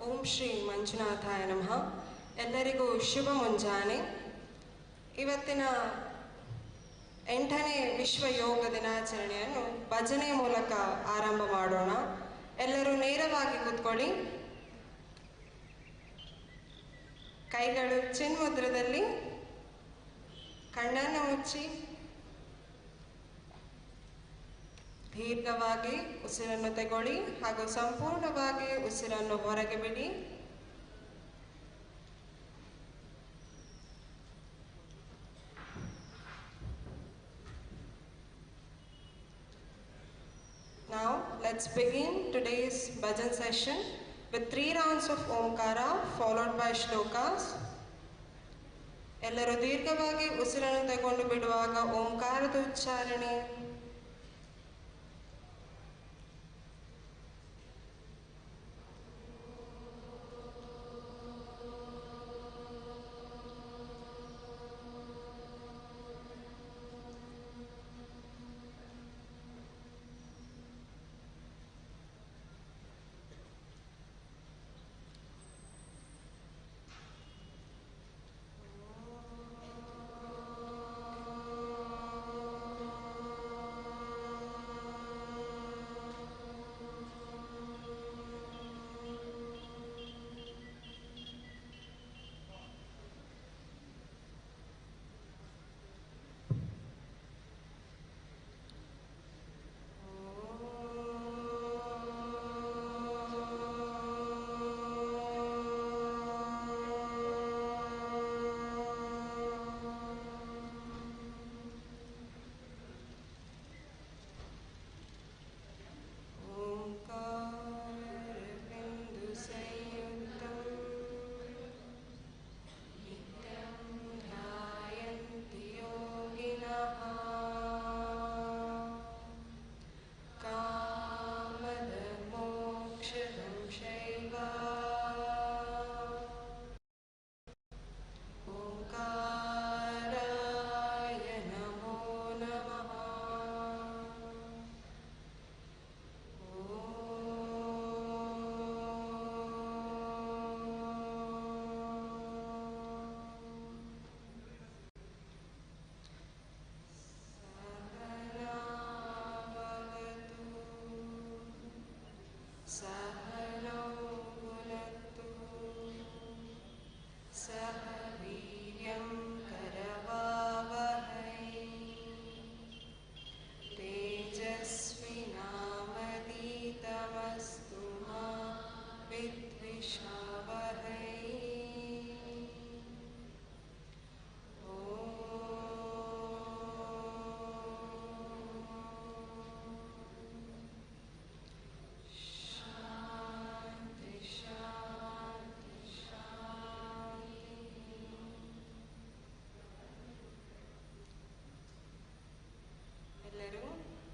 ಓಂ ಶ್ರೀ ಮಂಜುನಾಥಾಯ ನಮಃ. ಎಲ್ಲರಿಗೂ ಶುಭ ಮುಂಜಾನೆ. ಇವತ್ತಿನ 8ನೇ ವಿಶ್ವ ಯೋಗ ದಿನಾಚರಣೆಯನ್ನು ಭಜನೆ ಮೂಲಕ ಆರಂಭ ಮಾಡೋಣ. ಎಲ್ಲರೂ ನೇರವಾಗಿ ಕೂತ್ಕೊಳ್ಳಿ. ಕೈಗಳು ಚಿನ್ಮುದ್ರದಲ್ಲಿ, ಕಣ್ಣನ್ನು ಮುಚ್ಚಿ ದೀರ್ಘವಾಗಿ ಉಸಿರನ್ನು ತಗೊಳ್ಳಿ ಹಾಗೂ ಸಂಪೂರ್ಣವಾಗಿ ಉಸಿರನ್ನು ಹೊರಗೆ ಬಿಡಿ. Now let's begin today's bhajan session with 3 rounds of Omkara followed by shlokas. ಎಲ್ಲರೂ ದೀರ್ಘವಾಗಿ ಉಸಿರನ್ನು ತಗೊಂಡು ಬಿಡುವಾಗ ಓಂಕಾರದ ಉಚ್ಚಾರಣೆ.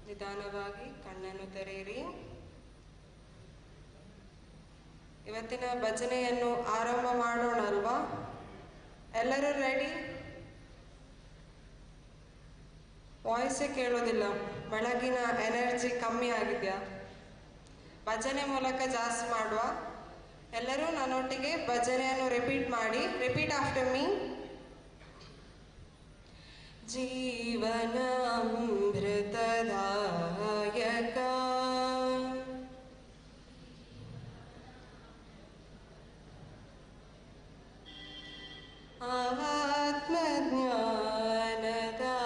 ನಿಧಾನವಾಗಿ ಕಣ್ಣನ್ನು ತೆರೆಯಿರಿ. ಇವತ್ತಿನ ಭಜನೆಯನ್ನು ಆರಂಭ ಮಾಡೋಣ ಅಲ್ವಾ? ಎಲ್ಲರೂ ರೆಡಿ? ವಾಯ್ಸೇ ಕೇಳೋದಿಲ್ಲ. ಬೆಳಗಿನ ಎನರ್ಜಿ ಕಮ್ಮಿ ಆಗಿದೆಯಾ? ಭಜನೆ ಮೂಲಕ ಜಾಸ್ತಿ ಮಾಡುವ. ಎಲ್ಲರೂ ನನ್ನೊಟ್ಟಿಗೆ ಭಜನೆಯನ್ನು ರಿಪೀಟ್ ಮಾಡಿ. Repeat after me. ಜೀವನಾಮೃತದಾಯಕ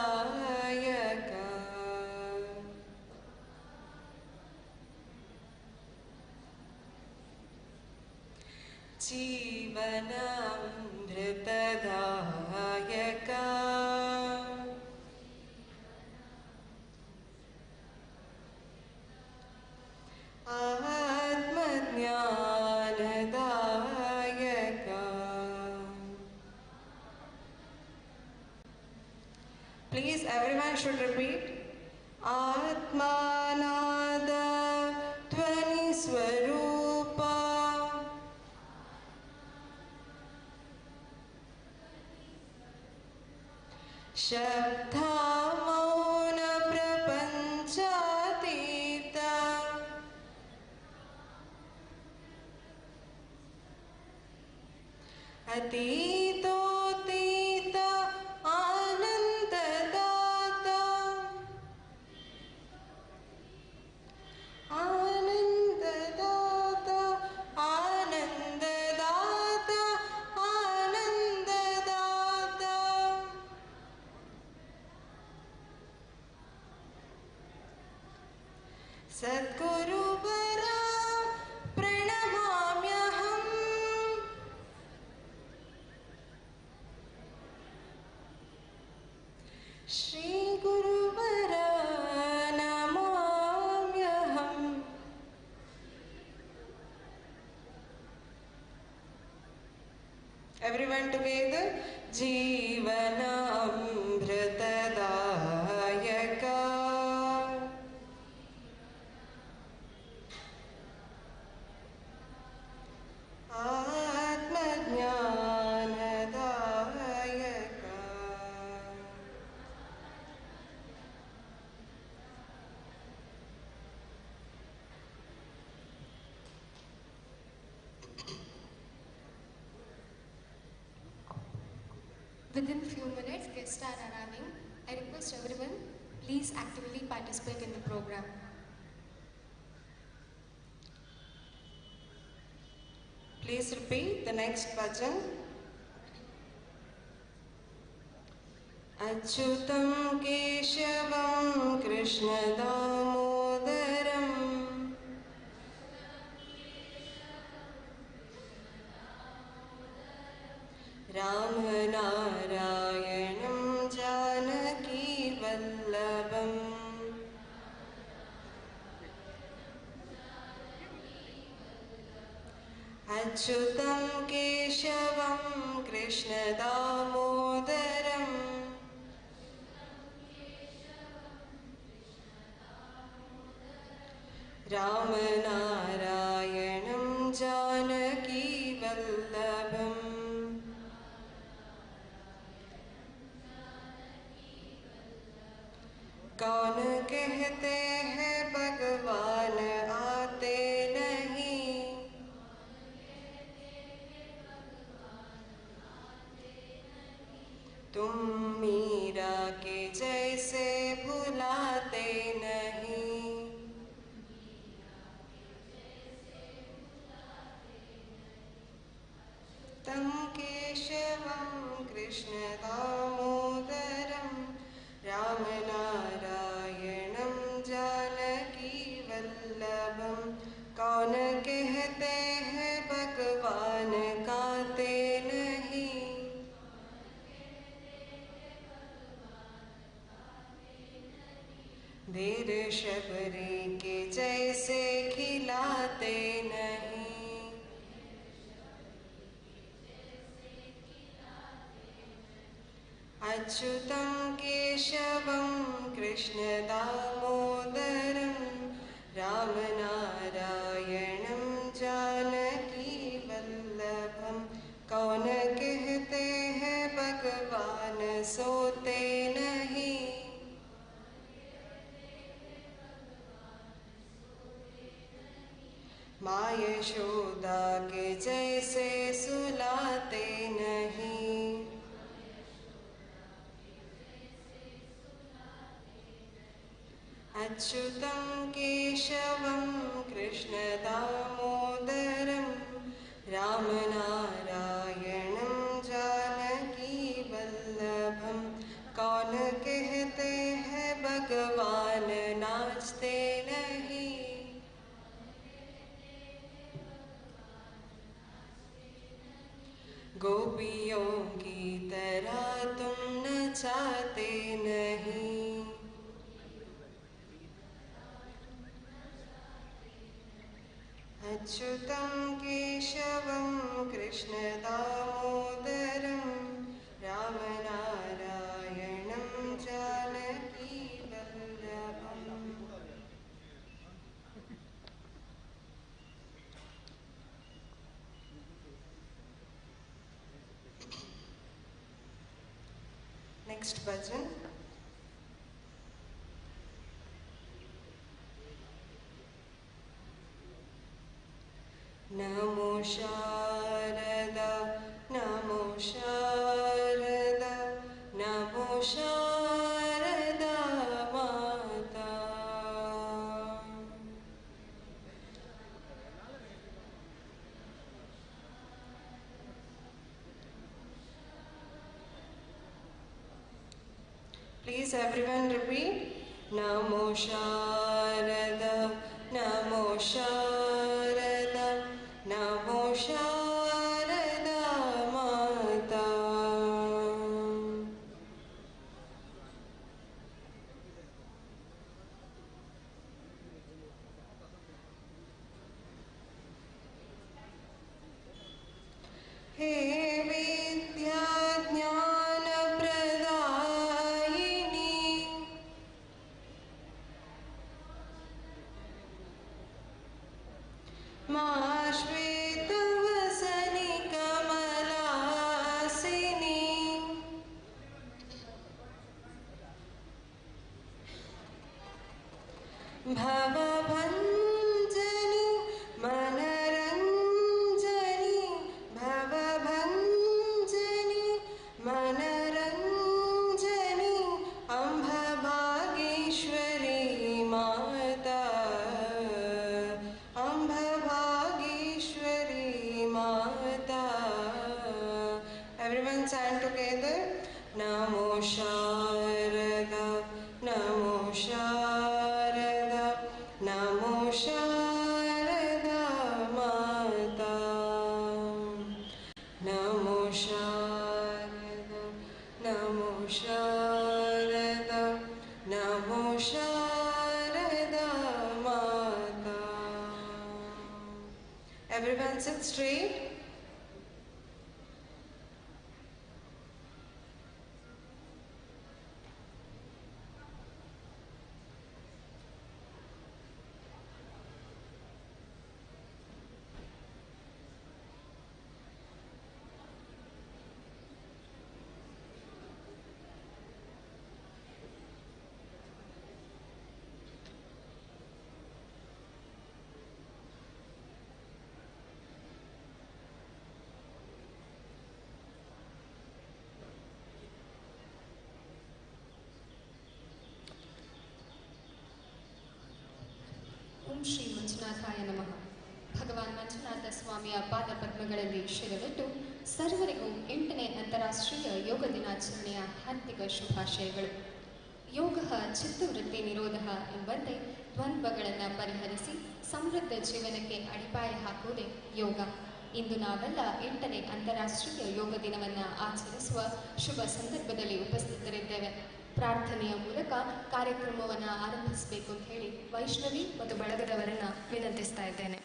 ಆತ್ಮಜ್ಞಾನದಾಯಕ ಜೀವನಾಮೃತದಾಯಕ ಆತ್ಮಜ್ಞಾನದಾಯಕ. Please, everyone should repeat. ಆತ್ಮಾನಾದ ಧ್ವನಿ ಸ್ವರೂಪ ಶಬ್ದ ಮೌನ ಪ್ರಪಂಚಾತೀತ अतीतोऽतीत आनन्ददाता आनन्ददाता आनन्ददाता आनन्ददाता सद्गुरुवरा प्रणमाम्यहम् श्रीगुरुवरा नमाम्यहम् Everyone together. जीवनामृतदायका आत्मज्ञानदायका Within few minutes, guests are arriving. I request everyone, please actively participate in the program. Please repeat the next bhajan. Achyutam Keshavam Krishna Damodaram Ram Narayanam Janaki Vallabham Achyutam Keshavam Krishna Damodaram Ram Narayanam Janaki Vallabham कौन कहते हैं भगवान आते नहीं तुम मीरा के जैसे भुलाते नहीं तम केशवम कृष्ण दामोदरम राम नारायणम जानकी वल्लभम कौन कहते हैं भगवान गाते नहीं देर शबरी के जैसे खिलाते नहीं अच्युतं केशवं कृष्ण दामोदरं रामनारायणं जानकी वल्लभं कौन कहते हैं भगवान सोते नहीं माँ यशोदा के जैसे सुलाते नहीं अच्युतं केशवं कृष्ण दामोदरं रामनारायणं जानकी वल्लभं कौन कहते हैं भगवान नाचते नहीं गोपियों की तरह तुम नचाते नहीं अच्युतं केशवं Krishna दामोदरं रामनारायणं Janaki वल्लभम् Next bhajan. Namo Sharada Namo Please everyone repeat. Namo Sharada, Namo Sharada, Namo Sharada Mata. हे विद्या ज्ञान प्रदायिनी मा श्वेतवसनि कमलासिनी भवभञ्जनि मनरञ्जनि भवभञ्जनि मनरञ्जनि अम्भभागेश्वरी माता अम्भभागेश्वरी माता. Everyone chant together. Namo Sharada, Namo Sharada, Namo Sharada Mata. Namo Sharada, Namo Sharada, Namo Sharada Mata. Everyone sit straight. ಓಂ ಶ್ರೀ ಮಂಜುನಾಥಾಯ ನಮಃ. ಭಗವಾನ್ ಮಂಜುನಾಥ ಸ್ವಾಮಿಯ ಪಾದ ಪದ್ಮಗಳಲ್ಲಿ ಶಿರವಿಟ್ಟು ಸರ್ವರಿಗೂ 8ನೇ ಅಂತಾರಾಷ್ಟ್ರೀಯ ಯೋಗ ದಿನಾಚರಣೆಯ ಹಾರ್ದಿಕ ಶುಭಾಶಯಗಳು. ಯೋಗ ಚಿತ್ತವೃತ್ತಿ ನಿರೋಧ ಎಂಬಂತೆ ದ್ವಂದ್ವಗಳನ್ನು ಪರಿಹರಿಸಿ ಸಮೃದ್ಧ ಜೀವನಕ್ಕೆ ಅಡಿಪಾಯ ಹಾಕುವುದೇ ಯೋಗ. ಇಂದು ನಾವೆಲ್ಲ 8ನೇ ಅಂತಾರಾಷ್ಟ್ರೀಯ ಯೋಗ ದಿನವನ್ನು ಆಚರಿಸುವ ಶುಭ ಸಂದರ್ಭದಲ್ಲಿ ಉಪಸ್ಥಿತರಿದ್ದೇವೆ. ಪ್ರಾರ್ಥನೆಯ ಮೂಲಕ ಕಾರ್ಯಕ್ರಮವನ್ನು ಆರಂಭಿಸಬೇಕು ಅಂತ ಹೇಳಿ ವೈಷ್ಣವಿ ಮತ್ತು ಬಳಗದವರನ್ನು ವಿನಂತಿಸ್ತಾ ಇದ್ದೇನೆ.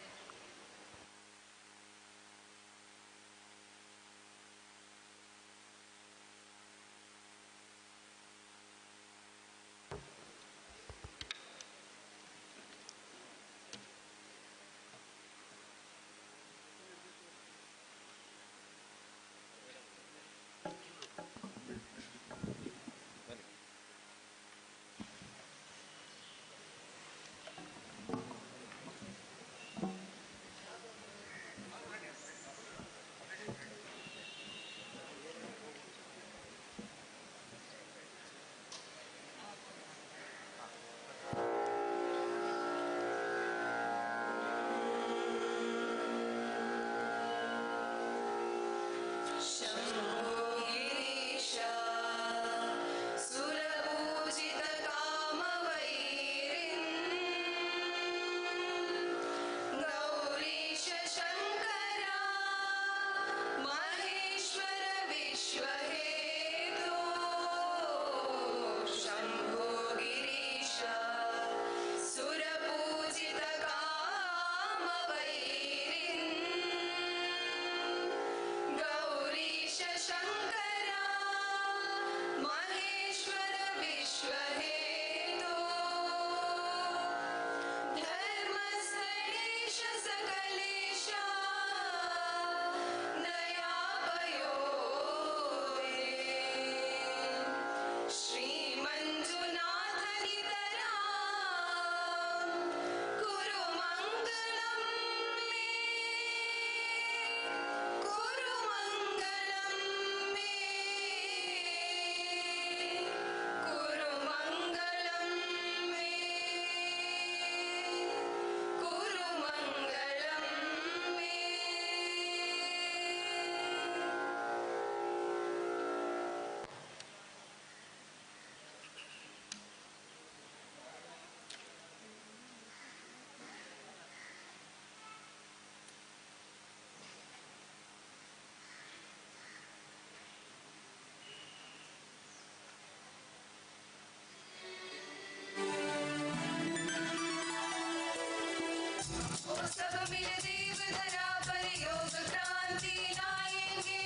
सब मिल देव धरा पर योग क्रांति लाएंगे।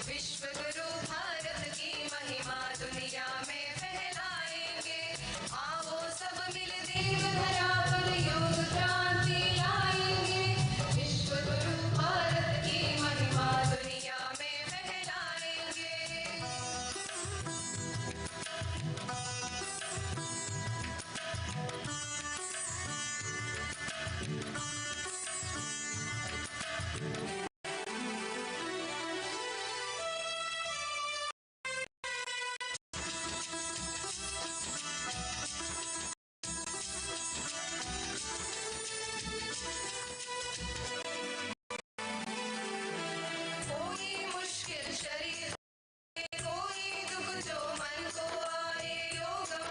विश्व गुरु भारत की महिमा दुनिया में फैलाएंगे। आओ सब मिल देव धरा पर योग क्रांति लाएंगे। विश्व गुरु भारत की महिमा दुनिया में फैलाएंगे। कोई मुश्किल शरीर कोई दुख जो मन को आए योगम।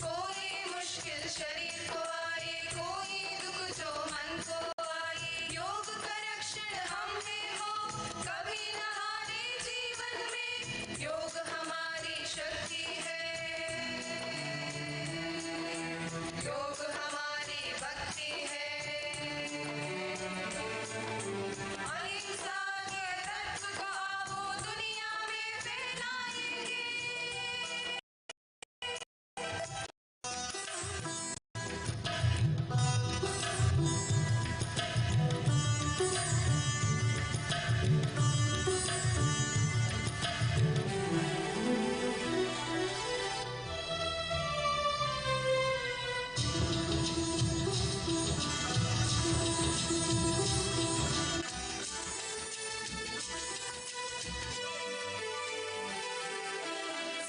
कोई मुश्किल शरीर को आए कोई दुख जो मन को आए योग का रक्षण हम में हो कभी न हारे जीवन में। योग हमारी शक्ति है। योग हमारी भक्ति है। अहिंसा के तत्व को वो दुनिया में फैलाएंगे।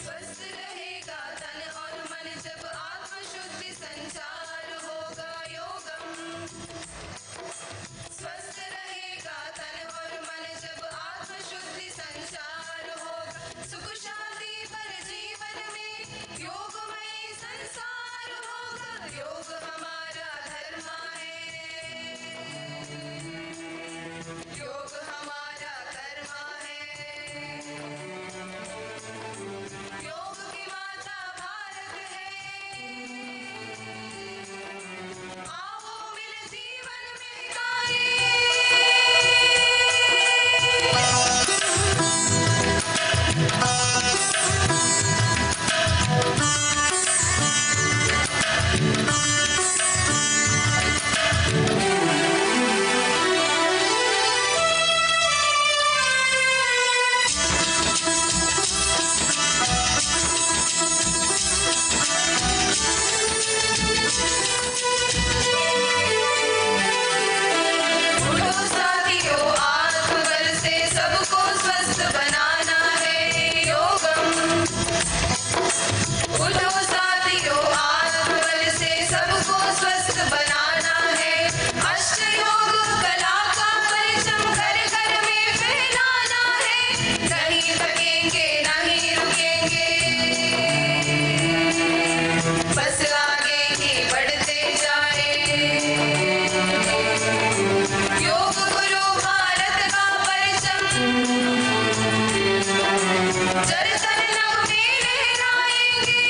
स्वस्थ रहेगा तन और मन जब आत्म शुद्धि संचार होगा योगम। स्वस्थ रहेगा तन और मन जब आत्म शुद्धि संचार होगा। सुख शांति पर जीवन में योगमय संसार होगा। योग हमारा धर्म है। योग हमारा कर्म है। योग की माता भारत है। आओ मिल जीवन में गाएं। उठो साथियों आत्मबल से सबको स्वस्थ बनाना है योगम। उठो साथियों आत्मबल से सबको स्वस्थ बनाना है। अष्ट योग कला का परिचम घर घर में फैलाना है। नहीं थकेंगे नहीं रुकेंगे बस आगे ही बढ़ते जाए। योग गुरु भारत का परिचम जड़ तन नभ में लहराएंगे।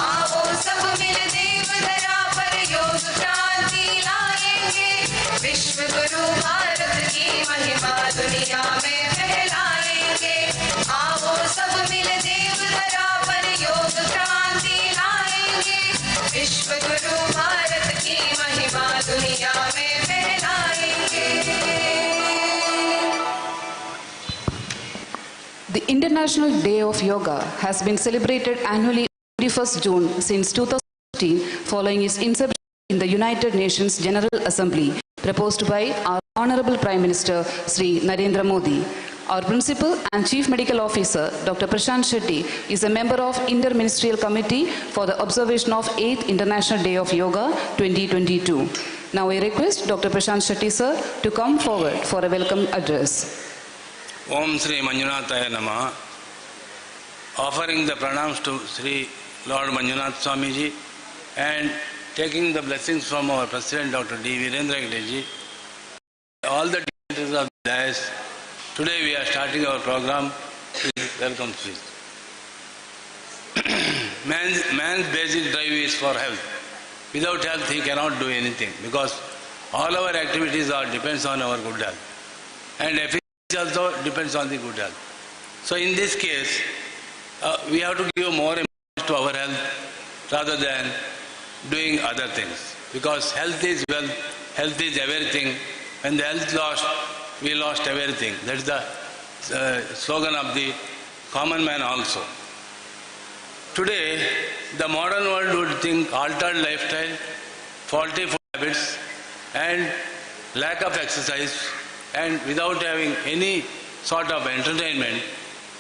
आओ सब मिल देव धरा पर योग क्रांति लाएंगे। विश्व गुरु भारत की महिमा दुनिया में फैलाएंगे। आओ सब मिल देव धरा पर योग क्रांति लाएंगे। विश्व गुरु भारत की महिमा दुनिया में फैलाएंगे। The International Day of Yoga has been celebrated annually on 21st June since 2015 following its inception in the United Nations General Assembly proposed by our Honorable Prime Minister Sri Narendra Modi. Our Principal and Chief Medical Officer Dr. Prashant Shetty is a member of Inter-Ministerial Committee for the observation of 8th International Day of Yoga 2022. Now I request Dr. Prashant Shetty sir to come forward for a welcome address. Om Sri Manjunathaya Namah. Offering the pranams to Sri Lord Manjunath Swamiji and taking the blessings from our President Dr. D. Virendra ji, all the dignitaries of the dais. Today we are starting our program. Please welcome please. Man's basic drive is for health. Without health, he cannot do anything, because all our activities depends on our good health. And efficiency also depends on the good health. So in this case, we have to give more importance to our health rather than doing other things. Because health is wealth, health is everything. When the health lost, we lost everything. That is the slogan of the common man also. Today, the modern world would think altered lifestyle, faulty food habits, and lack of exercise, and without having any sort of entertainment,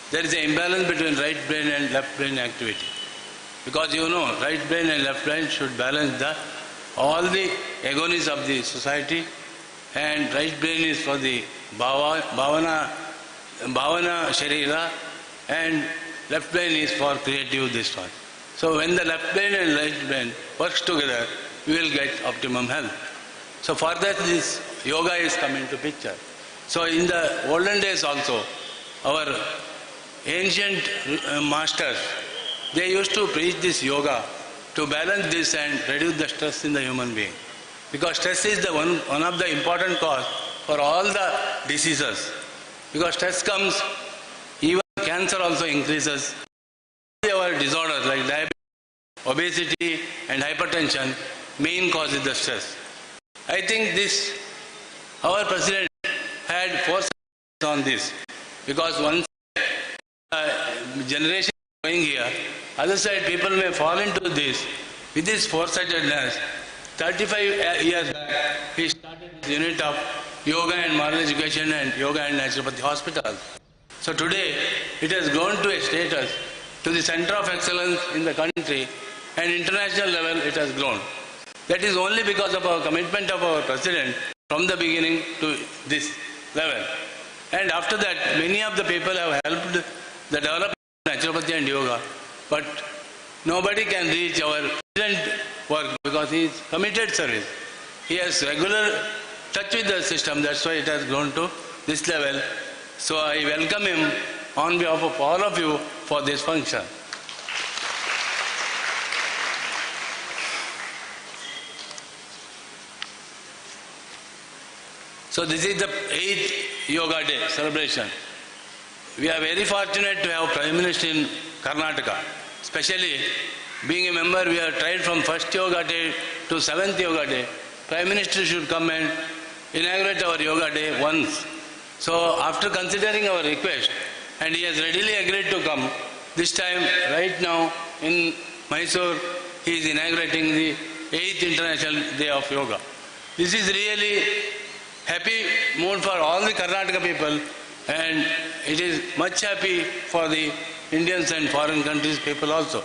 there is an imbalance between right brain and left brain activity. Because you know, right brain and left brain should balance all the agonies of the society, and right brain is for the bhavana sharira, and left brain is for creative this one. So when the left brain and right brain works together, we will get optimum health. So for that, this yoga is come into picture. So in the olden days also, our ancient masters, they used to preach this yoga to balance this and reduce the stress in the human being. Because stress is the one of the important cause for all the diseases. Because stress comes, even cancer also increases. Our disorders like diabetes, obesity and hypertension, main cause is the stress. I think our president had foresight on this, because one generation going here, other side people may fall into this. With this foresightedness, 35 years back, he started this unit of yoga and moral education and yoga and naturopathy hospitals. So today, it has grown to a status, to the center of excellence in the country, and international level it has grown. That is only because of our commitment of our president from the beginning to this level. And after that, many of the people have helped the development of naturopathy and yoga. But nobody can reach our present work because he is committed service. He has regular touch with the system, that's why it has grown to this level. So I welcome him on behalf of all of you for this function. So this is the 8th Yoga Day celebration. We are very fortunate to have Prime Minister in Karnataka. Especially being a member, we have tried from 1st Yoga Day to 7th Yoga Day. Prime Minister should come and inaugurate our Yoga Day once. So after considering our request, and he has readily agreed to come, this time, right now, in Mysore, he is inaugurating the 8th International Day of Yoga. This is really happy mood for all the Karnataka people, and it is much happy for the Indians and foreign countries people also.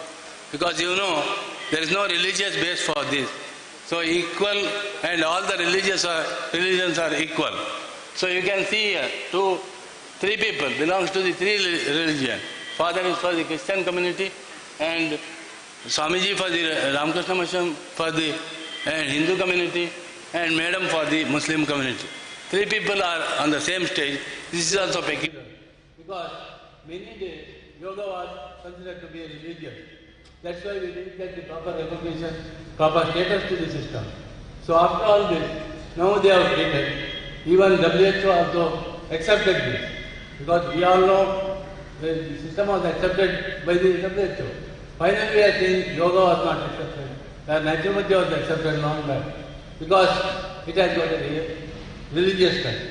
Because you know, there is no religious base for this. So equal, and all the religions are equal. So you can see here, 3 people belongs to the 3 religions. Father is for the Christian community, and Swamiji for the Ramakrishna Mission for the Hindu community, and Madam for the Muslim community. 3 people are on the same stage. This is also peculiar. Because many days, yoga was considered to be a religion. That's why we didn't get the proper recognition, proper status to the system. So after all this, now they have treated. Even WHO also accepted this. Because we all know the system was accepted by the WHO. Finally we are saying yoga was not accepted. Naturopathy was accepted long back. Because it has got a religious touch.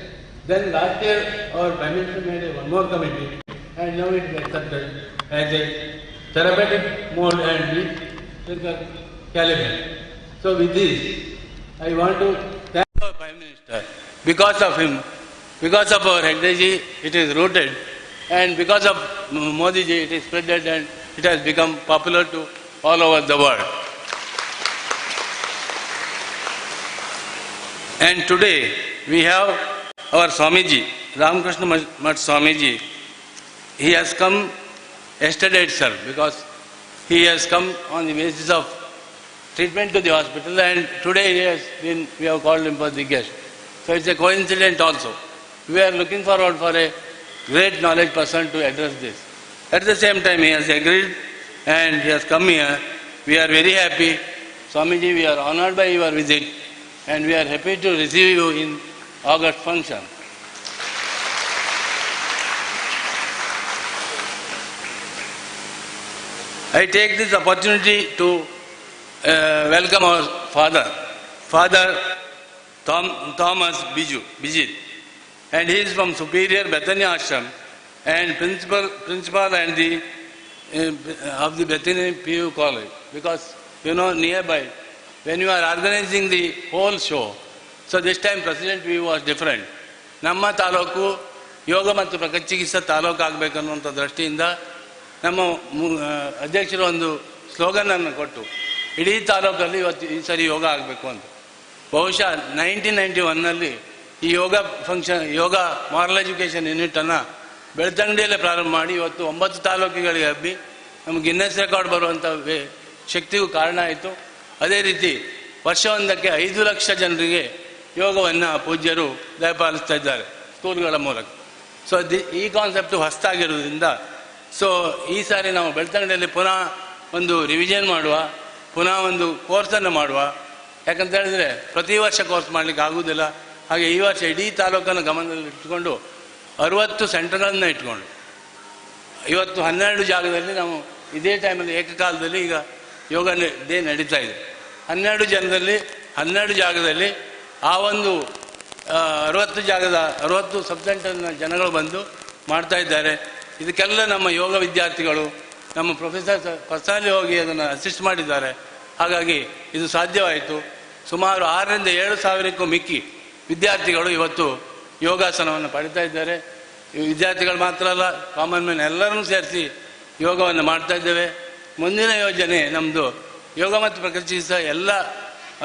Then last year our Prime Minister made one more committee, and now it is accepted as a therapeutic mode and the caliber. So with this, I want to thank our Prime Minister. Because of him, because of our Hegdeji, it is rooted, and because of Modi ji, it is spreaded and it has become popular to all over the world. And today we have our Swamiji, Ramakrishna Math Swamiji. He has come yesterday itself because he has come on the basis of treatment to the hospital, and today we have called him for the guest. So it's a coincidence also. We are looking forward for a great knowledge person to address this. At the same time, he has agreed and he has come here. We are very happy, Swamiji, we are honored by your visit and we are happy to receive you in August function. I take this opportunity to welcome our Father Thomas Bijit, and he is from Superior Bethany Ashram and principal and the of the Bethany PU College, because nearby when you are organizing the whole show, so this time President view was different. ನಮ್ಮ ತಾಲೂಕು ಯೋಗ ಮತ್ತು ಪ್ರಕೃತಿ ಚಿಕಿತ್ಸಾ ತಾಲೂಕು ಆಗಬೇಕನ್ನುವಂಥ ದೃಷ್ಟಿಯಿಂದ ನಮ್ಮ ಅಧ್ಯಕ್ಷರು ಒಂದು ಸ್ಲೋಗನನ್ನು ಕೊಟ್ಟು ಇಡೀ ತಾಲೂಕಲ್ಲಿ ಇವತ್ತು ಈ ಸರಿ ಯೋಗ ಆಗಬೇಕು ಅಂತ. ಬಹುಶಃ 1991ನಲ್ಲಿ ಈ ಯೋಗ ಮಾರಲ್ ಎಜುಕೇಷನ್ ಯೂನಿಟನ್ನು ಬೆಳ್ತಂಗಡಿಯಲ್ಲೇ ಪ್ರಾರಂಭ ಮಾಡಿ ಇವತ್ತು 9 ತಾಲೂಕುಗಳಿಗೆ ಹಬ್ಬಿ ನಮಗೆ ಗಿನ್ನೆಸ್ ರೆಕಾರ್ಡ್ ಬರುವಂಥ ಶಕ್ತಿಗೂ ಕಾರಣ ಆಯಿತು. ಅದೇ ರೀತಿ ವರ್ಷವೊಂದಕ್ಕೆ 5 ಲಕ್ಷ ಜನರಿಗೆ ಯೋಗವನ್ನು ಪೂಜ್ಯರು ದಯಪಾಲಿಸ್ತಾ ಇದ್ದಾರೆ ಸ್ಕೂಲ್ಗಳ ಮೂಲಕ. ಸೊ ಈ ಕಾನ್ಸೆಪ್ಟು ಹೊಸತಾಗಿರೋದ್ರಿಂದ ಈ ಸಾರಿ ನಾವು ಬೆಳ್ತಂಗಡಿಯಲ್ಲಿ ಪುನಃ ಒಂದು ರಿವಿಷನ್ ಮಾಡುವ, ಪುನಃ ಒಂದು ಕೋರ್ಸನ್ನು ಮಾಡುವ. ಯಾಕಂತ ಹೇಳಿದ್ರೆ ಪ್ರತಿ ವರ್ಷ ಕೋರ್ಸ್ ಮಾಡಲಿಕ್ಕೆ ಆಗುವುದಿಲ್ಲ. ಹಾಗೆ ಈ ವರ್ಷ ಇಡೀ ತಾಲೂಕನ್ನು ಗಮನದಲ್ಲಿ ಇಟ್ಕೊಂಡು 60 ಸೆಂಟರ್ಗಳನ್ನು ಇಟ್ಕೊಂಡು ಇವತ್ತು 12 ಜಾಗದಲ್ಲಿ ನಾವು ಇದೇ ಟೈಮಲ್ಲಿ ಏಕಕಾಲದಲ್ಲಿ ಈಗ ಯೋಗ ಡೇ ನಡೀತಾ ಇದೆ. 12 ಜಾಗದಲ್ಲಿ ಆ ಒಂದು 60 ಸಬ್ ಸೆಂಟರ್ನ ಜನಗಳು ಬಂದು ಮಾಡ್ತಾ ಇದ್ದಾರೆ. ಇದಕ್ಕೆಲ್ಲ ನಮ್ಮ ಯೋಗ ವಿದ್ಯಾರ್ಥಿಗಳು, ನಮ್ಮ ಪ್ರೊಫೆಸರ್ ಪರ್ಸನಲಿ ಹೋಗಿ ಅದನ್ನು ಅಸಿಸ್ಟ್ ಮಾಡಿದ್ದಾರೆ. ಹಾಗಾಗಿ ಇದು ಸಾಧ್ಯವಾಯಿತು. ಸುಮಾರು 6ರಿಂದ 7 ಸಾವಿರಕ್ಕೂ ಮಿಕ್ಕಿ ವಿದ್ಯಾರ್ಥಿಗಳು ಇವತ್ತು ಯೋಗಾಸನವನ್ನು ಪಡಿತಾ ಇದ್ದಾರೆ. ವಿದ್ಯಾರ್ಥಿಗಳು ಮಾತ್ರ ಅಲ್ಲ, ಕಾಮನ್ ಮ್ಯಾನ್ ಎಲ್ಲರನ್ನೂ ಸೇರಿಸಿ ಯೋಗವನ್ನು ಮಾಡ್ತಾ ಇದ್ದೇವೆ. ಮುಂದಿನ ಯೋಜನೆ ನಮ್ಮದು ಯೋಗ ಮತ್ತು ಪ್ರಕೃತಿ ಚಿಕಿತ್ಸಾ ಎಲ್ಲ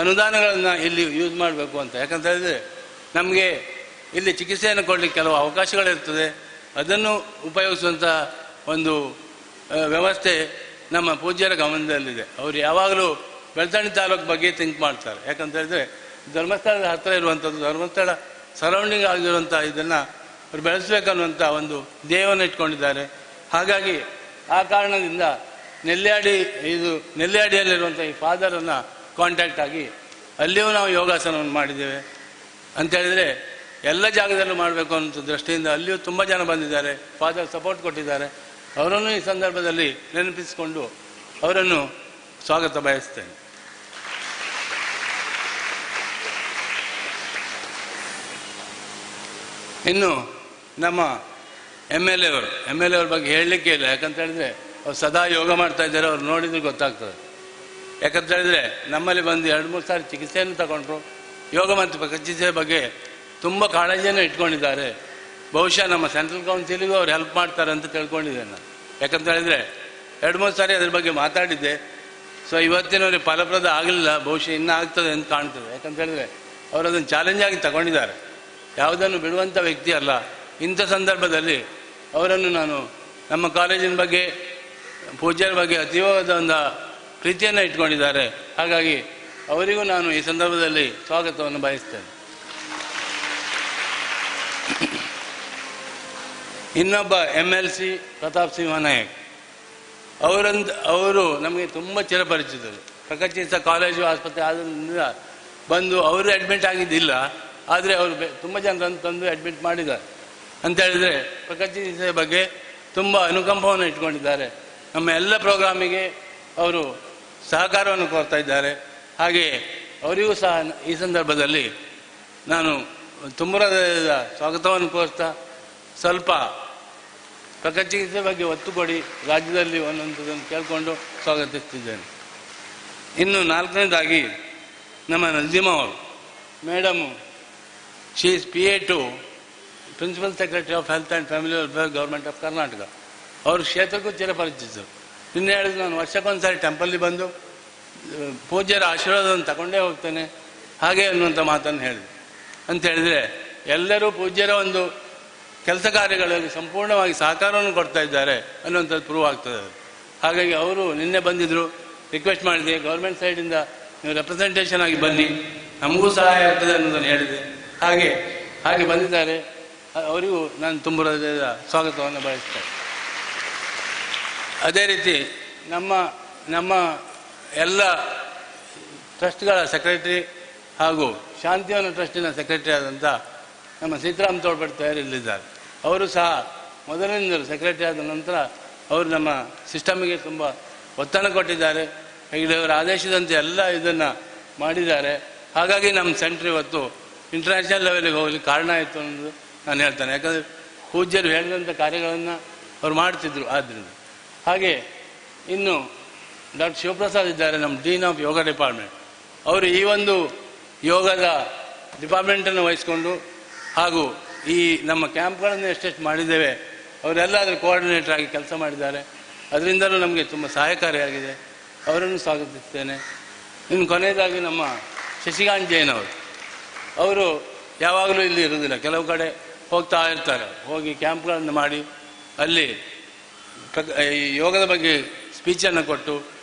ಅನುದಾನಗಳನ್ನು ಇಲ್ಲಿ ಯೂಸ್ ಮಾಡಬೇಕು ಅಂತ. ಯಾಕಂತ ಹೇಳಿದ್ರೆ ನಮಗೆ ಇಲ್ಲಿ ಚಿಕಿತ್ಸೆಯನ್ನು ಕೊಡಲಿಕ್ಕೆ ಕೆಲವು ಅವಕಾಶಗಳಿರ್ತದೆ, ಅದನ್ನು ಉಪಯೋಗಿಸುವಂಥ ಒಂದು ವ್ಯವಸ್ಥೆ ನಮ್ಮ ಪೂಜ್ಯರ ಗಮನದಲ್ಲಿದೆ. ಅವರು ಯಾವಾಗಲೂ ಬೆಳ್ತಂಗಡಿ ತಾಲೂಕು ಬಗ್ಗೆ ಥಿಂಕ್ ಮಾಡ್ತಾರೆ. ಯಾಕಂತ ಹೇಳಿದ್ರೆ ಧರ್ಮಸ್ಥಳದ ಹತ್ತಿರ ಇರುವಂಥದ್ದು, ಧರ್ಮಸ್ಥಳ ಸರೌಂಡಿಂಗ್ ಆಗಿರುವಂಥ ಇದನ್ನು ಅವರು ಬೆಳೆಸಬೇಕನ್ನುವಂಥ ಒಂದು ಧ್ಯೇಯವನ್ನು ಇಟ್ಕೊಂಡಿದ್ದಾರೆ. ಹಾಗಾಗಿ ಆ ಕಾರಣದಿಂದ ನೆಲ್ಯಾಡಿಯಲ್ಲಿರುವಂಥ ಈ ಫಾದರನ್ನು ಕಾಂಟ್ಯಾಕ್ಟ್ ಆಗಿ ಅಲ್ಲಿಯೂ ನಾವು ಯೋಗಾಸನವನ್ನು ಮಾಡಿದ್ದೇವೆ. ಅಂಥೇಳಿದರೆ ಎಲ್ಲ ಜಾಗದಲ್ಲೂ ಮಾಡಬೇಕು ಅನ್ನೋ ದೃಷ್ಟಿಯಿಂದ ಅಲ್ಲಿಯೂ ತುಂಬ ಜನ ಬಂದಿದ್ದಾರೆ, ಫಾದರ್ ಸಪೋರ್ಟ್ ಕೊಟ್ಟಿದ್ದಾರೆ. ಅವರನ್ನು ಈ ಸಂದರ್ಭದಲ್ಲಿ ನೆನಪಿಸಿಕೊಂಡು ಅವರನ್ನು ಸ್ವಾಗತ ಬಯಸ್ತೇನೆ. ಇನ್ನು ನಮ್ಮ ಎಮ್ ಎಲ್ ಎ ಅವ್ರ ಬಗ್ಗೆ ಹೇಳಲಿಕ್ಕೆ ಇಲ್ಲ. ಯಾಕಂತ ಹೇಳಿದ್ರೆ ಅವ್ರು ಸದಾ ಯೋಗ ಮಾಡ್ತಾ ಇದ್ದಾರೆ, ಅವ್ರು ನೋಡಿದ್ರೆ ಗೊತ್ತಾಗ್ತದೆ. ಯಾಕಂತ ಹೇಳಿದ್ರೆ ನಮ್ಮಲ್ಲಿ ಬಂದು 2-3 ಸಾರಿ ಚಿಕಿತ್ಸೆಯನ್ನು ತಗೊಂಡ್ರು. ಯೋಗ ಮತ್ತು ಪ್ರಕೃತಿ ಚಿಕಿತ್ಸೆ ಬಗ್ಗೆ ತುಂಬ ಕಾಳಜಿಯನ್ನು ಇಟ್ಕೊಂಡಿದ್ದಾರೆ. ಬಹುಶಃ ನಮ್ಮ ಸೆಂಟ್ರಲ್ ಕೌನ್ಸಿಲಿಗೂ ಅವ್ರು ಹೆಲ್ಪ್ ಮಾಡ್ತಾರೆ ಅಂತ ತಿಳ್ಕೊಂಡಿದ್ದೇನೆ ನಾನು. ಯಾಕಂತ ಹೇಳಿದ್ರೆ 2-3 ಸಾರಿ ಅದ್ರ ಬಗ್ಗೆ ಮಾತಾಡಿದ್ದೆ. ಇವತ್ತಿನವ್ರಿಗೆ ಫಲಪ್ರದ ಆಗಲಿಲ್ಲ, ಬಹುಶಃ ಇನ್ನೂ ಆಗ್ತದೆ ಅಂತ ಕಾಣ್ತದೆ. ಯಾಕಂತ ಹೇಳಿದ್ರೆ ಅವರು ಅದನ್ನು ಚಾಲೆಂಜಾಗಿ ತಗೊಂಡಿದ್ದಾರೆ, ಯಾವುದನ್ನು ಬಿಡುವಂಥ ವ್ಯಕ್ತಿ ಅಲ್ಲ. ಇಂಥ ಸಂದರ್ಭದಲ್ಲಿ ಅವರನ್ನು ನಾನು ನಮ್ಮ ಕಾಲೇಜಿನ ಬಗ್ಗೆ, ಪೂಜ್ಯರ ಬಗ್ಗೆ ಅತೀವಾದ ಒಂದು ಪ್ರೀತಿಯನ್ನು ಇಟ್ಕೊಂಡಿದ್ದಾರೆ. ಹಾಗಾಗಿ ಅವರಿಗೂ ನಾನು ಈ ಸಂದರ್ಭದಲ್ಲಿ ಸ್ವಾಗತವನ್ನು ಬಯಸ್ತೇನೆ. ಇನ್ನೊಬ್ಬ MLC ಪ್ರತಾಪ್ ಸಿಂಹ ನಾಯಕ್ ಅವರು ನಮಗೆ ತುಂಬ ಚಿರಪರಿಚಿತರು. ಪ್ರಕೃತಿ ಚಿಕಿತ್ಸಾ ಕಾಲೇಜು ಆಸ್ಪತ್ರೆ ಆದ್ದರಿಂದ ಬಂದು ಅವರು ಅಡ್ಮಿಟ್ ಆಗಿದ್ದಿಲ್ಲ, ಆದರೆ ಅವರು ತುಂಬ ಜನರನ್ನು ತಂದು ಅಡ್ಮಿಟ್ ಮಾಡಿದ್ದಾರೆ. ಅಂತ ಹೇಳಿದರೆ ಪ್ರಕೃತಿ ಚಿಕಿತ್ಸೆ ಬಗ್ಗೆ ತುಂಬ ಅನುಕಂಪವನ್ನು ಇಟ್ಕೊಂಡಿದ್ದಾರೆ. ನಮ್ಮ ಎಲ್ಲ ಪ್ರೋಗ್ರಾಮಿಗೆ ಅವರು ಸಹಕಾರವನ್ನು ಕೋರ್ತಾ ಇದ್ದಾರೆ. ಹಾಗೆ ಅವರಿಗೂ ಸಹ ಈ ಸಂದರ್ಭದಲ್ಲಿ ನಾನು ತುಂಬ ಸ್ವಾಗತವನ್ನು ಕೋರ್ತಾ ಸ್ವಲ್ಪ ಪ್ರಕೃತಿ ಚಿಕಿತ್ಸೆ ಬಗ್ಗೆ ಒತ್ತು ಕೊಡಿ, ರಾಜ್ಯದಲ್ಲಿ ಒಂದೊಂದನ್ನು ಕೇಳಿಕೊಂಡು ಸ್ವಾಗತಿಸ್ತಿದ್ದೇನೆ. ಇನ್ನು 4ನೇದಾಗಿ ನಮ್ಮ ನಜೀಮಾ ಅವರು madam, she is PA to principal secretary of health and family welfare government of Karnataka. ಅವ್ರ ಕ್ಷೇತ್ರಕ್ಕೂ ಚಿರಪರಿಚಿತರು. ನಿನ್ನೆ ಹೇಳಿದ್ರು ನಾನು ವರ್ಷಕ್ಕೊಂದ್ಸಾರಿ ಟೆಂಪಲ್ಲಿ ಬಂದು ಪೂಜ್ಯರ ಆಶೀರ್ವಾದವನ್ನು ತಗೊಂಡೇ ಹೋಗ್ತೇನೆ ಹಾಗೆ ಅನ್ನುವಂಥ ಮಾತನ್ನು ಹೇಳಿದೆ. ಅಂತ ಹೇಳಿದರೆ ಎಲ್ಲರೂ ಪೂಜ್ಯರ ಒಂದು ಕೆಲಸ ಕಾರ್ಯಗಳಲ್ಲಿ ಸಂಪೂರ್ಣವಾಗಿ ಸಹಕಾರವನ್ನು ಕೊಡ್ತಾ ಇದ್ದಾರೆ ಅನ್ನುವಂಥದ್ದು ಪ್ರೂವ್ ಆಗ್ತದೆ. ಹಾಗಾಗಿ ಅವರು ನಿನ್ನೆ ಬಂದಿದ್ದರು, ರಿಕ್ವೆಸ್ಟ್ ಮಾಡಿದೆ ಗೌರ್ಮೆಂಟ್ ಸೈಡಿಂದ ನೀವು ರೆಪ್ರೆಸೆಂಟೇಷನ್ ಆಗಿ ಬನ್ನಿ, ನಮಗೂ ಸಹಾಯ ಆಗ್ತದೆ ಅನ್ನೋದನ್ನು ಹೇಳಿದೆ. ಹಾಗೆ ಬಂದಿದ್ದಾರೆ. ಅವರಿಗೂ ನಾನು ತುಂಬ ಸ್ವಾಗತವನ್ನು ಬಯಸ್ತೇನೆ. ಅದೇ ರೀತಿ ನಮ್ಮ ಎಲ್ಲ ಟ್ರಸ್ಟ್ಗಳ ಸೆಕ್ರೆಟರಿ ಹಾಗೂ ಶಾಂತಿವನ ಟ್ರಸ್ಟಿನ ಸೆಕ್ರೆಟರಿ ಆದಂಥ ನಮ್ಮ ಸೀತಾರಾಮ್ ತೋಳ್ಪಟ್ಟು ತಯಾರಿಲ್ಲಿದ್ದಾರೆ. ಅವರು ಸಹ ಮೊದಲಿನಿಂದಲೂ ಸೆಕ್ರೆಟರಿ ಆದ ನಂತರ ಅವರು ನಮ್ಮ ಸಿಸ್ಟಮ್ಗೆ ತುಂಬ ಒತ್ತನ್ನು ಕೊಟ್ಟಿದ್ದಾರೆ. ಹಾಗೆ ಅವರ ಆದೇಶದಂತೆ ಎಲ್ಲ ಇದನ್ನು ಮಾಡಿದ್ದಾರೆ. ಹಾಗಾಗಿ ನಮ್ಮ ಸೆಂಟ್ರ್ ಇವತ್ತು ಇಂಟರ್ನ್ಯಾಷನಲ್ ಲೆವೆಲಿಗೆ ಹೋಗ್ಲಿಕ್ಕೆ ಕಾರಣ ಆಯಿತು ಅನ್ನೋದು ನಾನು ಹೇಳ್ತೇನೆ. ಯಾಕಂದರೆ ಪೂಜ್ಯರು ಹೇಳಿದಂಥ ಕಾರ್ಯಗಳನ್ನು ಅವ್ರು ಮಾಡ್ತಿದ್ರು. ಆದ್ದರಿಂದ ಹಾಗೆ ಇನ್ನು ಡಾಕ್ಟರ್ ಶಿವಪ್ರಸಾದ್ ಇದ್ದಾರೆ, ನಮ್ಮ ಡೀನ್ ಆಫ್ ಯೋಗ ಡಿಪಾರ್ಟ್ಮೆಂಟ್. ಅವರು ಈ ಒಂದು ಯೋಗದ ಡಿಪಾರ್ಟ್ಮೆಂಟನ್ನು ವಹಿಸ್ಕೊಂಡು ಹಾಗೂ ಈ ನಮ್ಮ ಕ್ಯಾಂಪ್ಗಳನ್ನು ಎಷ್ಟೆಷ್ಟು ಮಾಡಿದ್ದೇವೆ ಅವರೆಲ್ಲ ಅದರ ಕೋಆರ್ಡಿನೇಟರ್ ಆಗಿ ಕೆಲಸ ಮಾಡಿದ್ದಾರೆ. ಅದರಿಂದಲೂ ನಮಗೆ ತುಂಬ ಸಹಾಯಕಾರಿಯಾಗಿದೆ. ಅವರನ್ನು ಸ್ವಾಗತಿಸ್ತೇನೆ. ಇನ್ನು ಕೊನೆಯದಾಗಿ ನಮ್ಮ ಶಶಿಕಾಂತ್ ಜೈನ್ ಅವರು ಯಾವಾಗಲೂ ಇಲ್ಲಿ ಇರೋದಿಲ್ಲ, ಕೆಲವು ಕಡೆ ಹೋಗ್ತಾ ಇರ್ತಾರೆ. ಹೋಗಿ ಕ್ಯಾಂಪ್ಗಳನ್ನು ಮಾಡಿ ಅಲ್ಲಿ ಈ ಯೋಗದ ಬಗ್ಗೆ ಸ್ಪೀಚನ್ನು ಕೊಟ್ಟು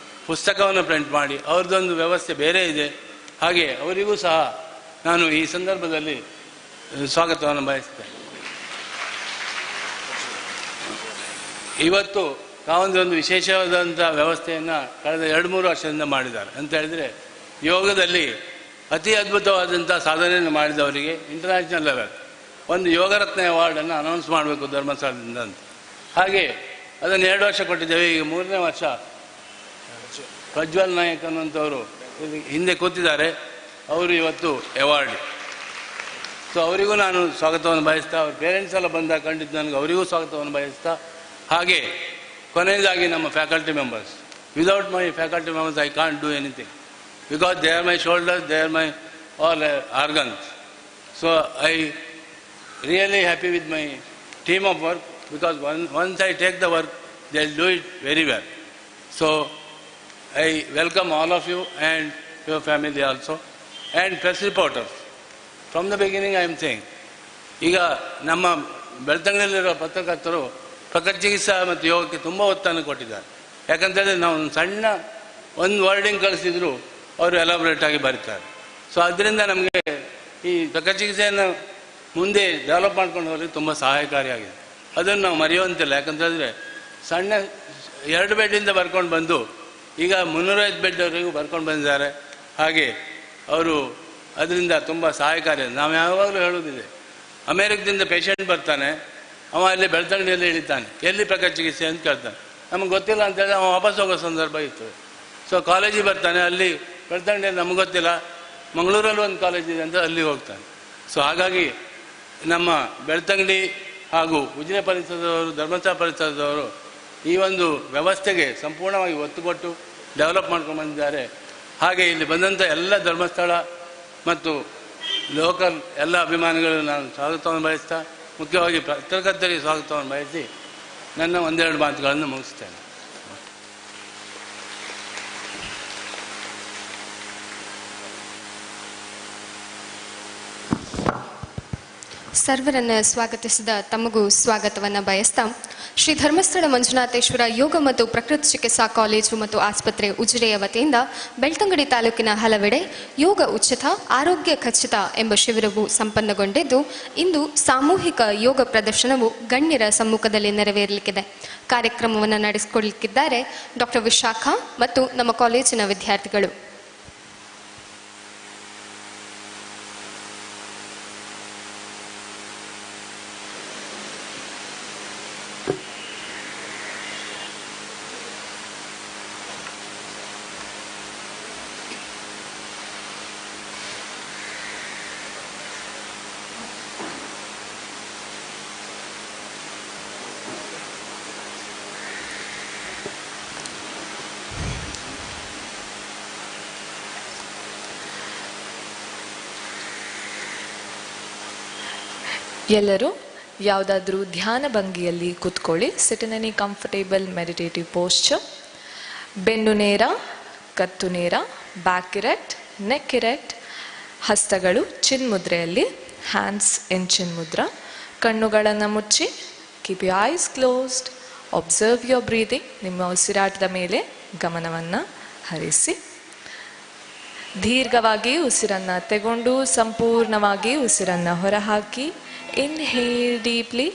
ಪುಸ್ತಕವನ್ನು ಪ್ರಿಂಟ್ ಮಾಡಿ ಅವ್ರದ್ದೊಂದು ವ್ಯವಸ್ಥೆ ಬೇರೆ ಇದೆ. ಹಾಗೆ ಅವರಿಗೂ ಸಹ ನಾನು ಈ ಸಂದರ್ಭದಲ್ಲಿ ಸ್ವಾಗತವನ್ನು ಬಯಸ್ತೇನೆ. ಇವತ್ತು ತಾವೊಂದು ವಿಶೇಷವಾದಂಥ ವ್ಯವಸ್ಥೆಯನ್ನು ಕಳೆದ 2-3 ವರ್ಷದಿಂದ ಮಾಡಿದ್ದಾರೆ. ಅಂತ ಹೇಳಿದರೆ ಯೋಗದಲ್ಲಿ ಅತಿ ಅದ್ಭುತವಾದಂಥ ಸಾಧನೆಯನ್ನು ಮಾಡಿದವರಿಗೆ ಇಂಟರ್ನ್ಯಾಷನಲ್ ಲೆವೆಲ್ ಒಂದು ಯೋಗರತ್ನ ಅವಾರ್ಡನ್ನು ಅನೌನ್ಸ್ ಮಾಡಬೇಕು ಧರ್ಮಸ್ಥಳದಿಂದ ಅಂತ. ಹಾಗೆ ಅದನ್ನು 2 ವರ್ಷ ಕೊಟ್ಟಿದ್ದೇವೆ. ಈಗ 3ನೇ ವರ್ಷ ಪ್ರಜ್ವಲ್ ನಾಯಕ್ ಅನ್ನುವಂಥವರು ಹಿಂದೆ ಕೂತಿದ್ದಾರೆ. ಅವರು ಇವತ್ತು ಅವಾರ್ಡ್. ಸೊ ಅವರಿಗೂ ನಾನು ಸ್ವಾಗತವನ್ನು ಬಯಸ್ತಾ, ಅವ್ರ ಪೇರೆಂಟ್ಸ್ ಎಲ್ಲ ಬಂದಾಗ ಕಂಡಿದ್ದು ನನಗೆ ಅವರಿಗೂ ಸ್ವಾಗತವನ್ನು ಬಯಸ್ತಾ, ಹಾಗೆ ಕೊನೆಯದಾಗಿ ನಮ್ಮ faculty members. Without my faculty members I can't do anything, because they are my shoulders, they are my all organs. So I really happy with my team of work, because once I take the work, they'll do it very well. So I welcome all of you and your family also, and press reporters. From the beginning I am saying, ಈಗ ನಮ್ಮ ಬೆಳ್ತಂಗಡಿಯಲ್ಲಿರೋ ಪತ್ರಕರ್ತರು ಪ್ರಕೃತಿ ಚಿಕಿತ್ಸಾ ಮತ್ತು ಯೋಗಕ್ಕೆ ತುಂಬ ಒತ್ತನ್ನು ಕೊಟ್ಟಿದ್ದಾರೆ. ಯಾಕಂತೇಳಿದ್ರೆ ನಾವು ಸಣ್ಣ ಒಂದು ವರ್ಡಿಂಗ್ ಕಳಿಸಿದ್ರು ಅವರು ಎಲಾಬ್ರೇಟ್ ಆಗಿ ಬರೀತಾರೆ. ಸೊ ಅದರಿಂದ ನಮಗೆ ಈ ಪ್ರಕೃತಿ ಚಿಕಿತ್ಸೆಯನ್ನು ಮುಂದೆ ಡೆವಲಪ್ ಮಾಡ್ಕೊಂಡು ಹೋಗಲಿಕ್ಕೆ ತುಂಬ ಸಹಾಯಕಾರಿಯಾಗಿದೆ. ಅದನ್ನು ನಾವು ಮರೆಯುವಂತಿಲ್ಲ. ಯಾಕಂತೇಳಿದ್ರೆ ಸಣ್ಣ 2 ಬೆಡ್ಡಿಂದ ಬರ್ಕೊಂಡು ಬಂದು ಈಗ 305 ಬೆಡ್ವರೆಗೂ ಬರ್ಕೊಂಡು ಬಂದಿದ್ದಾರೆ. ಹಾಗೆ ಅವರು ಅದರಿಂದ ತುಂಬ ಸಹಾಯಕಾರಿ. ನಾವು ಯಾವಾಗಲೂ ಹೇಳೋದಿದೆ, ಅಮೇರಿಕದಿಂದ ಪೇಷಂಟ್ ಬರ್ತಾನೆ, ಅವ ಅಲ್ಲಿ ಬೆಳ್ತಂಗಡಿಯಲ್ಲಿ ಇಳಿತಾನೆ, ಎಲ್ಲಿ ಪ್ರಕೃತಿ ಚಿಕಿತ್ಸೆ ಅಂತ ಕೇಳ್ತಾನೆ. ನಮಗೆ ಗೊತ್ತಿಲ್ಲ ಅಂತೇಳಿ ಅವ ವಾಪಸ್ ಹೋಗೋ ಸಂದರ್ಭ ಇರ್ತದೆ. ಸೊ ಕಾಲೇಜಿಗೆ ಬರ್ತಾನೆ, ಅಲ್ಲಿ ಬೆಳ್ತಂಗಡಿಯಲ್ಲಿ ನಮಗೆ ಗೊತ್ತಿಲ್ಲ, ಮಂಗಳೂರಲ್ಲಿ ಒಂದು ಕಾಲೇಜ್ ಇದೆ ಅಂತ ಅಲ್ಲಿಗೆ ಹೋಗ್ತಾನೆ. ಸೊ ಹಾಗಾಗಿ ನಮ್ಮ ಬೆಳ್ತಂಗಡಿ ಹಾಗೂ ಉಜಿರೆ ಪರಿಸರದವರು, ಧರ್ಮಸ್ಥಳ ಪರಿಸರದವರು ಈ ಒಂದು ವ್ಯವಸ್ಥೆಗೆ ಸಂಪೂರ್ಣವಾಗಿ ಒತ್ತು ಕೊಟ್ಟು ಡೆವಲಪ್ ಮಾಡ್ಕೊಂಡು ಬಂದಿದ್ದಾರೆ. ಹಾಗೆ ಇಲ್ಲಿ ಬಂದಂಥ ಎಲ್ಲ ಧರ್ಮಸ್ಥಳ ಮತ್ತು ಲೋಕಲ್ ಎಲ್ಲ ಅಭಿಮಾನಿಗಳು ನಾನು ಸ್ವಾಗತವನ್ನು ಬಯಸ್ತಾ, ಮುಖ್ಯವಾಗಿ ಪತ್ರಕರ್ತರಿಗೆ ಸ್ವಾಗತವನ್ನು ಬಯಸಿ ನನ್ನ 1-2 ಮಾತುಗಳನ್ನು ಮುಗಿಸ್ತೇನೆ. ಸರ್ವರನ್ನು ಸ್ವಾಗತಿಸಿದ ತಮಗೂ ಸ್ವಾಗತವನ್ನು ಬಯಸ್ತಾ, ಶ್ರೀ ಧರ್ಮಸ್ಥಳ ಮಂಜುನಾಥೇಶ್ವರ ಯೋಗ ಮತ್ತು ಪ್ರಕೃತಿ ಚಿಕಿತ್ಸಾ ಕಾಲೇಜು ಮತ್ತು ಆಸ್ಪತ್ರೆ ಉಜಿರೆಯ ವತಿಯಿಂದ ಬೆಳ್ತಂಗಡಿ ತಾಲೂಕಿನ ಹಲವೆಡೆ ಯೋಗ ಉಚಿತ ಆರೋಗ್ಯ ಖಚಿತ ಎಂಬ ಶಿಬಿರವು ಸಂಪನ್ನಗೊಂಡಿದ್ದು, ಇಂದು ಸಾಮೂಹಿಕ ಯೋಗ ಪ್ರದರ್ಶನವು ಗಣ್ಯರ ಸಮ್ಮುಖದಲ್ಲಿ ನೆರವೇರಲಿಕ್ಕಿದೆ. ಕಾರ್ಯಕ್ರಮವನ್ನು ನಡೆಸಿಕೊಳ್ಳಲಿಕ್ಕಿದ್ದಾರೆ ಡಾಕ್ಟರ್ ವಿಶಾಖ ಮತ್ತು ನಮ್ಮ ಕಾಲೇಜಿನ ವಿದ್ಯಾರ್ಥಿಗಳು. ಎಲ್ಲರೂ ಯಾವುದಾದ್ರೂ ಧ್ಯಾನ ಭಂಗಿಯಲ್ಲಿ ಕೂತ್ಕೊಳ್ಳಿ. Sit in any comfortable meditative posture. ಬೆನ್ನು ನೇರ, ಕತ್ತು ನೇರ, ಬ್ಯಾಕ್ ಇರೆಕ್ಟ್, ನೆಕ್ ಇರೆಕ್ಟ್, ಹಸ್ತಗಳು ಚಿನ್ಮುದ್ರೆಯಲ್ಲಿ, ಹ್ಯಾಂಡ್ಸ್ ಇನ್ ಚಿನ್ಮುದ್ರ. ಕಣ್ಣುಗಳನ್ನು ಮುಚ್ಚಿ, keep you eyes closed, observe your breathing. ನಿಮ್ಮ ಉಸಿರಾಟದ ಮೇಲೆ ಗಮನವನ್ನು ಹರಿಸಿ. ದೀರ್ಘವಾಗಿ ಉಸಿರನ್ನು ತಗೊಂಡು ಸಂಪೂರ್ಣವಾಗಿ ಉಸಿರನ್ನು ಹೊರಹಾಕಿ. Inhale deeply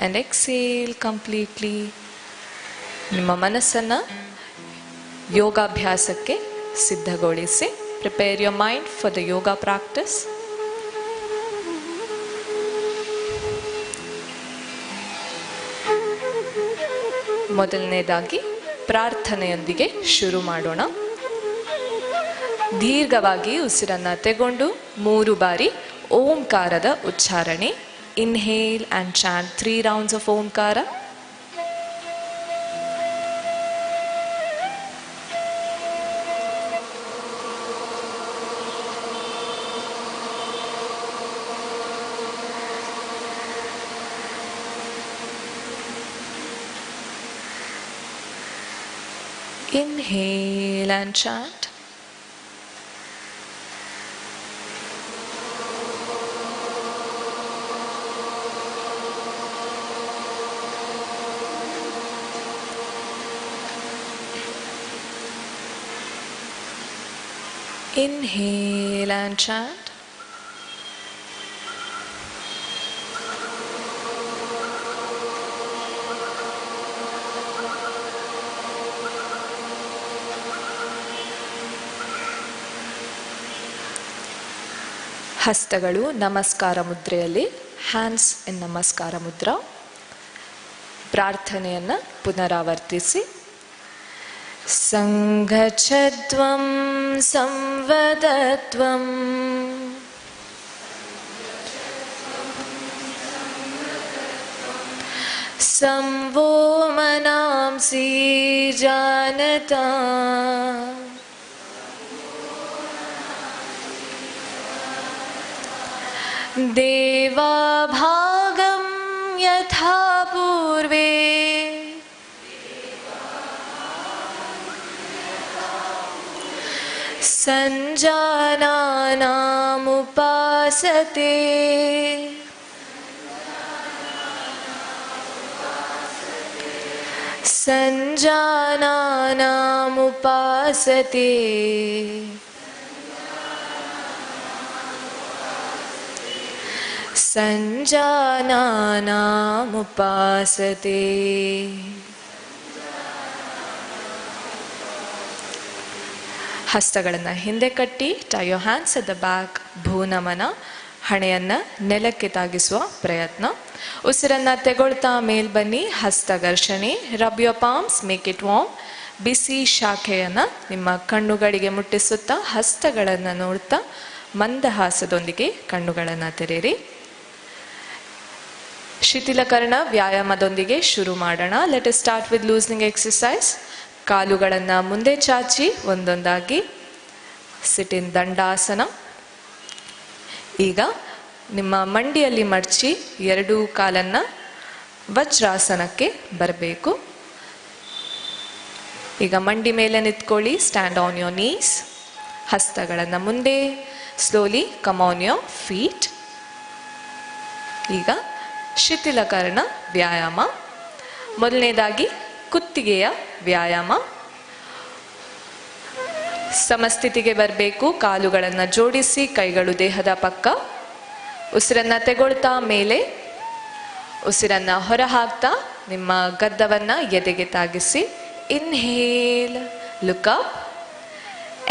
and exhale completely. ನಿಮ್ಮ ಮನಸ್ಸನ್ನು ಯೋಗಾಭ್ಯಾಸಕ್ಕೆ ಸಿದ್ಧಗೊಳಿಸಿ. Prepare your mind for the yoga practice. ಮೊದಲನೇದಾಗಿ ಪ್ರಾರ್ಥನೆಯೊಂದಿಗೆ ಶುರು ಮಾಡೋಣ. ದೀರ್ಘವಾಗಿ ಉಸಿರನ್ನು ತಗೊಂಡು 3 ಬಾರಿ ಓಂಕಾರದ ಉಚ್ಚಾರಣೆ. Inhale and chant 3 rounds of Omkara. Inhale and chant. Inhale and chant. ಹಸ್ತಗಳು ನಮಸ್ಕಾರ ಮುದ್ರೆಯಲ್ಲಿ, ಹ್ಯಾಂಡ್ಸ್ ಇನ್ ನಮಸ್ಕಾರ ಮುದ್ರಾ. ಪ್ರಾರ್ಥನೆಯನ್ನು ಪುನರಾವರ್ತಿಸಿ. ಸಂಗಚ್ಛದ್ವಂ ಸಂವದತ್ವಂ ಸಂವೋ ಮನಾಂಸಿ ಜಾನತಾ ದೇವಾಭಾಗಂ ಯಥಾ ಪೂರ್ವೇ ಸಂಜಾನಾನಾಮುಪಾಸತೆ ಸಂಜಾನಾನಾಮುಪಾಸತೆ ಸಂಜಾನಾನಾಮುಪಾಸತೆ. ಹಸ್ತಗಳನ್ನು ಹಿಂದೆ ಕಟ್ಟಿ, tie your hands at the back. ಭೂನಮನ, ಹಣೆಯನ್ನು ನೆಲಕ್ಕೆ ತಾಗಿಸುವ ಪ್ರಯತ್ನ. ಉಸಿರನ್ನು ತೆಗೊಳ್ತಾ ಮೇಲ್ ಬನ್ನಿ. ಹಸ್ತಘರ್ಷಣೆ. Rub your palms, make it warm. ಬಿಸಿ ಶಾಖೆಯನ್ನು ನಿಮ್ಮ ಕಣ್ಣುಗಳಿಗೆ ಮುಟ್ಟಿಸುತ್ತಾ ಹಸ್ತಗಳನ್ನು ನೋಡ್ತಾ ಮಂದಹಾಸದೊಂದಿಗೆ ಕಣ್ಣುಗಳನ್ನು ತೆರೆಯಿರಿ. ಶಿಥಿಲಕರಣ ವ್ಯಾಯಾಮದೊಂದಿಗೆ ಶುರು ಮಾಡೋಣ. Let us start with loosening exercise. ಕಾಲುಗಳನ್ನು ಮುಂದೆ ಚಾಚಿ ಒಂದೊಂದಾಗಿ ಸಿಟ್ ಇನ್ ದಂಡಾಸನ. ಈಗ ನಿಮ್ಮ ಮಂಡಿಯಲ್ಲಿ ಮಡಚಿ 2 ಕಾಲನ್ನು ವಜ್ರಾಸನಕ್ಕೆ ಬರಬೇಕು. ಈಗ ಮಂಡಿ ಮೇಲೆ ನಿಂತ್ಕೊಳ್ಳಿ. Stand on your knees. ಹಸ್ತಗಳನ್ನು ಮುಂದೆ. Slowly come on your feet. ಈಗ ಶಿಥಿಲಕರಣ ವ್ಯಾಯಾಮ. ಮೊದಲನೇದಾಗಿ ಕುತ್ತಿಗೆಯ ವ್ಯಾಯಾಮ. ಸಮಸ್ಥಿತಿಗೆ ಬರಬೇಕು. ಕಾಲುಗಳನ್ನು ಜೋಡಿಸಿ, ಕೈಗಳು ದೇಹದ ಪಕ್ಕ. ಉಸಿರನ್ನು ತೆಗೊಳ್ತಾ ಮೇಲೆ, ಉಸಿರನ್ನು ಹೊರ ಹಾಕ್ತಾ ನಿಮ್ಮ ಗದ್ದವನ್ನು ಎದೆಗೆ ತಾಗಿಸಿ. Inhale, look up.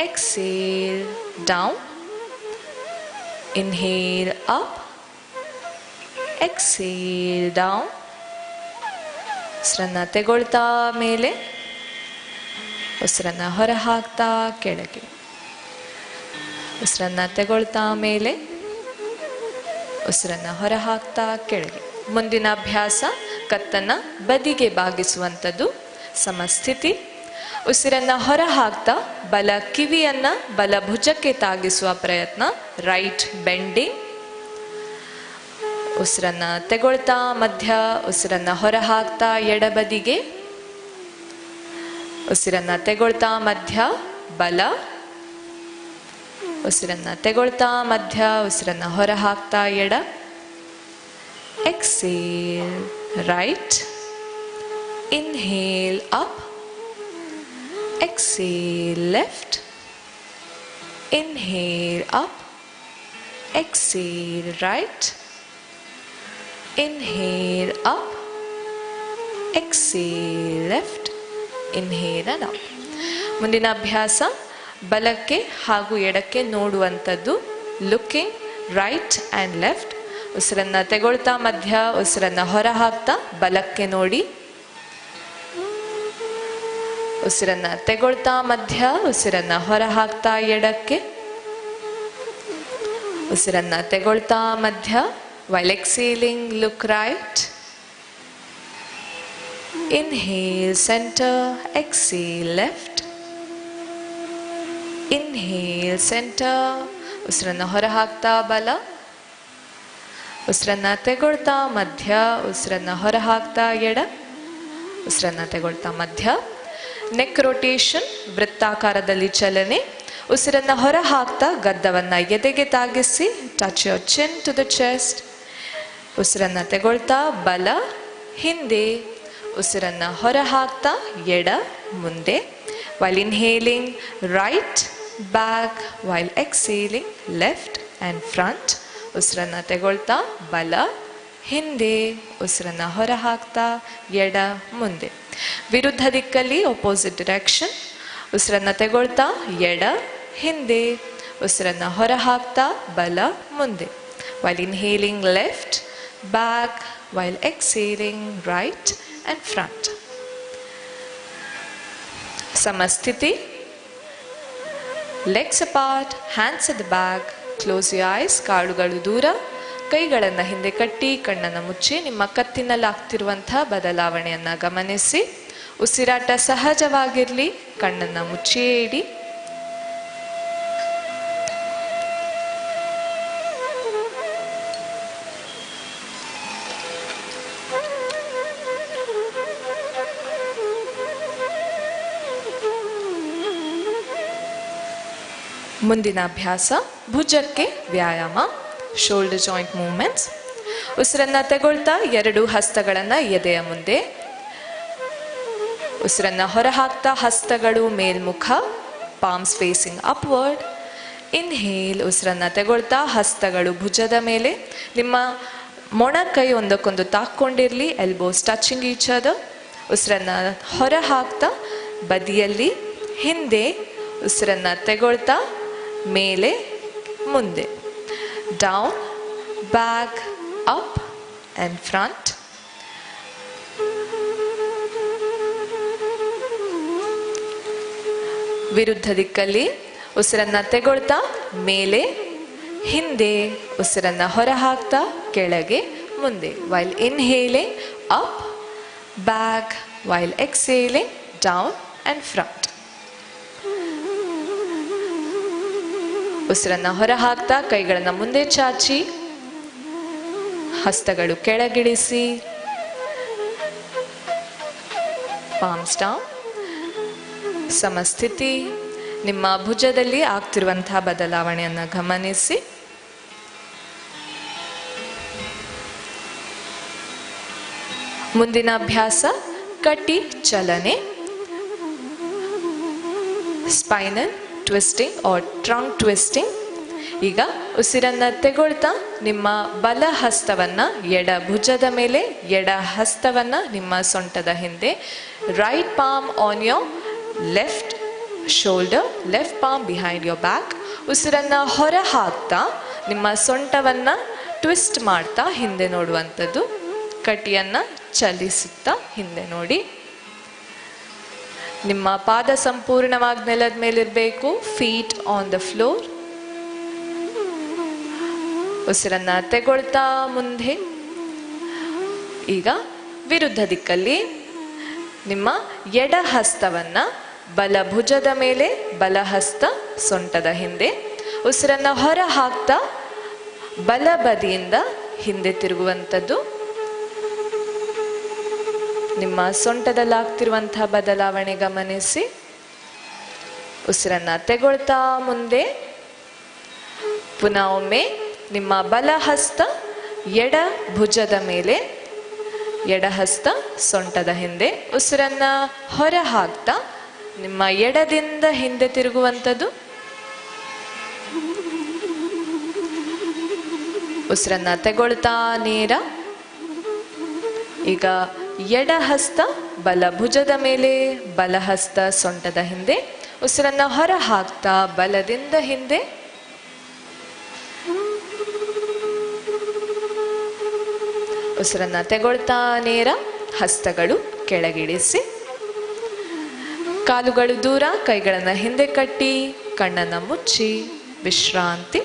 Exhale, down. Inhale up. Exhale down. ಉಸಿರನ್ನು ತೆಗೊಳ್ತಾ ಮೇಲೆ, ಉಸಿರನ್ನು ಹೊರ ಹಾಕ್ತಾ ಕೆಳಗೆ. ಉಸಿರನ್ನು ತೆಗೊಳ್ತಾ ಮೇಲೆ, ಉಸಿರನ್ನು ಹೊರ ಹಾಕ್ತಾ ಕೆಳಗೆ. ಮುಂದಿನ ಅಭ್ಯಾಸ ಕತ್ತನ್ನು ಬದಿಗೆ ಬಾಗಿಸುವಂಥದ್ದು. ಸಮಸ್ಥಿತಿ. ಉಸಿರನ್ನು ಹೊರ ಹಾಕ್ತಾ ಬಲ ಕಿವಿಯನ್ನು ಬಲ ಭುಜಕ್ಕೆ ತಾಗಿಸುವ ಪ್ರಯತ್ನ. Right bending. ಉಸಿರನ್ನು ತೆಗೊಳ್ತಾ ಮಧ್ಯ. ಉಸಿರನ್ನು ಹೊರ ಹಾಕ್ತಾ ಎಡಬದಿಗೆ. ಉಸಿರನ್ನು ತೆಗೊಳ್ತಾ ಮಧ್ಯ ಬಲ. ಉಸಿರನ್ನು ತೆಗೊಳ್ತಾ ಮಧ್ಯ. ಉಸಿರನ್ನು ಹೊರ ಹಾಕ್ತಾ ಎಡ. Exhale right. Inhale up. Exhale left. Inhale up. Exhale right. Inhale up, exhale left, inhale and up. ಮುಂದಿನ ಅಭ್ಯಾಸ ಬಲಕ್ಕೆ ಹಾಗೂ ಎಡಕ್ಕೆ ನೋಡುವಂಥದ್ದು, ಲುಕ್ಕಿಂಗ್ ರೈಟ್ ಆ್ಯಂಡ್ ಲೆಫ್ಟ್. ಉಸಿರನ್ನು ತೆಗೊಳ್ತಾ ಮಧ್ಯ, ಉಸಿರನ್ನು ಹೊರ ಹಾಕ್ತಾ ಬಲಕ್ಕೆ ನೋಡಿ. ಉಸಿರನ್ನು ತೆಗೊಳ್ತಾ ಮಧ್ಯ, ಉಸಿರನ್ನು ಹೊರ ಹಾಕ್ತಾ ಎಡಕ್ಕೆ. ಉಸಿರನ್ನು ತೆಗೊಳ್ತಾ ಮಧ್ಯ, while exhaling look right. Inhale center, exhale left. Inhale center, ಉಸಿರನ್ನು ಹೊರ ಹಾಕ್ತಾ ಬಲ. ಉಸಿರನ್ನು ತೆಗೊಳ್ತಾ ಮಧ್ಯ, ಉಸಿರನ್ನು ಹೊರ ಹಾಕ್ತಾ ಎಡ. ಉಸಿರನ್ನು ತೆಗೊಳ್ತಾ ಮಧ್ಯ. ನೆಕ್ ರೊಟೇಷನ್, ವೃತ್ತಾಕಾರದಲ್ಲಿ ಚಲನೆ. ಉಸಿರನ್ನು ಹೊರ ಹಾಕ್ತಾ ಗದ್ದವನ್ನು ಎದೆಗೆ ತಾಗಿಸಿ, touch your chin to the chest. ಉಸಿರನ್ನು ತೆಗೊಳ್ತಾ ಬಲ ಹಿಂದೆ, ಉಸಿರನ್ನು ಹೊರ ಹಾಕ್ತಾ ಎಡ ಮುಂದೆ. while inhaling right back, while exhaling left and front. ಉಸಿರನ್ನು ತೆಗೊಳ್ತಾ ಬಲ ಹಿಂದೆ, ಉಸಿರನ್ನು ಹೊರ ಹಾಕ್ತಾ ಎಡ ಮುಂದೆ. ವಿರುದ್ಧ ದಿಕ್ಕಲ್ಲಿ opposite direction. ಉಸಿರನ್ನು ತೆಗೊಳ್ತಾ ಎಡ ಹಿಂದೆ, ಉಸಿರನ್ನು ಹೊರ ಹಾಕ್ತಾ ಬಲ ಮುಂದೆ. while inhaling left back, while exhaling right and front. ಸಮಸ್ಥಿತಿ. legs apart, hands at the back, close your eyes. ಕಾಲುಗಳು ದೂರ, ಕೈಗಳನ್ನು ಹಿಂದೆ ಕಟ್ಟಿ ಕಣ್ಣನ್ನು ಮುಚ್ಚಿ ನಿಮ್ಮ ಕತ್ತಿನಲ್ಲಿ ಆಗ್ತಿರುವಂಥ ಬದಲಾವಣೆಯನ್ನು ಗಮನಿಸಿ. ಉಸಿರಾಟ ಸಹಜವಾಗಿರಲಿ, ಕಣ್ಣನ್ನು ಮುಚ್ಚಿಯೇ ಇಡಿ. ಮುಂದಿನ ಅಭ್ಯಾಸ ಭುಜಕ್ಕೆ ವ್ಯಾಯಾಮ, ಶೋಲ್ಡರ್ ಜಾಯಿಂಟ್ ಮೂವ್ಮೆಂಟ್ಸ್. ಉಸಿರನ್ನು ತಗೊಳ್ತಾ ಎರಡು ಹಸ್ತಗಳನ್ನು ಎದೆಯ ಮುಂದೆ. ಉಸಿರನ್ನು ಹೊರ ಹಾಕ್ತಾ ಹಸ್ತಗಳು ಮೇಲ್ಮುಖ, ಪಾಮ್ಸ್ ಫೇಸಿಂಗ್ ಅಪ್ವರ್ಡ್. ಇನ್ಹೇಲ್, ಉಸಿರನ್ನು ತಗೊಳ್ತಾ ಹಸ್ತಗಳು ಭುಜದ ಮೇಲೆ. ನಿಮ್ಮ ಮೊಣಕೈ ಒಂದಕ್ಕೊಂದು ತಾಕ್ಕೊಂಡಿರಲಿ, ಎಲ್ಬೋಸ್ ಟಚಿಂಗ್ ಈಚ್ ಅದರ್. ಉಸಿರನ್ನು ಹೊರ ಹಾಕ್ತಾ ಬದಿಯಲ್ಲಿ ಹಿಂದೆ, ಉಸಿರನ್ನು ತಗೊಳ್ತಾ ಮೇಲೆ ಮುಂದೆ. Down, back, up and front. ವಿರುದ್ಧ ದಿಕ್ಕಲ್ಲಿ ಉಸಿರನ್ನು ತಗೊಳ್ತಾ ಮೇಲೆ ಹಿಂದೆ, ಉಸಿರನ್ನು ಹೊರ ಹಾಕ್ತಾ ಕೆಳಗೆ ಮುಂದೆ. while inhaling up, back, while exhaling down and front. ಉಸಿರನ್ನು ಹೊರ ಹಾಕ್ತಾ ಕೈಗಳನ್ನು ಮುಂದೆ ಚಾಚಿ, ಹಸ್ತಗಳು ಕೆಳಗಿಳಿಸಿ, ಪಾಮ್ಸ್ ಡೌನ್. ಸಮಸ್ಥಿತಿ. ನಿಮ್ಮ ಭುಜದಲ್ಲಿ ಆಗ್ತಿರುವಂತಹ ಬದಲಾವಣೆಯನ್ನು ಗಮನಿಸಿ. ಮುಂದಿನ ಅಭ್ಯಾಸ ಕಟಿ ಚಲನೆ, spinal twisting or trunk twisting. ಈಗ ಉಸಿರನ್ನು ತೆಗೊಳ್ತಾ ನಿಮ್ಮ ಬಲ ಹಸ್ತವನ್ನು ಎಡ ಭುಜದ ಮೇಲೆ, ಎಡ ಹಸ್ತವನ್ನು ನಿಮ್ಮ ಸೊಂಟದ ಹಿಂದೆ. Right palm on your left shoulder, left palm behind your back. ಉಸಿರನ್ನು ಹೊರ ಹಾಕ್ತಾ ನಿಮ್ಮ ಸೊಂಟವನ್ನು ಟ್ವಿಸ್ಟ್ ಮಾಡ್ತಾ ಹಿಂದೆ ನೋಡುವಂಥದ್ದು. ಕಟಿಯನ್ನು ಚಲಿಸುತ್ತಾ ಹಿಂದೆ ನೋಡಿ. ನಿಮ್ಮ ಪಾದ ಸಂಪೂರ್ಣವಾಗಿ ನೆಲದ ಮೇಲಿರಬೇಕು, ಫೀಟ್ ಆನ್ ದ ಫ್ಲೋರ್. ಉಸಿರನ್ನು ತೆಗೊಳ್ತಾ ಮುಂದೆ. ಈಗ ವಿರುದ್ಧ ದಿಕ್ಕಲ್ಲಿ ನಿಮ್ಮ ಎಡ ಹಸ್ತವನ್ನು ಬಲ ಭುಜದ ಮೇಲೆ, ಬಲ ಹಸ್ತ ಸೊಂಟದ ಹಿಂದೆ. ಉಸಿರನ್ನು ಹೊರ ಹಾಕ್ತಾ ಬಲ ಬದಿಯಿಂದ ಹಿಂದೆ ತಿರುಗುವಂಥದ್ದು. ನಿಮ್ಮ ಸೊಂಟದಲ್ಲಾಗ್ತಿರುವಂತಹ ಬದಲಾವಣೆ ಗಮನಿಸಿ. ಉಸಿರನ್ನು ತೆಗೊಳ್ತಾ ಮುಂದೆ. ಪುನಃ ಒಮ್ಮೆ ನಿಮ್ಮ ಬಲ ಹಸ್ತ ಎಡ ಭುಜದ ಮೇಲೆ, ಎಡ ಹಸ್ತ ಸೊಂಟದ ಹಿಂದೆ. ಉಸಿರನ್ನು ಹೊರ ಹಾಕ್ತಾ ನಿಮ್ಮ ಎಡದಿಂದ ಹಿಂದೆ ತಿರುಗುವಂಥದ್ದು. ಉಸಿರನ್ನು ತೆಗೊಳ್ತಾ ನೇರ. ಈಗ ಎಡ ಹಸ್ತ ಬಲ ಭುಜದ ಮೇಲೆ, ಬಲ ಹಸ್ತ ಸೊಂಟದ ಹಿಂದೆ. ಉಸಿರನ್ನು ಹೊರ ಹಾಕ್ತಾ ಬಲದಿಂದ ಹಿಂದೆ. ಉಸಿರನ್ನು ತೆಗೊಳ್ತಾ ನೇರ, ಹಸ್ತಗಳು ಕೆಳಗಿಳಿಸಿ, ಕಾಲುಗಳು ದೂರ, ಕೈಗಳನ್ನು ಹಿಂದೆ ಕಟ್ಟಿ, ಕಣ್ಣನ್ನು ಮುಚ್ಚಿ ವಿಶ್ರಾಂತಿ.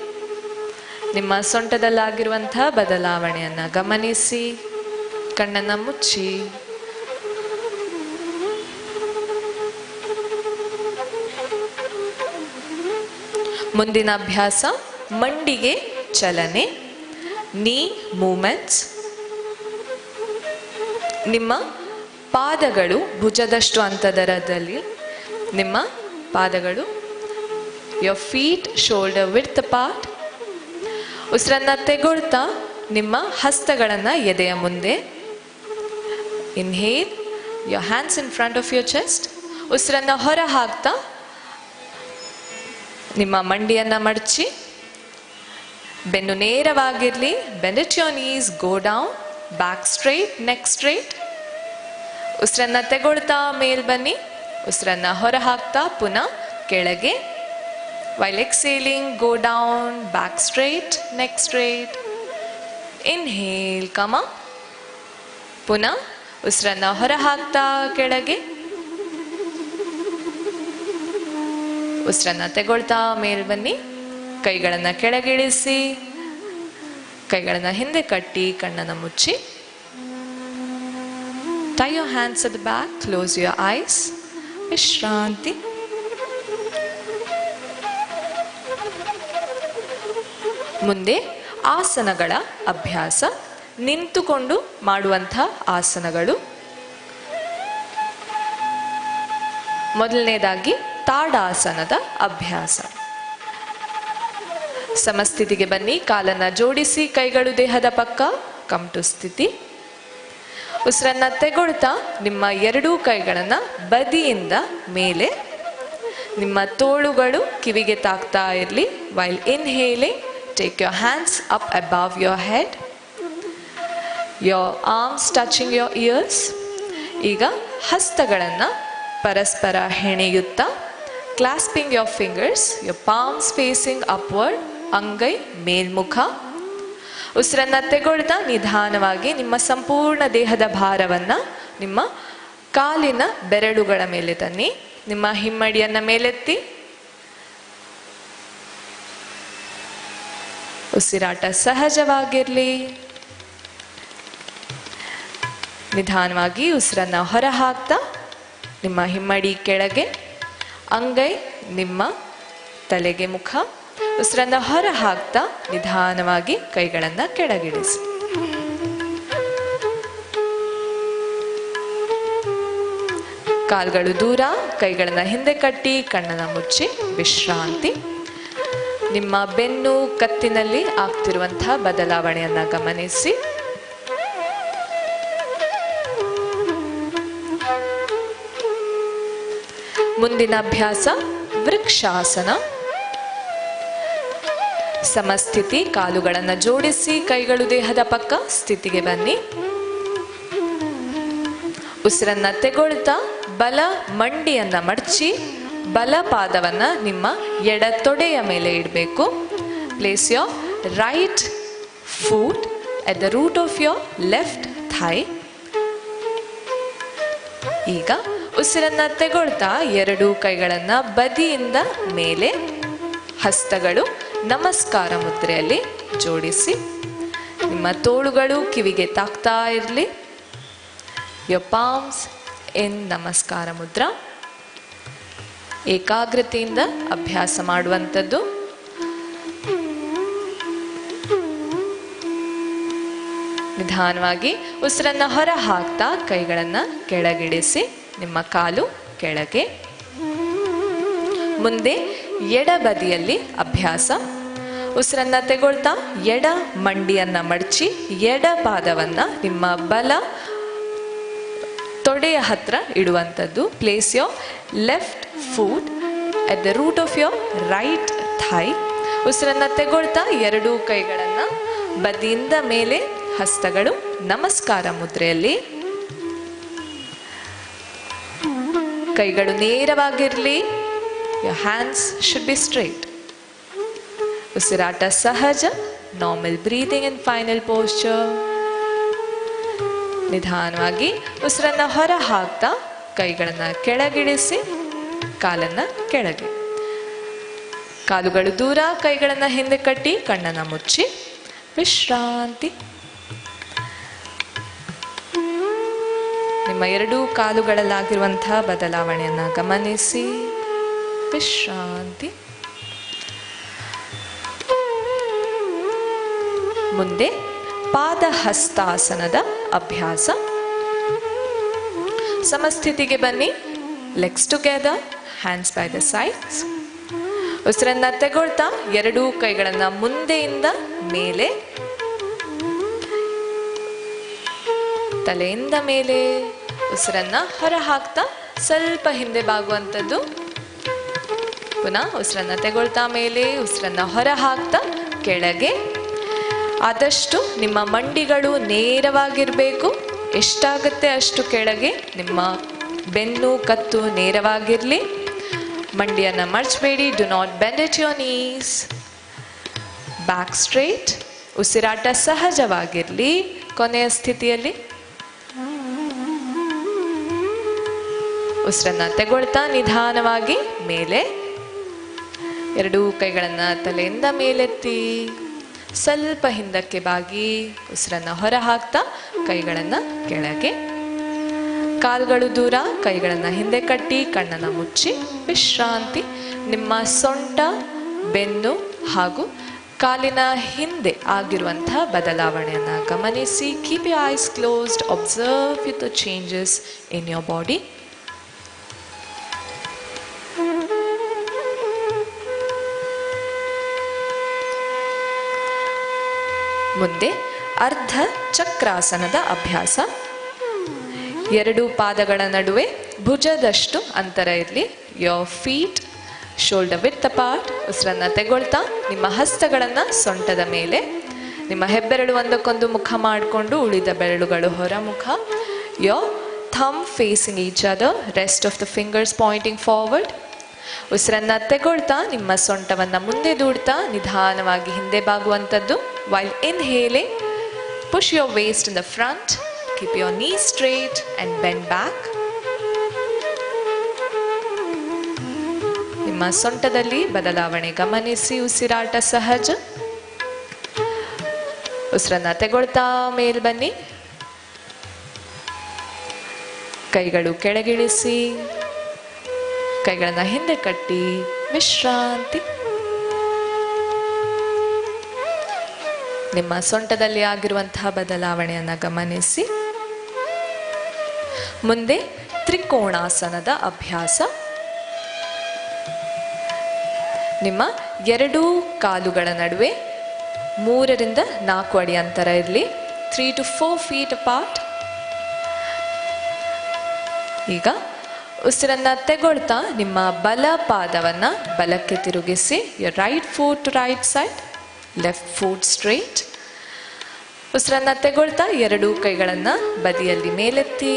ನಿಮ್ಮ ಸೊಂಟದಲ್ಲಾಗಿರುವಂತಹ ಬದಲಾವಣೆಯನ್ನು ಗಮನಿಸಿ, ಕಣ್ಣನ್ನು ಮುಚ್ಚಿ. ಮುಂದಿನ ಅಭ್ಯಾಸ ಮಂಡಿಗೆ ಚಲನೆ, ನೀ ಮೂಮೆಂಟ್ಸ್. ನಿಮ್ಮ ಪಾದಗಳು ಭುಜದಷ್ಟು ಅಂತರದಲ್ಲಿ, ನಿಮ್ಮ ಪಾದಗಳು your feet shoulder width apart. ಉಸಿರನ್ನು ತೆಗೊಳ್ತಾ ನಿಮ್ಮ ಹಸ್ತಗಳನ್ನು ಎದೆಯ ಮುಂದೆ. Inhale, your hands in front of your chest. ಉಸಿರನ್ನು ಹೊರ ಹಾಕ್ತಾ ನಿಮ್ಮ ಮಂಡಿಯನ್ನು ಮಡಚಿ, ಬೆನ್ನು ನೇರವಾಗಿರಲಿ. Bend it your knees, go down, back straight, neck straight. ಉಸಿರನ್ನು ತೆಗೊಳ್ತಾ ಮೇಲ್ ಬನ್ನಿ. ಉಸಿರನ್ನು ಹೊರ ಹಾಕ್ತಾ ಪುನಃ ಕೆಳಗೆ. While exhaling, go down, back straight, neck straight. Inhale, come up. ಪುನಃ ಉಸಿರನ್ನು ಹೊರ ಹಾಕ್ತಾ ಕೆಳಗೆ. ಉಸಿರನ್ನು ತೆಗೊಳ್ತಾ ಮೇಲ್ ಬನ್ನಿ. ಕೈಗಳನ್ನು ಕೆಳಗಿಳಿಸಿ, ಕೈಗಳನ್ನು ಹಿಂದೆ ಕಟ್ಟಿ, ಕಣ್ಣನ್ನು ಮುಚ್ಚಿ. Tie your hands at the back, close your eyes. ವಿಶ್ರಾಂತಿ. ಮುಂದೆ ಆಸನಗಳ ಅಭ್ಯಾಸ, ನಿಂತುಕೊಂಡು ಮಾಡುವಂಥ ಆಸನಗಳು. ಮೊದಲನೇದಾಗಿ ತಾಡಾಸನದ ಅಭ್ಯಾಸ. ಸಮಸ್ಥಿತಿಗೆ ಬನ್ನಿ, ಕಾಲನ್ನು ಜೋಡಿಸಿ, ಕೈಗಳು ದೇಹದ ಪಕ್ಕ, ಕಮ್ ಟು ಸ್ಥಿತಿ. ಉಸಿರನ್ನು ತೆಗೊಳ್ತಾ ನಿಮ್ಮ ಎರಡೂ ಕೈಗಳನ್ನು ಬದಿಯಿಂದ ಮೇಲೆ, ನಿಮ್ಮ ತೋಳುಗಳು ಕಿವಿಗೆ ತಾಕ್ತಾ ಇರಲಿ. While inhaling, take your hands up above your head, your arms touching your ears. ಈಗ ಹಸ್ತಗಳನ್ನು ಪರಸ್ಪರ ಹೆಣೆಯುತ್ತಾ, clasping your fingers, your palms facing upward, ಅಂಗೈ ಮೇಲ್ಮುಖ. ಉಸಿರನ್ನು ತೆಗೊಳ್ತಾ ನಿಧಾನವಾಗಿ ನಿಮ್ಮ ಸಂಪೂರ್ಣ ದೇಹದ ಭಾರವನ್ನು ನಿಮ್ಮ ಕಾಲಿನ ಬೆರಳುಗಳ ಮೇಲೆ ತನ್ನಿ. ನಿಮ್ಮ ಹಿಮ್ಮಡಿಯನ್ನು ಮೇಲೆತ್ತಿ. ಉಸಿರಾಟ ಸಹಜವಾಗಿರಲಿ. ನಿಧಾನವಾಗಿ ಉಸಿರನ್ನು ಹೊರ ಹಾಕ್ತಾ ನಿಮ್ಮ ಹಿಮ್ಮಡಿ ಕೆಳಗೆ, ಅಂಗೈ ನಿಮ್ಮ ತಲೆಗೆ ಮುಖ. ಉಸಿರನ್ನು ಹೊರ ಹಾಕ್ತಾ ನಿಧಾನವಾಗಿ ಕೈಗಳನ್ನು ಕೆಳಗಿಳಿಸಿ. ಕಾಲುಗಳು ದೂರ, ಕೈಗಳನ್ನು ಹಿಂದೆ ಕಟ್ಟಿ, ಕಣ್ಣನ್ನು ಮುಚ್ಚಿ ವಿಶ್ರಾಂತಿ. ನಿಮ್ಮ ಬೆನ್ನು ಕತ್ತಿನಲ್ಲಿ ಆಗ್ತಿರುವಂತಹ ಬದಲಾವಣೆಯನ್ನು ಗಮನಿಸಿ. ಮುಂದಿನ ಅಭ್ಯಾಸ ವೃಕ್ಷಾಸನ. ಸಮಸ್ಥಿತಿ, ಕಾಲುಗಳನ್ನು ಜೋಡಿಸಿ, ಕೈಗಳು ದೇಹದ ಪಕ್ಕ, ಸ್ಥಿತಿಗೆ ಬನ್ನಿ. ಉಸಿರನ್ನು ತೆಗೊಳ್ತಾ ಬಲ ಮಂಡಿಯನ್ನು ಮಡಚಿ, ಬಲ ಪಾದವನ್ನು ನಿಮ್ಮ ಎಡ ತೊಡೆಯ ಮೇಲೆ ಇಡಬೇಕು. Place your right foot at the root of your left thigh. ಈಗ ಉಸಿರನ್ನು ತೆಗೊಳ್ತಾ ಎರಡೂ ಕೈಗಳನ್ನು ಬದಿಯಿಂದ ಮೇಲೆ, ಹಸ್ತಗಳು ನಮಸ್ಕಾರ ಮುದ್ರೆಯಲ್ಲಿ ಜೋಡಿಸಿ. ನಿಮ್ಮ ತೋಳುಗಳು ಕಿವಿಗೆ ತಾಕ್ತಾ ಇರಲಿ. your palms in ನಮಸ್ಕಾರ ಮುದ್ರಾ. ಏಕಾಗ್ರತೆಯಿಂದ ಅಭ್ಯಾಸ ಮಾಡುವಂಥದ್ದು. ನಿಧಾನವಾಗಿ ಉಸಿರನ್ನು ಹೊರ ಹಾಕ್ತಾ ಕೈಗಳನ್ನು ಕೆಳಗಿಳಿಸಿ, ನಿಮ್ಮ ಕಾಲು ಕೆಳಗೆ. ಮುಂದೆ ಎಡಬದಿಯಲ್ಲಿ ಅಭ್ಯಾಸ. ಉಸಿರನ್ನು ತೆಗೊಳ್ತಾ ಎಡ ಮಂಡಿಯನ್ನು ಮಡಚಿ, ಎಡ ಪಾದವನ್ನು ನಿಮ್ಮ ಬಲ ತೊಡೆಯ ಹತ್ರ ಇಡುವಂಥದ್ದು. Place your left foot at the root of your right thigh. ಉಸಿರನ್ನು ತೆಗೊಳ್ತಾ ಎರಡೂ ಕೈಗಳನ್ನು ಬದಿಯಿಂದ ಮೇಲೆ, ಹಸ್ತಗಳು ನಮಸ್ಕಾರ ಮುದ್ರೆಯಲ್ಲಿ. ಕೈಗಳು ನೇರವಾಗಿರಲಿ. Your hands should be straight. ಉಸಿರಾಟ ಸಹಜ. Normal breathing in final posture. ನಿಧಾನವಾಗಿ ಉಸಿರನ್ನು ಹೊರ ಹಾಕ್ತಾ ಕೈಗಳನ್ನು ಕೆಳಗಿಳಿಸಿ ಕಾಲನ್ನು ಕೆಳಗೆ. ಕಾಲುಗಳು ದೂರ, ಕೈಗಳನ್ನು ಹಿಂದೆ ಕಟ್ಟಿ ಕಣ್ಣನ್ನು ಮುಚ್ಚಿ ವಿಶ್ರಾಂತಿ. ನಿಮ್ಮ ಎರಡೂ ಕಾಲುಗಳಲ್ಲಾಗಿರುವಂತಹ ಬದಲಾವಣೆಯನ್ನು ಗಮನಿಸಿ ವಿಶ್ರಾಂತಿ. ಮುಂದೆ ಪಾದಹಸ್ತಾಸನದ ಅಭ್ಯಾಸ. ಸಮಸ್ಥಿತಿಗೆ ಬನ್ನಿ. Legs together, hands by the sides. ಉಸಿರನ್ನ ತಗೊಳ್ತಾ ಎರಡೂ ಕೈಗಳನ್ನು ಮುಂದೆಯಿಂದ ಮೇಲೆ, ತಲೆಯಿಂದ ಮೇಲೆ. ಉಸಿರನ್ನ ಹೊರ ಹಾಕ್ತಾ ಸ್ವಲ್ಪ ಹಿಂದೆ ಬಾಗುವಂಥದ್ದು. ಪುನಃ ಉಸಿರನ್ನ ತಗೊಳ್ತಾ ಮೇಲೆ, ಉಸಿರನ್ನ ಹೊರ ಹಾಕ್ತಾ ಕೆಳಗೆ. ಆದಷ್ಟು ನಿಮ್ಮ ಮಂಡಿಗಳು ನೇರವಾಗಿರಬೇಕು. ಎಷ್ಟಾಗುತ್ತೆ ಅಷ್ಟು ಕೆಳಗೆ. ನಿಮ್ಮ ಬೆನ್ನು ಕತ್ತು ನೇರವಾಗಿರಲಿ. ಮಂಡಿಯನ್ನು ಮರ್ಚಬೇಡಿ. Do not bend it your knees. Back straight. ಉಸಿರಾಟ ಸಹಜವಾಗಿರಲಿ. ಕೊನೆಯ ಸ್ಥಿತಿಯಲ್ಲಿ ಉಸಿರನ್ನ ತಗೊಳ್ತಾ ನಿಧಾನವಾಗಿ ಮೇಲೆ. ಎರಡೂ ಕೈಗಳನ್ನು ತಲೆಯಿಂದ ಮೇಲೆತ್ತಿ ಸ್ವಲ್ಪ ಹಿಂದಕ್ಕೆ ಬಾಗಿ ಉಸಿರನ್ನು ಹೊರ ಹಾಕ್ತಾ ಕೈಗಳನ್ನು ಕೆಳಗೆ. ಕಾಲುಗಳು ದೂರ, ಕೈಗಳನ್ನು ಹಿಂದೆ ಕಟ್ಟಿ ಕಣ್ಣನ್ನು ಮುಚ್ಚಿ ವಿಶ್ರಾಂತಿ. ನಿಮ್ಮ ಸೊಂಟ, ಬೆನ್ನು ಹಾಗೂ ಕಾಲಿನ ಹಿಂದೆ ಆಗಿರುವಂತಹ ಬದಲಾವಣೆಯನ್ನು ಗಮನಿಸಿ. Keep your eyes closed. Observe with the changes in your body. ಮುಂದೆ ಅರ್ಧ ಚಕ್ರಾಸನದ ಅಭ್ಯಾಸ. ಎರಡು ಪಾದಗಳ ನಡುವೆ ಭುಜದಷ್ಟು ಅಂತರ ಇರಲಿ. Your feet shoulder width apart. ಉಸಿರನ್ನು ತಗೊಳ್ತಾ ನಿಮ್ಮ ಹಸ್ತಗಳನ್ನು ಸೊಂಟದ ಮೇಲೆ, ನಿಮ್ಮ ಹೆಬ್ಬೆರಳು ಒಂದಕ್ಕೊಂದು ಮುಖ ಮಾಡಿಕೊಂಡು ಉಳಿದ ಬೆರಳುಗಳು ಹೊರಮುಖ. Your thumb facing each other, rest of the fingers pointing forward. ಉಸಿರನ್ನು ತಗೊಳ್ತಾ ನಿಮ್ಮ ಸೊಂಟವನ್ನು ಮುಂದೆ ದೂಡ್ತಾ ನಿಧಾನವಾಗಿ ಹಿಂದೆ ಬಾಗುವಂಥದ್ದು. While inhaling, push your waist in the front, keep your knees straight and bend back. ನಿಮ್ಮ ಸೊಂಟದಲ್ಲಿ ಬದಲಾವಣೆ ಗಮನಿಸಿ. ಉಸಿರಾಟ ಸಹಜ. ಉಸಿರನ್ನ ತಗೊಳ್ತಾ ಮೇಲ್ ಬನ್ನಿ. ಕೈಗಳು ಕೆಳಗಿಳಿಸಿ, ಕೈಗಳನ್ನು ಹಿಂದೆ ಕಟ್ಟಿ ವಿಶ್ರಾಂತಿ. ನಿಮ್ಮ ಸೊಂಟದಲ್ಲಿ ಆಗಿರುವಂತಹ ಬದಲಾವಣೆಯನ್ನು ಗಮನಿಸಿ. ಮುಂದೆ ತ್ರಿಕೋಣಾಸನದ ಅಭ್ಯಾಸ. ನಿಮ್ಮ ಎರಡೂ ಕಾಲುಗಳ ನಡುವೆ 3 ರಿಂದ 4 ಅಡಿ ಅಂತರ ಇರಲಿ. 3 to 4 feet apart. ಈಗ ಉಸಿರನ್ನ ತಗೊಳ್ತಾ ನಿಮ್ಮ ಬಲ ಪಾದವನ್ನು ಬಲಕ್ಕೆ ತಿರುಗಿಸಿ. your right foot to right side, left foot straight. ಉಸಿರನ್ನು ತಗೊಳ್ತಾ ಎರಡೂ ಕೈಗಳನ್ನು ಬದಿಯಲ್ಲಿ ಮೇಲೆತ್ತಿ.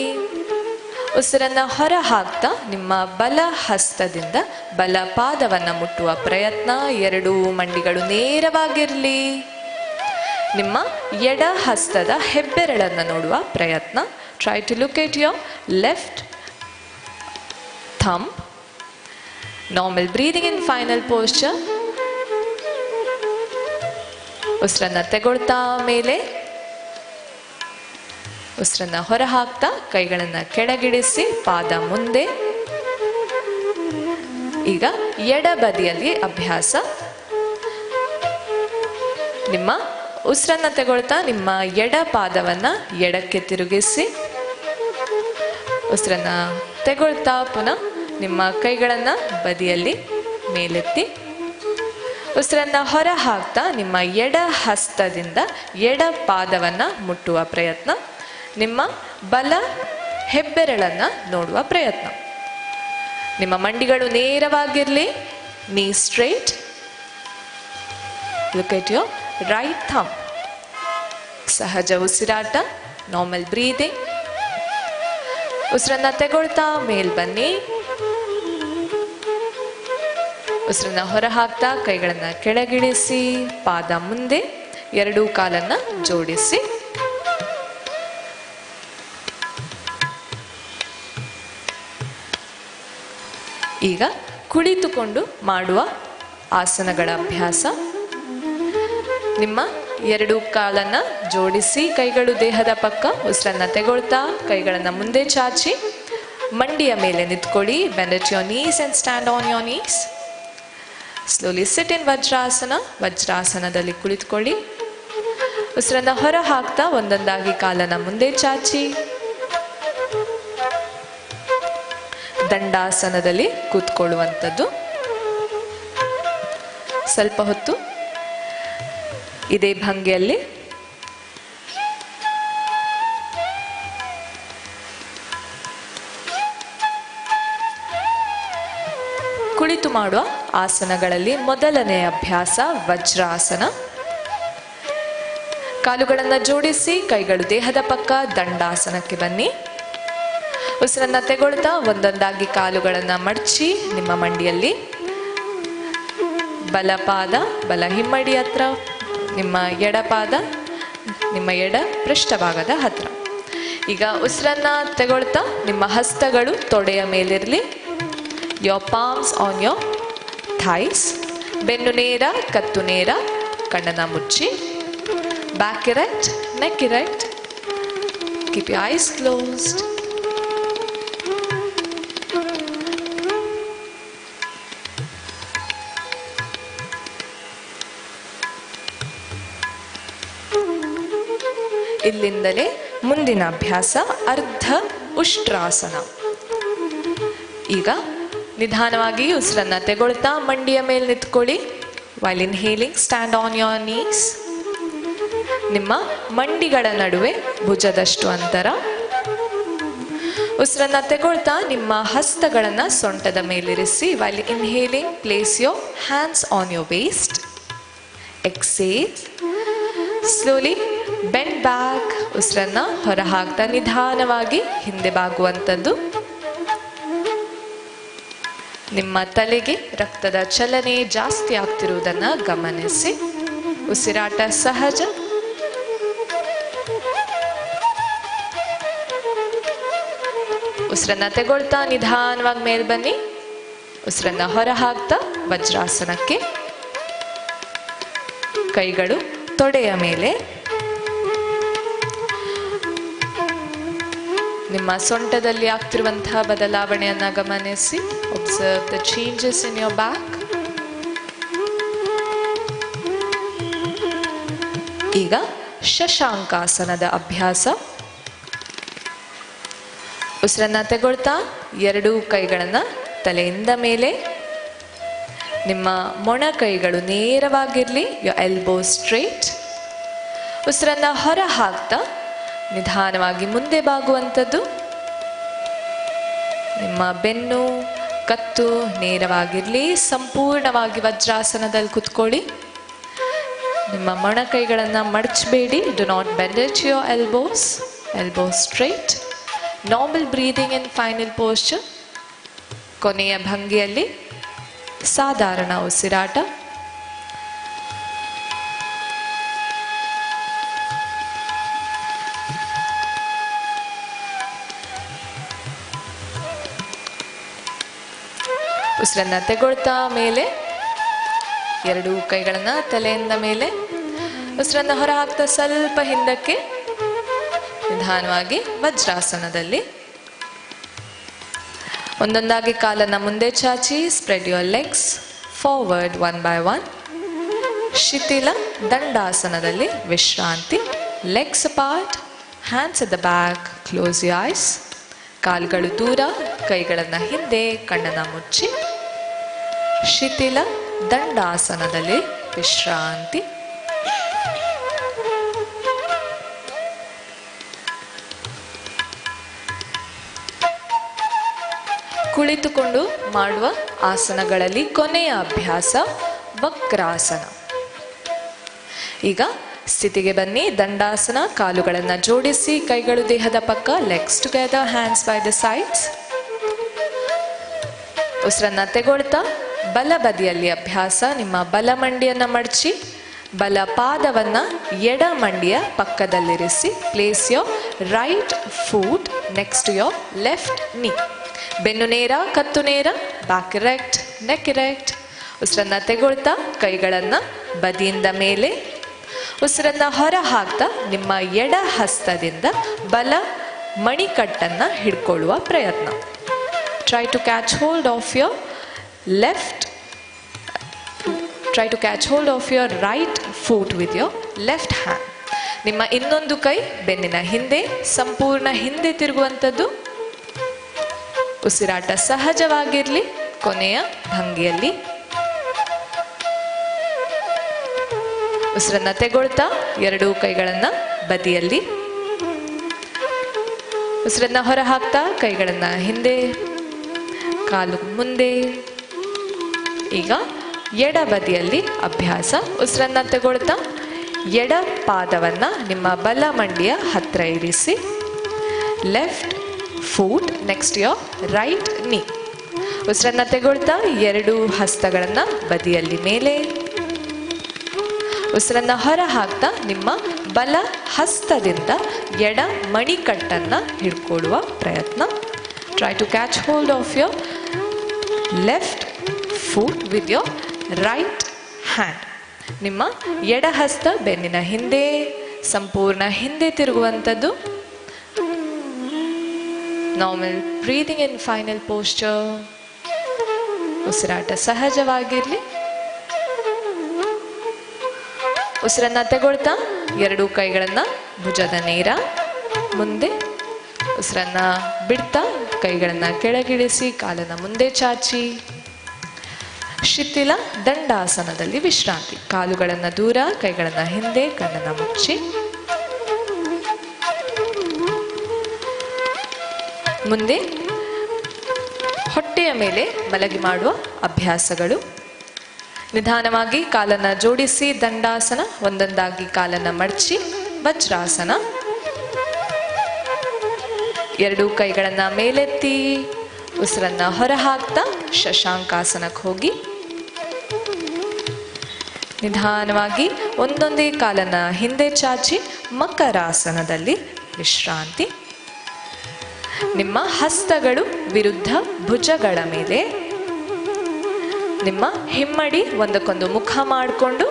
ಉಸಿರನ್ನು ಹೊರ ಹಾಕ್ತಾ ನಿಮ್ಮ ಬಲ ಹಸ್ತದಿಂದ ಬಲ ಪಾದವನ್ನು ಮುಟ್ಟುವ ಪ್ರಯತ್ನ. ಎರಡೂ ಮಂಡಿಗಳು ನೇರವಾಗಿರಲಿ. ನಿಮ್ಮ ಎಡ ಹಸ್ತದ ಹೆಬ್ಬೆರಳನ್ನು ನೋಡುವ ಪ್ರಯತ್ನ. Try to look at your left thumb. Normal breathing in final posture. ಉಸಿರನ್ನ ತಗೊಳ್ತಾ ಮೇಲೆ, ಉಸಿರನ್ನ ಹೊರ ಹಾಕ್ತಾ ಕೈಗಳನ್ನು ಕೆಳಗಿಳಿಸಿ ಪಾದ ಮುಂದೆ. ಈಗ ಎಡ ಬದಿಯಲ್ಲಿ ಅಭ್ಯಾಸ. ನಿಮ್ಮ ಉಸಿರನ್ನ ತಗೊಳ್ತಾ ನಿಮ್ಮ ಎಡ ಪಾದವನ್ನು ಎಡಕ್ಕೆ ತಿರುಗಿಸಿ. ಉಸಿರನ್ನ ತಗೊಳ್ತಾ ಪುನಃ ನಿಮ್ಮ ಕೈಗಳನ್ನು ಬದಿಯಲ್ಲಿ ಮೇಲೆತ್ತಿ. ಉಸಿರನ್ನ ಹೊರ ಹಾಕ್ತಾ ನಿಮ್ಮ ಎಡ ಹಸ್ತದಿಂದ ಎಡ ಪಾದವನ್ನು ಮುಟ್ಟುವ ಪ್ರಯತ್ನ. ನಿಮ್ಮ ಬಲ ಹೆಬ್ಬೆರಳನ್ನು ನೋಡುವ ಪ್ರಯತ್ನ. ನಿಮ್ಮ ಮಂಡಿಗಳು ನೇರವಾಗಿರಲಿ. ನೀ straight. Look at your right thumb. ಸಹಜ ಉಸಿರಾಟ, ನಾರ್ಮಲ್ ಬ್ರೀದಿಂಗ್. ಉಸಿರನ್ನ ತಗೊಳ್ತಾ ಮೇಲ್ ಬನ್ನಿ. ಉಸಿರನ್ನ ಹೊರ ಹಾಕ್ತಾ ಕೈಗಳನ್ನು ಕೆಳಗಿಳಿಸಿ, ಪಾದ ಮುಂದೆ, ಎರಡೂ ಕಾಲನ್ನು ಜೋಡಿಸಿ. ಈಗ ಕುಳಿತುಕೊಂಡು ಮಾಡುವ ಆಸನಗಳ ಅಭ್ಯಾಸ. ನಿಮ್ಮ ಎರಡೂ ಕಾಲನ್ನು ಜೋಡಿಸಿ, ಕೈಗಳು ದೇಹದ ಪಕ್ಕ, ಉಸಿರನ್ನ ತೆಗೊಳ್ತಾ ಕೈಗಳನ್ನು ಮುಂದೆ ಚಾಚಿ ಮಂಡಿಯ ಮೇಲೆ ನಿಂತ್ಕೊಳ್ಳಿ. Bend at your knees and stand on your knees. Slowly sit in vajrasana. ವಜ್ರಾಸನದಲ್ಲಿ ಕುಳಿತುಕೊಳ್ಳಿ. ಉಸಿರನ್ನ ಹೊರ ಹಾಕ್ತಾ ಒಂದೊಂದಾಗಿ ಕಾಲನ್ನು ಮುಂದೆ ಚಾಚಿ ದಂಡಾಸನದಲ್ಲಿ ಕೂತ್ಕೊಳ್ಳುವಂಥದ್ದು. ಸ್ವಲ್ಪ ಹೊತ್ತು ಇದೇ ಭಂಗಿಯಲ್ಲಿ ಕುಳಿತು ಮಾಡುವ ಆಸನಗಳಲ್ಲಿ ಮೊದಲನೆಯ ಅಭ್ಯಾಸ ವಜ್ರಾಸನ. ಕಾಲುಗಳನ್ನು ಜೋಡಿಸಿ, ಕೈಗಳು ದೇಹದ ಪಕ್ಕ, ದಂಡಾಸನಕ್ಕೆ ಬನ್ನಿ. ಉಸಿರನ್ನ ತೆಗೊಳ್ತಾ ಒಂದೊಂದಾಗಿ ಕಾಲುಗಳನ್ನು ಮಡಚಿ ನಿಮ್ಮ ಮಂಡಿಯಲ್ಲಿ, ಬಲಪಾದ ಬಲ ಹಿಮ್ಮಡಿ ಹತ್ರ, ನಿಮ್ಮ ಎಡಪಾದ ನಿಮ್ಮ ಎಡ ಪೃಷ್ಠಭಾಗದ ಹತ್ರ. ಈಗ ಉಸಿರನ್ನ ತೆಗೊಳ್ತಾ ನಿಮ್ಮ ಹಸ್ತಗಳು ತೊಡೆಯ ಮೇಲಿರಲಿ. Your palms on your thighs. ಬೆನ್ನು ನೇರ, ಕತ್ತು ನೇರ, ಕಣ್ಣನ್ನು ಮುಚ್ಚಿ. Back erect, neck erect. Keep your eyes closed. ಇಲ್ಲಿಂದಲೇ ಮುಂದಿನ ಅಭ್ಯಾಸ ಅರ್ಧ ಉಷ್ಟ್ರಾಸನ. ಈಗ ನಿಧಾನವಾಗಿ ಉಸಿರನ್ನ ತೆಗೊಳ್ತಾ ಮಂಡಿಯ ಮೇಲೆ ನಿಂತ್ಕೊಳ್ಳಿ. While inhaling, stand on your knees. ನಿಮ್ಮ ಮಂಡಿಗಳ ನಡುವೆ ಭುಜದಷ್ಟು ಅಂತರ. ಉಸಿರನ್ನ ತೆಗೊಳ್ತಾ ನಿಮ್ಮ ಹಸ್ತಗಳನ್ನು ಸೊಂಟದ ಮೇಲಿರಿಸಿ. While inhaling, place your hands on your waist. Exhale, slowly bend back. ಉಸಿರನ್ನ ಹೊರ ಹಾಕ್ತಾ ನಿಧಾನವಾಗಿ ಹಿಂದೆ ಬಾಗುವಂಥದ್ದು. ನಿಮ್ಮ ತಲೆಗೆ ರಕ್ತದ ಚಲನೆ ಜಾಸ್ತಿ ಆಗ್ತಿರುವುದನ್ನು ಗಮನಿಸಿ. ಉಸಿರಾಟ ಸಹಜ. ಉಸಿರನ್ನ ತೆಗೊಳ್ತಾ ನಿಧಾನವಾಗಿ ಮೇಲ್ ಬನ್ನಿ. ಉಸಿರನ್ನ ಹೊರ ಹಾಕ್ತಾ ವಜ್ರಾಸನಕ್ಕೆ. ಕೈಗಳು ತೊಡೆಯ ಮೇಲೆ. ನಿಮ್ಮ ಸೊಂಟದಲ್ಲಿ ಆಗ್ತಿರುವಂತಹ ಬದಲಾವಣೆಯನ್ನು ಗಮನಿಸಿ. Observe the changes in your back. ಈಗ ಶಶಾಂಕಾಸನದ ಅಭ್ಯಾಸ. ಉಸಿರನ್ನ ತೆಗೊಳ್ತಾ ಎರಡೂ ಕೈಗಳನ್ನು ತಲೆಯಿಂದ ಮೇಲೆ. ನಿಮ್ಮ ಮೊಣ ಕೈಗಳು ನೇರವಾಗಿರಲಿ. Your elbow straight. ಉಸಿರನ್ನ ಹೊರ ಹಾಕ್ತಾ ನಿಧಾನವಾಗಿ ಮುಂದೆ ಬಾಗುವಂಥದ್ದು. ನಿಮ್ಮ ಬೆನ್ನು ಕತ್ತು ನೇರವಾಗಿರಲಿ. ಸಂಪೂರ್ಣವಾಗಿ ವಜ್ರಾಸನದಲ್ಲಿ ಕುತ್ಕೊಳ್ಳಿ. ನಿಮ್ಮ ಮೊಣ ಕೈಗಳನ್ನು ಮಡಚಬೇಡಿ. Do not bend it your elbows. Elbow straight. Normal breathing in final posture. ಕೊನೆಯ ಭಂಗಿಯಲ್ಲಿ ಸಾಧಾರಣ ಉಸಿರಾಟ. ಉಸಿರನ್ನ ತೆಗೊಳ್ತಾ ಮೇಲೆ, ಎರಡೂ ಕೈಗಳನ್ನು ತಲೆಯಿಂದ ಮೇಲೆ. ಉಸಿರನ್ನ ಹೊರ ಹಾಕ್ತಾ ಸ್ವಲ್ಪ ಹಿಂದಕ್ಕೆ. ನಿಧಾನವಾಗಿ ವಜ್ರಾಸನದಲ್ಲಿ ಒಂದೊಂದಾಗಿ ಕಾಲನ್ನು ಮುಂದೆ ಚಾಚಿ. Spread your legs forward one by one. ಶಿಥಿಲ ದಂಡಾಸನದಲ್ಲಿ ವಿಶ್ರಾಂತಿ. Legs apart, hands at the back, close your eyes. ಕಾಲುಗಳು ದೂರ, ಕೈಗಳನ್ನು ಹಿಂದೆ, ಕಣ್ಣನ್ನು ಮುಚ್ಚಿ. ಶಿಥಿಲ ದಂಡಾಸನದಲ್ಲಿ ವಿಶ್ರಾಂತಿ. ಕುಳಿತುಕೊಂಡು ಮಾಡುವ ಆಸನಗಳಲ್ಲಿ ಕೊನೆಯ ಅಭ್ಯಾಸ ವಕ್ರಾಸನ. ಈಗ ಸ್ಥಿತಿಗೆ ಬನ್ನಿ. ದಂಡಾಸನ. ಕಾಲುಗಳನ್ನು ಜೋಡಿಸಿ, ಕೈಗಳು ದೇಹದ ಪಕ್ಕ, legs together, hands by the sides. ಉಸಿರನ್ನ ತೆಗೊಳ್ತಾ ಬಲ ಬದಿಯಲ್ಲಿ ಅಭ್ಯಾಸ. ನಿಮ್ಮ ಬಲ ಮಂಡಿಯನ್ನು ಮಡಚಿ ಬಲ ಪಾದವನ್ನು ಎಡ ಮಂಡಿಯ ಪಕ್ಕದಲ್ಲಿರಿಸಿ. Place your right foot next to your left knee. ಬೆನ್ನು ನೇರ, ಕತ್ತು ನೇರ, ಬ್ಯಾಕ್ ಇರೆಕ್ಟ್, ನೆಕ್ ಇರೆಕ್ಟ್. ಉಸಿರನ್ನು ತೆಗೊಳ್ತಾ ಕೈಗಳನ್ನು ಬದಿಯಿಂದ ಮೇಲೆ, ಉಸಿರನ್ನು ಹೊರ ಹಾಕ್ತಾ ನಿಮ್ಮ ಎಡ ಹಸ್ತದಿಂದ ಬಲ ಮಣಿಕಟ್ಟನ್ನು ಹಿಡ್ಕೊಳ್ಳುವ ಪ್ರಯತ್ನ. Try to catch hold of your left, try to catch hold of your right foot with your left hand. ನಿಮ್ಮ ಇನ್ನೊಂದು ಕೈ ಬೆನ್ನಿನ ಹಿಂದೆ, ಸಂಪೂರ್ಣ ಹಿಂದೆ ತಿರುಗುವಂಥದ್ದು. ಉಸಿರಾಟ ಸಹಜವಾಗಿರಲಿ. ಕೊನೆಯ ಭಂಗಿಯಲ್ಲಿ ಉಸಿರನ್ನ ತೆಗೊಳ್ತಾ ಎರಡೂ ಕೈಗಳನ್ನು ಬದಿಯಲ್ಲಿ, ಉಸಿರನ್ನ ಹೊರ ಹಾಕ್ತಾ ಕೈಗಳನ್ನು ಹಿಂದೆ, ಕಾಲು ಮುಂದೆ. ಈಗ ಎಡ ಬದಿಯಲ್ಲಿ ಅಭ್ಯಾಸ. ಉಸಿರನ್ನ ತೆಗೊಳ್ತಾ ಎಡ ಪಾದವನ್ನು ನಿಮ್ಮ ಬಲ ಮಂಡಿಯ ಹತ್ತಿರ ಇರಿಸಿ. Left foot next your right ನೀ. ಉಸಿರನ್ನ ತೆಗೊಳ್ತಾ ಎರಡೂ ಹಸ್ತಗಳನ್ನು ಬದಿಯಲ್ಲಿ ಮೇಲೆ, ಉಸಿರನ್ನ ಹೊರ ಹಾಕ್ತಾ ನಿಮ್ಮ ಬಲ ಹಸ್ತದಿಂದ ಎಡ ಮಣಿಕಟ್ಟನ್ನು ಹಿಡ್ಕೊಳ್ಳುವ ಪ್ರಯತ್ನ. Try to catch hold of your left foot with your right hand. ನಿಮ್ಮ ಎಡ ಹಸ್ತ ಬೆನ್ನಿನ ಹಿಂದೆ, ಸಂಪೂರ್ಣ ಹಿಂದೆ ತಿರುಗುವಂಥದ್ದು. Normal breathing in final posture. ಉಸಿರಾಟ ಸಹಜವಾಗಿರಲಿ. ಉಸಿರನ್ನ ತೆಗೊಳ್ತಾ ಎರಡೂ ಕೈಗಳನ್ನು ಭುಜದ ನೇರ ಮುಂದೆ, ಉಸಿರನ್ನ ಬಿಡ್ತಾ ಕೈಗಳನ್ನು ಕೆಳಗಿಳಿಸಿ ಕಾಲನ್ನು ಮುಂದೆ ಚಾಚಿ. ಶಿಥಿಲ ದಂಡಾಸನದಲ್ಲಿ ವಿಶ್ರಾಂತಿ. ಕಾಲುಗಳನ್ನು ದೂರ, ಕೈಗಳನ್ನು ಹಿಂದೆ, ಕಣ್ಣನ್ನು ಮುಚ್ಚಿ. ಮುಂದೆ ಹೊಟ್ಟೆಯ ಮೇಲೆ ಮಲಗಿ ಮಾಡುವ ಅಭ್ಯಾಸಗಳು. ನಿಧಾನವಾಗಿ ಕಾಲನ್ನು ಜೋಡಿಸಿ ದಂಡಾಸನ, ಒಂದೊಂದಾಗಿ ಕಾಲನ್ನು ಮಡಚಿ ವಜ್ರಾಸನ. ಎರಡೂ ಕೈಗಳನ್ನು ಮೇಲೆತ್ತಿ ಉಸಿರನ್ನು ಹೊರ ಹಾಕ್ತಾ ಶಶಾಂಕಾಸನಕ್ಕೆ ಹೋಗಿ. ನಿಧಾನವಾಗಿ ಒಂದೊಂದೇ ಕಾಲನ್ನು ಹಿಂದೆ ಚಾಚಿ ಮಕರಾಸನದಲ್ಲಿ ವಿಶ್ರಾಂತಿ. ನಿಮ್ಮ ಹಸ್ತಗಳು ವಿರುದ್ಧ ಭುಜಗಳ ಮೇಲೆ, ನಿಮ್ಮ ಹಿಮ್ಮಡಿ ಒಂದಕ್ಕೊಂದು ಮುಖ ಮಾಡಿಕೊಂಡು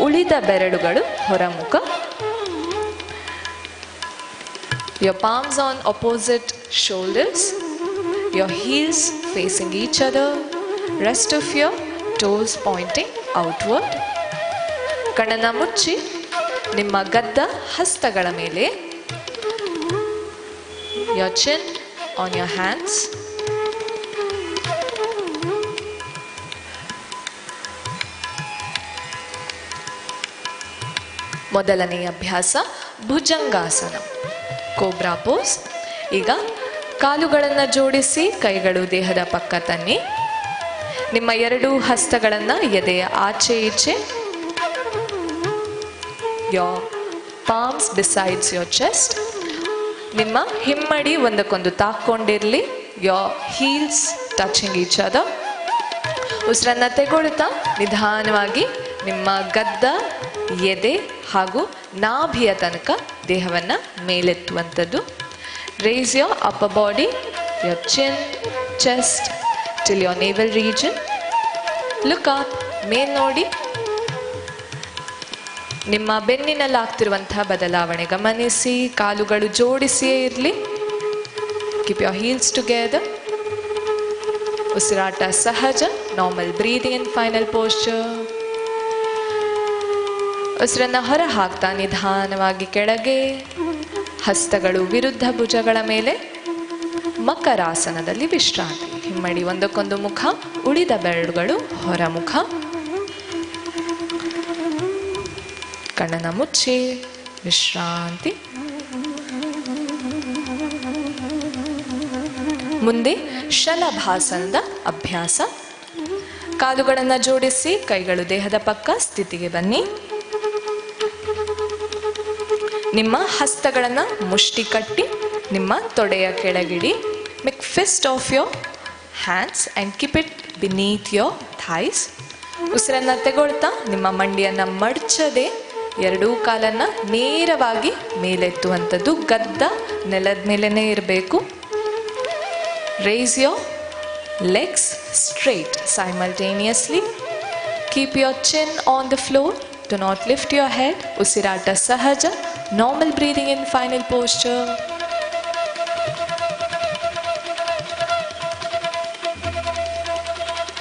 ಉಳಿದ ಬೆರಳುಗಳು ಹೊರಮುಖ. Your palms on opposite shoulders, your heels facing each other, rest of your toes pointing outward. ಕಣ್ಣನ್ನು ಮುಚ್ಚಿ ನಿಮ್ಮ ಗದ್ದ ಹಸ್ತಗಳ ಮೇಲೆ, your chin on your hands. ಮೊದಲನೆಯ ಅಭ್ಯಾಸ ಭುಜಂಗಾಸನ, ಕೋಬ್ರಾ ಪೋಸ್. ಈಗ ಕಾಲುಗಳನ್ನು ಜೋಡಿಸಿ ಕೈಗಳು ದೇಹದ ಪಕ್ಕ ತನ್ನಿ. ನಿಮ್ಮ ಎರಡೂ ಹಸ್ತಗಳನ್ನು ಎದೆಯ ಆಚೆ ಈಚೆ, your palms besides your chest. ನಿಮ್ಮ ಹಿಮ್ಮಡಿ ಒಂದಕ್ಕೊಂದು ತಾಕೊಂಡಿರಲಿ. Your heels touching each other. ಉಸಿರನ್ನು ತೆಗೊಳ್ತಾ ನಿಧಾನವಾಗಿ ನಿಮ್ಮ ಗದ್ದ, ಎದೆ ಹಾಗೂ ನಾಭಿಯ ತನಕ ದೇಹವನ್ನು ಮೇಲೆತ್ತುವಂಥದ್ದು. Raise your upper body, your chin, chest till your navel region. Look up, ಮೇಲ್ ನೋಡಿ. ನಿಮ್ಮ ಬೆನ್ನಿನಲ್ಲಾಗ್ತಿರುವಂತಹ ಬದಲಾವಣೆ ಗಮನಿಸಿ. ಕಾಲುಗಳು ಜೋಡಿಸಿಯೇ ಇರಲಿ. Keep your heels together. ಉಸಿರಾಟ ಸಹಜ. Normal breathing in final posture. ಉಸಿರನ್ನು ಹೊರ ಹಾಕ್ತಾ ನಿಧಾನವಾಗಿ ಕೆಳಗೆ, ಹಸ್ತಗಳು ವಿರುದ್ಧ ಭುಜಗಳ ಮೇಲೆ, ಮಕರಾಸನದಲ್ಲಿ ವಿಶ್ರಾಂತಿ. ಹಿಮ್ಮಡಿ ಒಂದಕ್ಕೊಂದು ಮುಖ, ಉಳಿದ ಬೆರಳುಗಳು ಹೊರಮುಖ. ಕಣ್ಣನ್ನು ಮುಚ್ಚಿ ವಿಶ್ರಾಂತಿ. ಮುಂದೆ ಶಲಭಾಸನದ ಅಭ್ಯಾಸ. ಕಾಲುಗಳನ್ನು ಜೋಡಿಸಿ ಕೈಗಳು ದೇಹದ ಪಕ್ಕ ಸ್ಥಿತಿಗೆ ಬನ್ನಿ. ನಿಮ್ಮ ಹಸ್ತಗಳನ್ನು ಮುಷ್ಟಿ ಕಟ್ಟಿ ನಿಮ್ಮ ತೊಡೆಯ ಕೆಳಗಿಡಿ. Make fist of your hands and keep it beneath your thighs. ಉಸಿರನ್ನು ತಗೊಳ್ತಾ ನಿಮ್ಮ ಮಂಡಿಯನ್ನು ಮಡಚದೆ ಎರಡೂ ಕಾಲನ್ನು ನೇರವಾಗಿ ಮೇಲೆತ್ತುವಂಥದ್ದು. ಗದ್ದ ನೆಲದ ಮೇಲೇ ಇರಬೇಕು. Raise your legs straight simultaneously. Keep your chin on the floor. Do not lift your head. ಉಸಿರಾಟ ಸಹಜ. Normal breathing in final posture.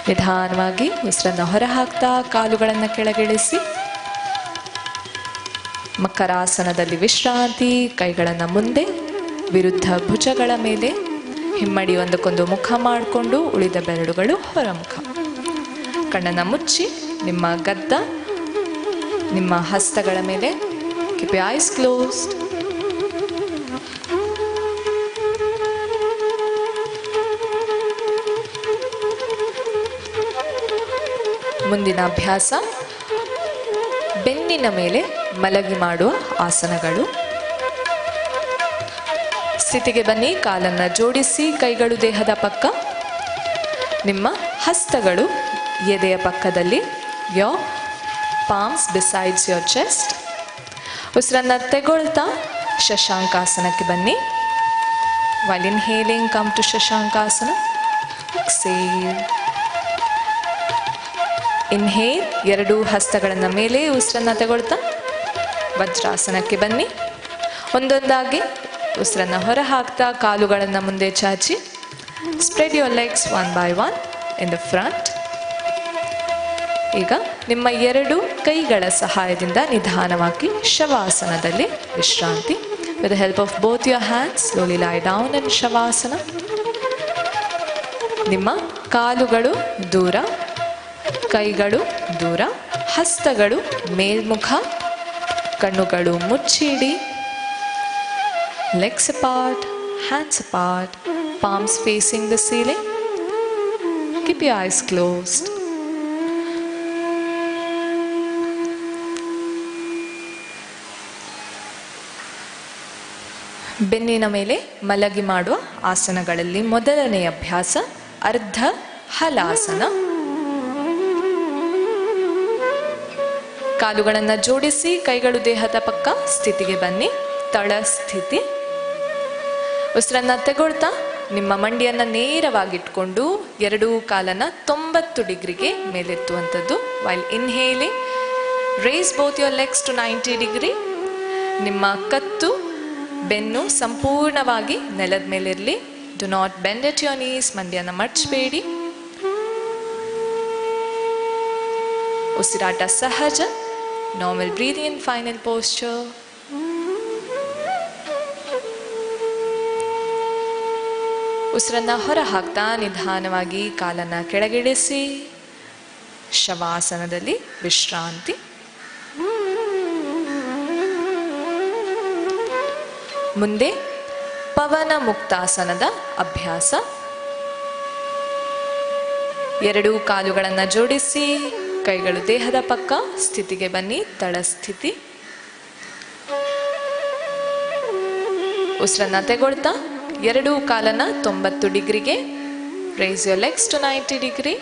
ನಿಧಾನವಾಗಿ ಉಸಿರನ್ನು ಹೊರಹಾಕ್ತಾ ಕಾಲುಗಳನ್ನು ಕೆಳಗಿಳಿಸಿ ಮಕರಾಸನದಲ್ಲಿ ವಿಶ್ರಾಂತಿ. ಕೈಗಳನ್ನು ಮುಂದೆ ವಿರುದ್ಧ ಭುಜಗಳ ಮೇಲೆ ಹಿಮ್ಮಡಿ ಒಂದಕ್ಕೊಂದು ಮುಖ ಮಾಡಿಕೊಂಡು ಉಳಿದ ಬೆರಳುಗಳು ಹೊರಮುಖ. ಕಣ್ಣನ್ನು ಮುಚ್ಚಿ ನಿಮ್ಮ ಗದ್ದ ನಿಮ್ಮ ಹಸ್ತಗಳ ಮೇಲೆ. Keep your eyes closed. ಮುಂದಿನ ಅಭ್ಯಾಸ ಬೆನ್ನಿನ ಮೇಲೆ ಮಲಗಿ ಮಾಡುವ ಆಸನಗಳು. ಸ್ಥಿತಿಗೆ ಬನ್ನಿ. ಕಾಲನ್ನು ಜೋಡಿಸಿ, ಕೈಗಳು ದೇಹದ ಪಕ್ಕ, ನಿಮ್ಮ ಹಸ್ತಗಳು ಎದೆಯ ಪಕ್ಕದಲ್ಲಿ. Your palms besides your chest. ಉಸಿರನ್ನು ತೆಗೊಳ್ತಾ ಶಶಾಂಕಾಸನಕ್ಕೆ ಬನ್ನಿ. While inhaling come to Shashankasana. Exhale. Inhale. ಎರಡೂ ಹಸ್ತಗಳನ್ನು ಮೇಲೆ ಉಸಿರನ್ನು ತಗೊಳ್ತಾ ವಜ್ರಾಸನಕ್ಕೆ ಬನ್ನಿ. ಒಂದೊಂದಾಗಿ ಉಸಿರನ್ನು ಹೊರ ಹಾಕ್ತಾ ಕಾಲುಗಳನ್ನು ಮುಂದೆ ಚಾಚಿ. Spread your legs one by one in the front. ಈಗ ನಿಮ್ಮ ಎರಡು ಕೈಗಳ ಸಹಾಯದಿಂದ ನಿಧಾನವಾಗಿ ಶವಾಸನದಲ್ಲಿ ವಿಶ್ರಾಂತಿ. With the help of both your hands slowly ಲೈ ಡೌನ್ ಇನ್ ಶವಾಸನ. ನಿಮ್ಮ ಕಾಲುಗಳು ದೂರ, ಕೈಗಳು ದೂರ, ಹಸ್ತಗಳು ಮೇಲ್ಮುಖ, ಕಣ್ಣುಗಳು ಮುಚ್ಚಿಡಿ. Legs apart, hands apart, palms facing the ceiling. Keep your eyes closed. ಬೆನ್ನಿನ ಮೇಲೆ ಮಲಗಿ ಮಾಡುವ ಆಸನಗಳಲ್ಲಿ ಮೊದಲನೆಯ ಅಭ್ಯಾಸ ಅರ್ಧ ಹಲಾಸನ. ಕಾಲುಗಳನ್ನು ಜೋಡಿಸಿ, ಕೈಗಳು ದೇಹದ ಪಕ್ಕ, ಸ್ಥಿತಿಗೆ ಬನ್ನಿ. ತಳ ಸ್ಥಿತಿ. ಉಸಿರನ್ನು ತೆಗೊಳ್ತಾ ನಿಮ್ಮ ಮಂಡಿಯನ್ನು ನೇರವಾಗಿಟ್ಕೊಂಡು ಎರಡೂ ಕಾಲನ್ನು 90 ಡಿಗ್ರಿಗೆ ಮೇಲೆತ್ತುವಂಥದ್ದು. While inhaling raise both your legs to 90 degree. ನಿಮ್ಮ ಕತ್ತು ಬೆನ್ನು ಸಂಪೂರ್ಣವಾಗಿ ನೆಲದ ಮೇಲಿರಲಿ. Do not bend at your knees. ಮಂಡಿಯನ್ನು ಮಡಚಬೇಡಿ. ಉಸಿರಾಟ ಸಹಜ. Normal breathing in final posture. ಉಸಿರನ್ನು ಹೊರ ಹಾಕ್ತಾ ನಿಧಾನವಾಗಿ ಕಾಲನ್ನು ಕೆಳಗಿಳಿಸಿ ಶವಾಸನದಲ್ಲಿ ವಿಶ್ರಾಂತಿ. ಮುಂದೆ ಪವನ ಮುಕ್ತಾಸನದ ಅಭ್ಯಾಸ. ಎರಡೂ ಕಾಲುಗಳನ್ನು ಜೋಡಿಸಿ, ಕೈಗಳು ದೇಹದ ಪಕ್ಕ, ಸ್ಥಿತಿಗೆ ಬನ್ನಿ. ತಳ ಸ್ಥಿತಿ. ಉಸಿರನ್ನು ತೆಗೊಳ್ತಾ ಎರಡೂ ಕಾಲನ್ನು 90 ಡಿಗ್ರಿಗೆ. Raise your legs to 90 degree.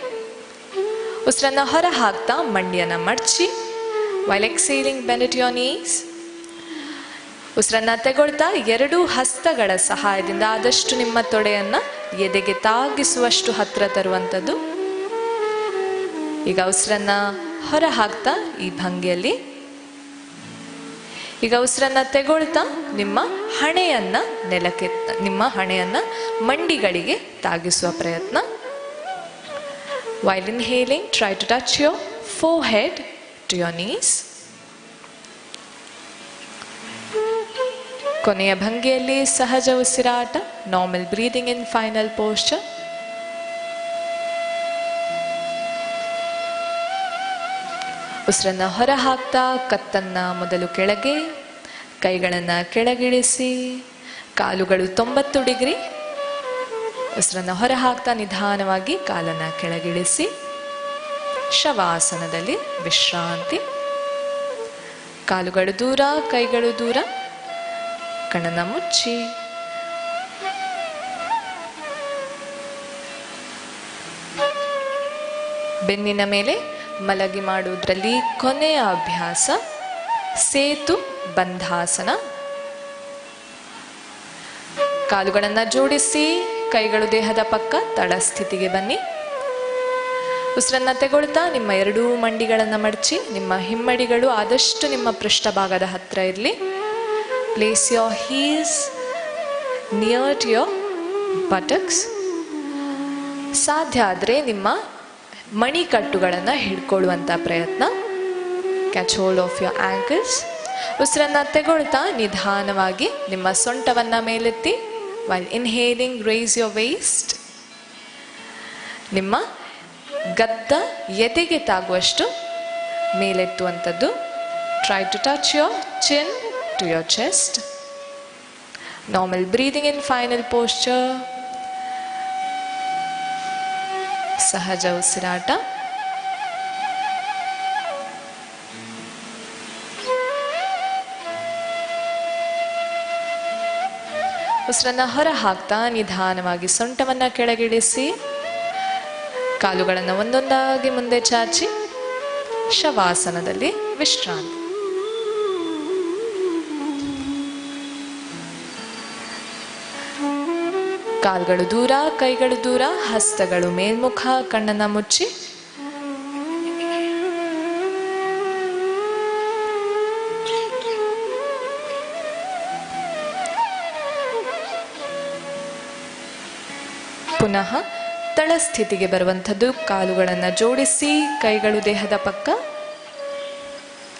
ಉಸಿರನ್ನು ಹೊರ ಹಾಕ್ತಾ ಮಂಡಿಯನ್ನು ಮಡಚಿ. While exhaling bend at your knees. ಉಸಿರನ್ನು ತೆಗೊಳ್ತಾ ಎರಡೂ ಹಸ್ತಗಳ ಸಹಾಯದಿಂದ ಆದಷ್ಟು ನಿಮ್ಮ ತೊಡೆಯನ್ನು ಎದೆಗೆ ತಾಗಿಸುವಷ್ಟು ಹತ್ತಿರ ತರುವಂಥದ್ದು. ಈಗ ಉಸಿರನ್ನು ಹೊರ ಹಾಕ್ತಾ ಈ ಭಂಗಿಯಲ್ಲಿ. ಈಗ ಉಸಿರನ್ನು ತೆಗೊಳ್ತಾ ನಿಮ್ಮ ಹಣೆಯನ್ನು ನೆಲಕ್ಕೆ, ನಿಮ್ಮ ಹಣೆಯನ್ನು ಮಂಡಿಗಳಿಗೆ ತಾಗಿಸುವ ಪ್ರಯತ್ನ. While inhaling try to touch your forehead to your knees. ಕೊನೆಯ ಭಂಗಿಯಲ್ಲಿ ಸಹಜ ಉಸಿರಾಟ. Normal breathing in final posture. ಉಸಿರನ್ನು ಹೊರ ಹಾಕ್ತಾ ಕತ್ತನ್ನು ಮೊದಲು ಕೆಳಗೆ, ಕೈಗಳನ್ನು ಕೆಳಗಿಳಿಸಿ, ಕಾಲುಗಳು 90 ಡಿಗ್ರಿ. ಉಸಿರನ್ನು ಹೊರ ಹಾಕ್ತಾ ನಿಧಾನವಾಗಿ ಕಾಲನ್ನು ಕೆಳಗಿಳಿಸಿ ಶವಾಸನದಲ್ಲಿ ವಿಶ್ರಾಂತಿ. ಕಾಲುಗಳು ದೂರ, ಕೈಗಳು ದೂರ, ಕಣ್ಣನ್ನು ಮುಚ್ಚಿ. ಬೆನ್ನಿನ ಮೇಲೆ ಮಲಗಿ ಮಾಡುವುದರಲ್ಲಿ ಕೊನೆಯ ಅಭ್ಯಾಸ ಸೇತು ಬಂಧಾಸನ. ಕಾಲುಗಳನ್ನು ಜೋಡಿಸಿ, ಕೈಗಳು ದೇಹದ ಪಕ್ಕ, ತಳಸ್ಥಿತಿಗೆ ಬನ್ನಿ. ಉಸಿರನ್ನು ತಗೊಳ್ತಾ ನಿಮ್ಮ ಎರಡೂ ಮಂಡಿಗಳನ್ನು ಮಡಚಿ, ನಿಮ್ಮ ಹಿಮ್ಮಡಿಗಳು ಆದಷ್ಟು ನಿಮ್ಮ ಪೃಷ್ಠಭಾಗದ ಹತ್ತಿರ ಇರಲಿ. Place your heels near to your buttocks. ಸಾಧ್ಯ ಆದರೆ ನಿಮ್ಮ ಮಣಿಕಟ್ಟುಗಳನ್ನು ಹಿಡ್ಕೊಳ್ಳುವಂಥ ಪ್ರಯತ್ನ. Catch hold of your ankles. ಉಸಿರನ್ನು ತಗೊಳ್ತಾ ನಿಧಾನವಾಗಿ ನಿಮ್ಮ ಸೊಂಟವನ್ನು ಮೇಲೆತ್ತಿ. While inhaling raise your waist. ನಿಮ್ಮ ಗದ್ದ ಎದೆಗೆ ತಾಗುವಷ್ಟು ಮೇಲೆತ್ತುವಂಥದ್ದು. Try to touch your chin to your chest. Normal breathing in final posture. ಸಹಜ ಉಸಿರಾಟ. ಉಸಿರನ್ನು ಹೊರ ಹಾಕ್ತಾ ನಿಧಾನವಾಗಿ ಸೊಂಟವನ್ನು ಕೆಳಗಿಳಿಸಿ, ಕಾಲುಗಳನ್ನು ಒಂದೊಂದಾಗಿ ಮುಂದೆ ಚಾಚಿ ಶವಾಸನದಲ್ಲಿ ವಿಶ್ರಾಂತಿ. ಕಾಲುಗಳು ದೂರ, ಕೈಗಳು ದೂರ, ಹಸ್ತಗಳು ಮೇಲ್ಮುಖ, ಕಣ್ಣನ್ನು ಮುಚ್ಚಿ. ಪುನಃ ತಳಸ್ಥಿತಿಗೆ ಬರುವಂಥದ್ದು. ಕಾಲುಗಳನ್ನು ಜೋಡಿಸಿ, ಕೈಗಳು ದೇಹದ ಪಕ್ಕ,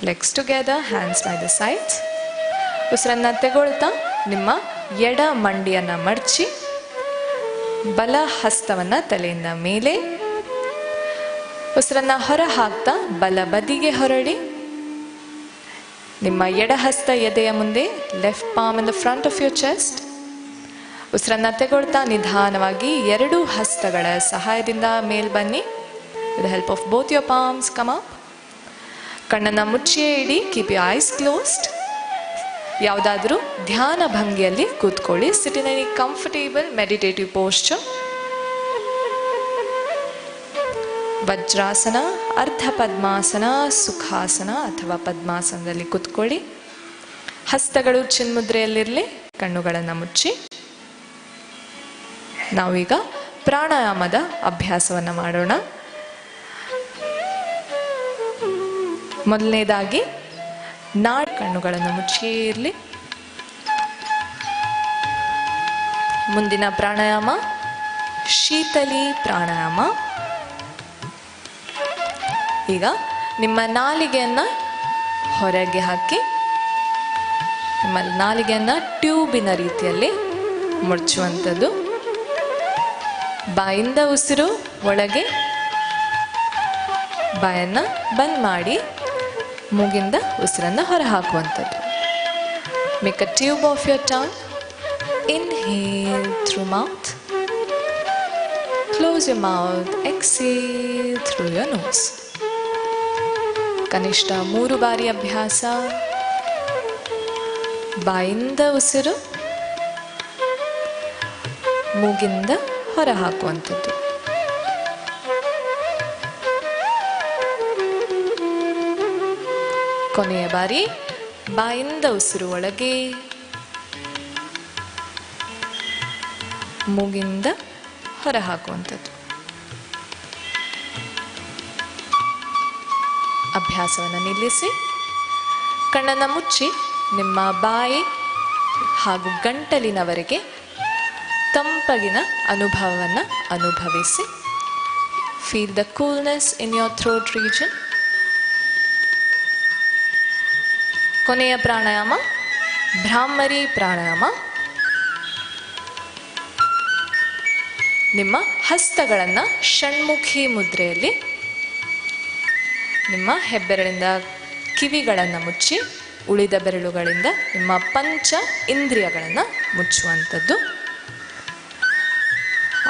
legs together, hands by the sides. ಉಸಿರನ್ನು ತಗೊಳ್ತಾ ನಿಮ್ಮ ಎಡ ಮಂಡಿಯನ್ನು ಮಡಚಿ, ಬಲ ಹಸ್ತವನ್ನು ತಲೆಯಿಂದ ಮೇಲೆ. ಉಸಿರನ್ನು ಹೊರ ಹಾಕ್ತಾ ಬಲ ಬದಿಗೆ ಹೊರಡಿ. ನಿಮ್ಮ ಎಡ ಹಸ್ತ ಎದೆಯ ಮುಂದೆ, left palm in the front of your chest. ಉಸಿರನ್ನು ತಗೊಳ್ತಾ ನಿಧಾನವಾಗಿ ಎರಡೂ ಹಸ್ತಗಳ ಸಹಾಯದಿಂದ ಮೇಲ್ ಬನ್ನಿ. With help of both your palms come up. ಕಣ್ಣನ್ನು ಮುಚ್ಚಿಯೇ ಇಡಿ. Keep your eyes closed. ಯಾವುದಾದ್ರೂ ಧ್ಯಾನ ಭಂಗಿಯಲ್ಲಿ ಕೂತ್ಕೊಳ್ಳಿ. Sit in any comfortable meditative posture. Vajrasana, Ardha Padmasana, ಸುಖಾಸನ ಅಥವಾ ಪದ್ಮಾಸನದಲ್ಲಿ ಕೂತ್ಕೊಳ್ಳಿ. ಹಸ್ತಗಳು ಚಿನ್ಮುದ್ರೆಯಲ್ಲಿರಲಿ. ಕಣ್ಣುಗಳನ್ನು ಮುಚ್ಚಿ. ನಾವೀಗ ಪ್ರಾಣಾಯಾಮದ ಅಭ್ಯಾಸವನ್ನು ಮಾಡೋಣ. ಮೊದಲನೇದಾಗಿ ಕಣ್ಣುಗಳನ್ನು ಮುಚ್ಚಿಯೇ ಇರಲಿ. ಮುಂದಿನ ಪ್ರಾಣಾಯಾಮ ಶೀತಲಿ ಪ್ರಾಣಾಯಾಮ. ಈಗ ನಿಮ್ಮ ನಾಲಿಗೆಯನ್ನು ಹೊರಗೆ ಹಾಕಿ, ನಿಮ್ಮ ನಾಲಿಗೆಯನ್ನು ಟ್ಯೂಬಿನ ರೀತಿಯಲ್ಲಿ ಮುಚ್ಚುವಂಥದ್ದು. ಬಾಯಿಂದ ಉಸಿರು ಒಳಗೆ, ಬಾಯನ್ನು ಬಂದ್ ಮಾಡಿ ಮೂಗಿಂದ ಉಸಿರನ್ನು ಹೊರಹಾಕುವಂಥದ್ದು. Make a tube of your tongue. Inhale through mouth. Close your mouth. Exhale through your nose. ಕನಿಷ್ಠ 3 ಬಾರಿ ಅಭ್ಯಾಸ. ಬಾಯಿಂದ ಉಸಿರು, ಮೂಗಿಂದ ಹೊರ ಹಾಕುವಂಥದ್ದು. ಕೊನೆಯ ಬಾರಿ ಬಾಯಿಂದ ಉಸಿರು ಒಳಗೆ, ಮೂಗಿಂದ ಹೊರ ಹಾಕುವಂಥದ್ದು. ಅಭ್ಯಾಸವನ್ನು ನಿಲ್ಲಿಸಿ, ಕಣ್ಣನ್ನು ಮುಚ್ಚಿ ನಿಮ್ಮ ಬಾಯಿ ಹಾಗೂ ಗಂಟಲಿನವರೆಗೆ ತಂಪಗಿನ ಅನುಭವವನ್ನು ಅನುಭವಿಸಿ. Feel the coolness in your throat region. ಕೊನೆಯ ಪ್ರಾಣಾಯಾಮ ಭ್ರಾಮರಿ ಪ್ರಾಣಾಯಾಮ. ನಿಮ್ಮ ಹಸ್ತಗಳನ್ನು ಷಣ್ಮುಖಿ ಮುದ್ರೆಯಲ್ಲಿ, ನಿಮ್ಮ ಹೆಬ್ಬೆರಳಿಂದ ಕಿವಿಗಳನ್ನು ಮುಚ್ಚಿ, ಉಳಿದ ಬೆರಳುಗಳಿಂದ ನಿಮ್ಮ ಪಂಚ ಇಂದ್ರಿಯಗಳನ್ನು ಮುಚ್ಚುವಂಥದ್ದು.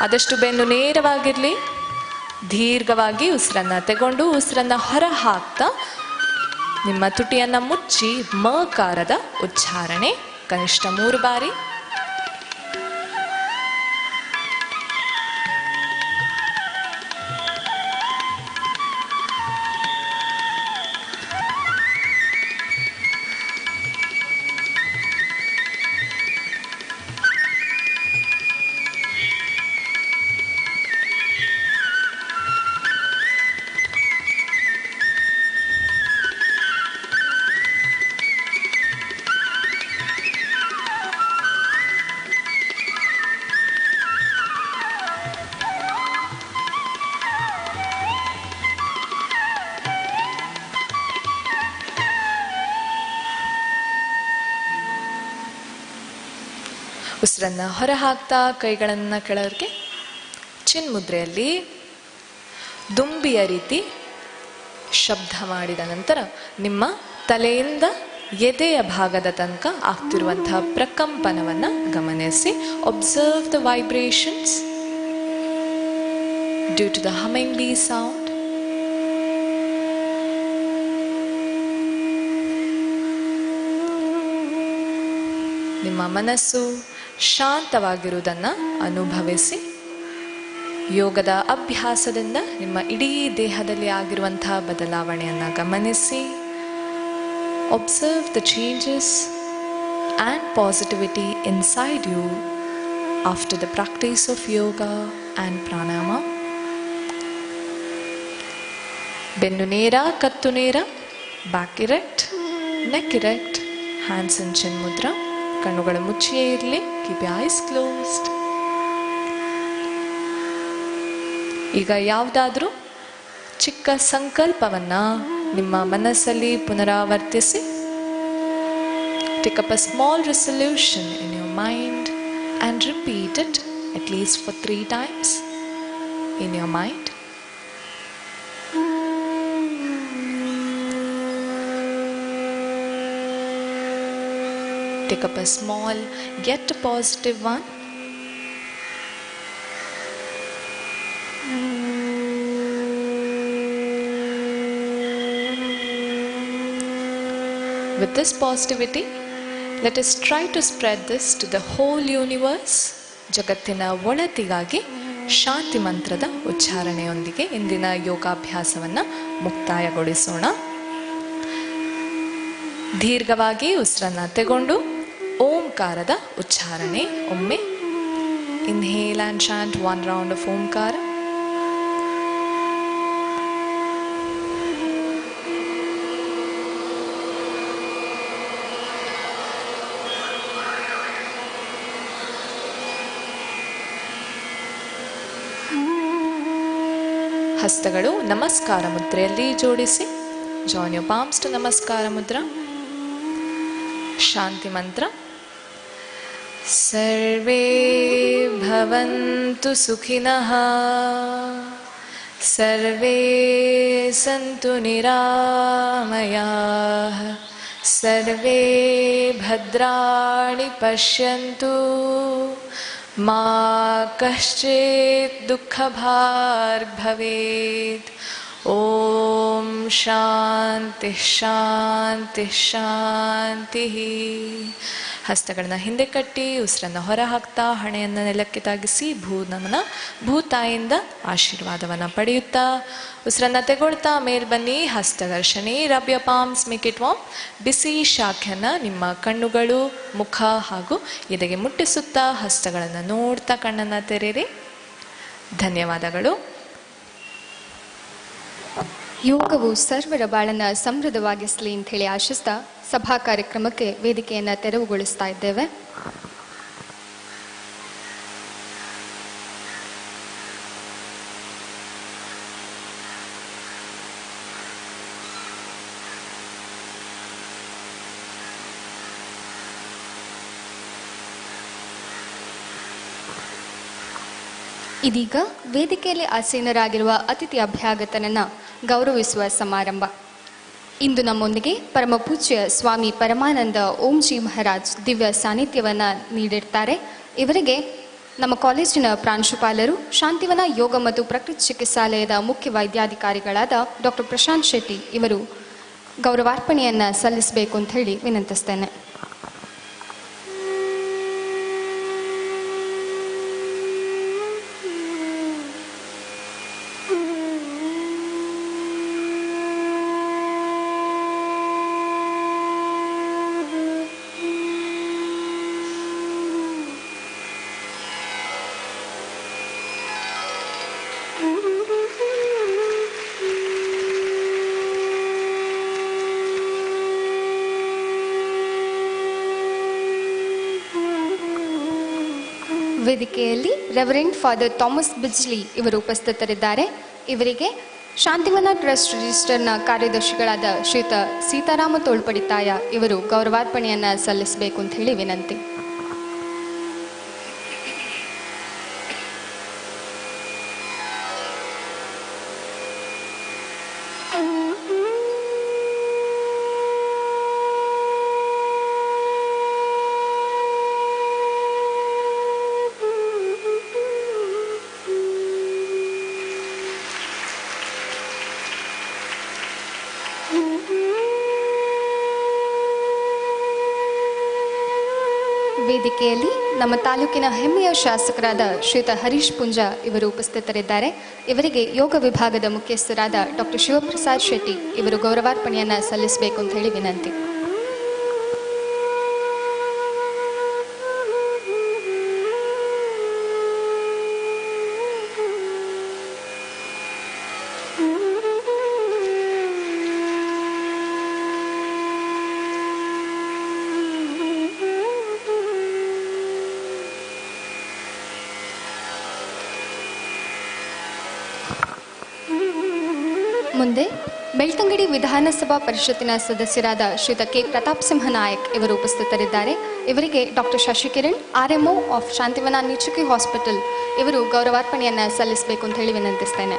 ಆದಷ್ಟು ಬೆನ್ನು ನೇರವಾಗಿರಲಿ. ದೀರ್ಘವಾಗಿ ಉಸಿರನ್ನು ತಗೊಂಡು ಉಸಿರನ್ನು ಹೊರ ಹಾಕ್ತಾ ನಿಮ್ಮ ತುಟಿಯನ್ನು ಮುಚ್ಚಿ ಮಕಾರದ ಉಚ್ಚಾರಣೆ ಕನಿಷ್ಠ 3 ಬಾರಿ. ಉಸಿರನ್ನು ಹೊರ ಹಾಕ್ತಾ ಕೈಗಳನ್ನು ಕೆಳಗೆ ಚಿನ್ಮುದ್ರೆಯಲ್ಲಿ ದುಂಬಿಯ ರೀತಿ ಶಬ್ದ ಮಾಡಿದ ನಂತರ ನಿಮ್ಮ ತಲೆಯಿಂದ ಎದೆಯ ಭಾಗದ ತನಕ ಆಗ್ತಿರುವಂತಹ ಪ್ರಕಂಪನವನ್ನು ಗಮನಿಸಿ. Observe the vibrations due to the humming bee sound. ನಿಮ್ಮ ಮನಸ್ಸು ಶಾಂತವಾಗಿರುವುದನ್ನು ಅನುಭವಿಸಿ. ಯೋಗದ ಅಭ್ಯಾಸದಿಂದ ನಿಮ್ಮ ಇಡೀ ದೇಹದಲ್ಲಿ ಆಗಿರುವಂತಹ ಬದಲಾವಣೆಯನ್ನು ಗಮನಿಸಿ. Observe the changes and positivity inside you after the practice of yoga and pranayama. ಬೆನ್ನು ನೇರ, ಕತ್ತು ನೇರ, back erect, neck erect, hands and Chin Mudra. ಕಣ್ಣುಗಳು ಮುಚ್ಚಿಯೇ ಇರಲಿ. Keep your eyes closed. ಈಗ ಯಾವುದಾದ್ರೂ ಚಿಕ್ಕ ಸಂಕಲ್ಪವನ್ನು ನಿಮ್ಮ ಮನಸ್ಸಲ್ಲಿ ಪುನರಾವರ್ತಿಸಿ. Take up a small resolution in your mind and repeat it at least for 3 times in your mind. Take up a small yet a positive one. With this positivity, let us try to spread this to the whole universe. ಜಗತ್ತಿನ ಒಳತಿಗಾಗಿ ಶಾಂತಿ ಮಂತ್ರದ ಉಚ್ಚಾರಣೆಯೊಂದಿಗೆ ಇಂದಿನ ಯೋಗಾಭ್ಯಾಸವನ್ನು ಮುಕ್ತಾಯಗೊಳಿಸೋಣ. ದೀರ್ಘವಾಗಿ ಉಸಿರನ್ನು ತಗೊಂಡು ಓಂಕಾರದ ಉಚ್ಚಾರಣೆ ಒಮ್ಮೆ. Inhale and chant 1 round of ಓಂಕಾರ. ಹಸ್ತಗಳು ನಮಸ್ಕಾರ ಮುದ್ರೆಯಲ್ಲಿ ಜೋಡಿಸಿ. ಜಾಯಿನ್ ಯೋರ್ ಪಾಮ್ಸ್ ಟು ನಮಸ್ಕಾರ ಮುದ್ರಾ. ಶಾಂತಿ ಮಂತ್ರ. ಸರ್ವೇ ಭವಂತು ಸುಖಿನಃ, ಸರ್ವೇ ಸಂತು ನಿರಾಮಯಾಃ, ಸರ್ವೇ ಭದ್ರಾಣಿ ಪಶ್ಯಂತು, ಮಾ ಕಶ್ಚಿತ್ ದುಃಖಭಾಗ್ ಭವೇತ್. ಓಂ ಶಾಂತಿ ಶಾಂತಿ ಶಾಂತಿ. ಹಸ್ತಗಳನ್ನ ಹಿಂದೆ ಕಟ್ಟಿ ಉಸಿರನ್ನು ಹೊರ ಹಾಕ್ತಾ ಹಣೆಯನ್ನು ನೆಲಕ್ಕೆ ತಾಗಿಸಿ ಭೂನಮನ ಭೂತಾಯಿಂದ ಆಶೀರ್ವಾದವನ್ನು ಪಡೆಯುತ್ತಾ ಉಸಿರನ್ನು ತೆಗೊಳ್ತಾ ಮೇಲ್ ಬನ್ನಿ. ಹಸ್ತಘರ್ಷಣೆ. Rub your palms, make it warm. ಬಿಸಿ ಶಾಖೆಯನ್ನು ನಿಮ್ಮ ಕಣ್ಣುಗಳು, ಮುಖ ಹಾಗೂ ಎದೆಗೆ ಮುಟ್ಟಿಸುತ್ತಾ ಹಸ್ತಗಳನ್ನು ನೋಡ್ತಾ ಕಣ್ಣನ್ನು ತೆರೆಯಿರಿ. ಧನ್ಯವಾದಗಳು. ಯೋಗವು ಸರ್ವರ ಬಾಳನ್ನು ಸಮೃದ್ಧವಾಗಿಸಲಿ ಅಂತ ಹೇಳಿ ಆಶಿಸ್ತಾ ಸಭಾ ಕಾರ್ಯಕ್ರಮಕ್ಕೆ ವೇದಿಕೆಯನ್ನು ತೆರವುಗೊಳಿಸ್ತಾ ಇದ್ದೇವೆ. ಇದೀಗ ವೇದಿಕೆಯಲ್ಲಿ ಆಸೀನರಾಗಿರುವ ಅತಿಥಿ ಅಭ್ಯಾಗತನನ್ನು ಗೌರವಿಸುವ ಸಮಾರಂಭ. ಇಂದು ನಮ್ಮೊಂದಿಗೆ ಪರಮ ಪೂಜ್ಯ ಸ್ವಾಮಿ ಪರಮಾನಂದ ಓಂಜಿ ಮಹಾರಾಜ್ ದಿವ್ಯ ಸಾನ್ನಿಧ್ಯವನ್ನು ನೀಡಿರ್ತಾರೆ. ಇವರಿಗೆ ನಮ್ಮ ಕಾಲೇಜಿನ ಪ್ರಾಂಶುಪಾಲರು, ಶಾಂತಿವನ ಯೋಗ ಮತ್ತು ಪ್ರಕೃತಿ ಚಿಕಿತ್ಸಾಲಯದ ಮುಖ್ಯ ವೈದ್ಯಾಧಿಕಾರಿಗಳಾದ ಡಾಕ್ಟರ್ ಪ್ರಶಾಂತ್ ಶೆಟ್ಟಿ ಇವರು ಗೌರವಾರ್ಪಣೆಯನ್ನು ಸಲ್ಲಿಸಬೇಕು ಅಂತ ಹೇಳಿ ವಿನಂತಿಸ್ತೇನೆ. ವೇದಿಕೆಯಲ್ಲಿ ರೆವರೆಂಡ್ ಫಾದರ್ ಥಾಮಸ್ ಬಿಜ್ಲಿ ಇವರು ಉಪಸ್ಥಿತರಿದ್ದಾರೆ. ಇವರಿಗೆ ಶಾಂತಿವನ ಟ್ರಸ್ಟ್ ರಿಜಿಸ್ಟರ್ನ ಕಾರ್ಯದರ್ಶಿಗಳಾದ ಶ್ರೀಯುತ ಸೀತಾರಾಮ ತೋಳ್ಪಡಿತಾಯ ಇವರು ಗೌರವಾರ್ಪಣೆಯನ್ನು ಸಲ್ಲಿಸಬೇಕು ಅಂತ ಹೇಳಿ ವಿನಂತಿ. ವೇದಿಕೆಯಲ್ಲಿ ನಮ್ಮ ತಾಲೂಕಿನ ಹೆಮ್ಮೆಯ ಶಾಸಕರಾದ ಶ್ರೀಯುತ ಹರೀಶ್ ಪುಂಜ ಇವರು ಉಪಸ್ಥಿತರಿದ್ದಾರೆ. ಇವರಿಗೆ ಯೋಗ ವಿಭಾಗದ ಮುಖ್ಯಸ್ಥರಾದ ಡಾಕ್ಟರ್ ಶಿವಪ್ರಸಾದ್ ಶೆಟ್ಟಿ ಇವರು ಗೌರವಾರ್ಪಣೆಯನ್ನು ಸಲ್ಲಿಸಬೇಕು ಅಂತ ಹೇಳಿ ವಿನಂತಿ. ಮುಂದೆ ಬೆಳ್ತಂಗಡಿ ವಿಧಾನಸಭಾ ಪರಿಷತ್ತಿನ ಸದಸ್ಯರಾದ ಶ್ರೀಯುತ ಕೆ ಪ್ರತಾಪ್ ಸಿಂಹ ನಾಯಕ್ ಇವರು ಉಪಸ್ಥಿತರಿದ್ದಾರೆ. ಇವರಿಗೆ doctor Shashikiran RMO of Shantivana ನಿಚುಕಿ ಹಾಸ್ಪಿಟಲ್ ಇವರು ಗೌರವಾರ್ಪಣೆಯನ್ನು ಸಲ್ಲಿಸಬೇಕು ಅಂತ ಹೇಳಿ ವಿನಂತಿಸ್ತೇನೆ.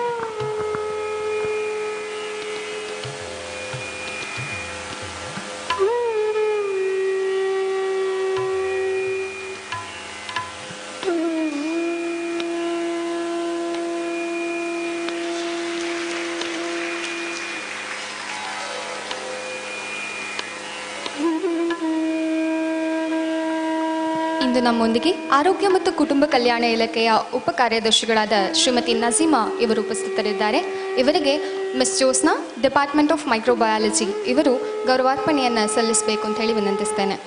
ಇಂದು ನಮ್ಮೊಂದಿಗೆ ಆರೋಗ್ಯ ಮತ್ತು ಕುಟುಂಬ ಕಲ್ಯಾಣ ಇಲಾಖೆಯ ಉಪ ಕಾರ್ಯದರ್ಶಿಗಳಾದ ಶ್ರೀಮತಿ ನಜೀಮಾ ಇವರು ಉಪಸ್ಥಿತರಿದ್ದಾರೆ. ಇವರಿಗೆ miss Josna department of microbiology ಇವರು ಗೌರವಾರ್ಪಣೆಯನ್ನು ಸಲ್ಲಿಸಬೇಕು ಅಂತ ಹೇಳಿ ವಿನಂತಿಸ್ತೇನೆ.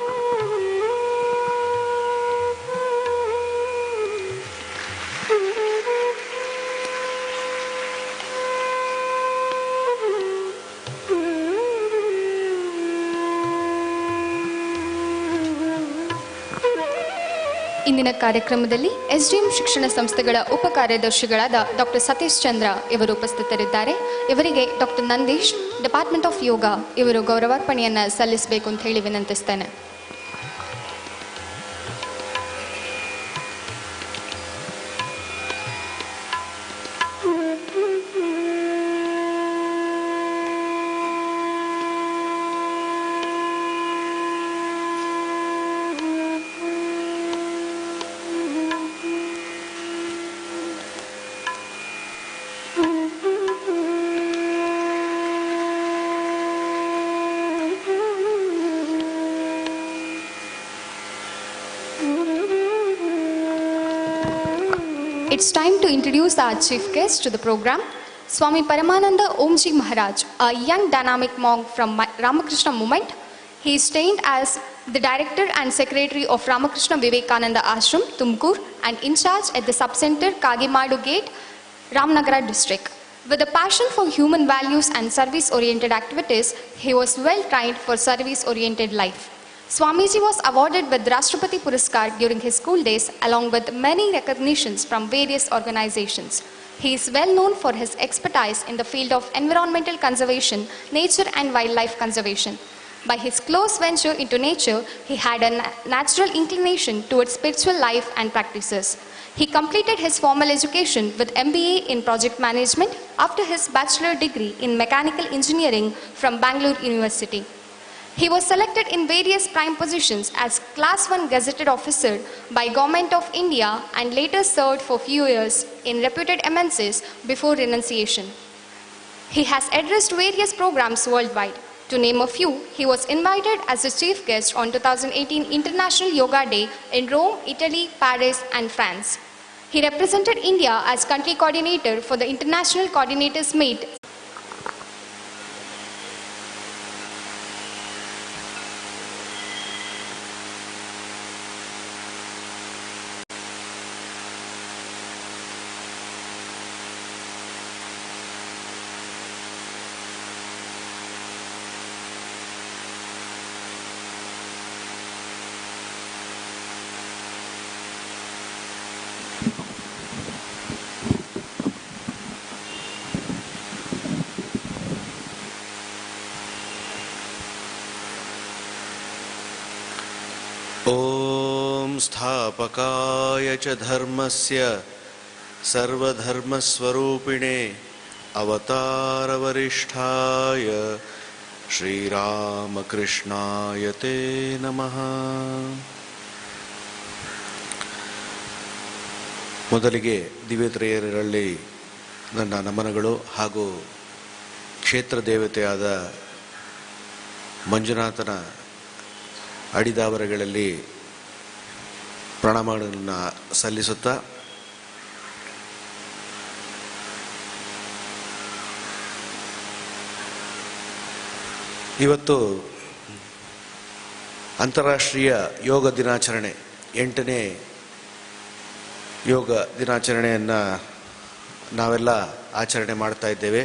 ಇಂದಿನ ಕಾರ್ಯಕ್ರಮದಲ್ಲಿ SDM ಶಿಕ್ಷಣ ಸಂಸ್ಥೆಗಳ ಉಪ ಕಾರ್ಯದರ್ಶಿಗಳಾದ ಡಾಕ್ಟರ್ ಸತೀಶ್ ಚಂದ್ರ ಇವರು ಉಪಸ್ಥಿತರಿದ್ದಾರೆ. ಇವರಿಗೆ ಡಾಕ್ಟರ್ ನಂದೀಶ್ ಡಿಪಾರ್ಟ್ಮೆಂಟ್ ಆಫ್ ಯೋಗ ಇವರು ಗೌರವಾರ್ಪಣೆಯನ್ನು ಸಲ್ಲಿಸಬೇಕು ಅಂತ ಹೇಳಿ ವಿನಂತಿಸ್ತೇನೆ. It's time to introduce our chief guest to the program, Swami Paramananda Omji Maharaj, a young dynamic monk from Ramakrishna movement. He is trained as the director and secretary of Ramakrishna Vivekananda Ashram, Tumkur, and in charge at the subcenter Kagimadu Gate, Ramnagara district. With a passion for human values and service-oriented activities, he was well trained for service-oriented life. Swamiji was awarded with Rashtrapati Puraskar during his school days, along with many recognitions from various organizations. He is well known for his expertise in the field of environmental conservation, nature and wildlife conservation. By his close venture into nature, he had a natural inclination towards spiritual life and practices. He completed his formal education with MBA in project management after his bachelor degree in mechanical engineering from Bangalore University. He was selected in various prime positions as Class 1 Gazetted Officer by Government of India and later served for few years in reputed MNCs before renunciation. He has addressed various programs worldwide. To name a few, he was invited as a chief guest on 2018 International Yoga Day in Rome, Italy, Paris and France. He represented India as country coordinator for the International Coordinators Meet. ॐ स्थापकाय च धर्मस्य सर्वधर्मस्वरूपिणे अवतारवरिष्ठाय श्रीरामकृष्णाय ते नमः. ಮೊದಲಿಗೆ ದಿವ್ಯತ್ರಯರಲ್ಲಿ ನನ್ನ ನಮನಗಳು ಹಾಗೂ ಕ್ಷೇತ್ರ ದೇವತೆಯಾದ ಮಂಜುನಾಥನ ಅಡಿದಾವರಗಳಲ್ಲಿ ಪ್ರಣಾಮಗಳನ್ನು ಸಲ್ಲಿಸುತ್ತಾ ಇವತ್ತು ಅಂತಾರಾಷ್ಟ್ರೀಯ ಯೋಗ ದಿನಾಚರಣೆ 8ನೇ ಯೋಗ ದಿನಾಚರಣೆಯನ್ನು ನಾವೆಲ್ಲ ಆಚರಣೆ ಮಾಡ್ತಾ ಇದ್ದೇವೆ.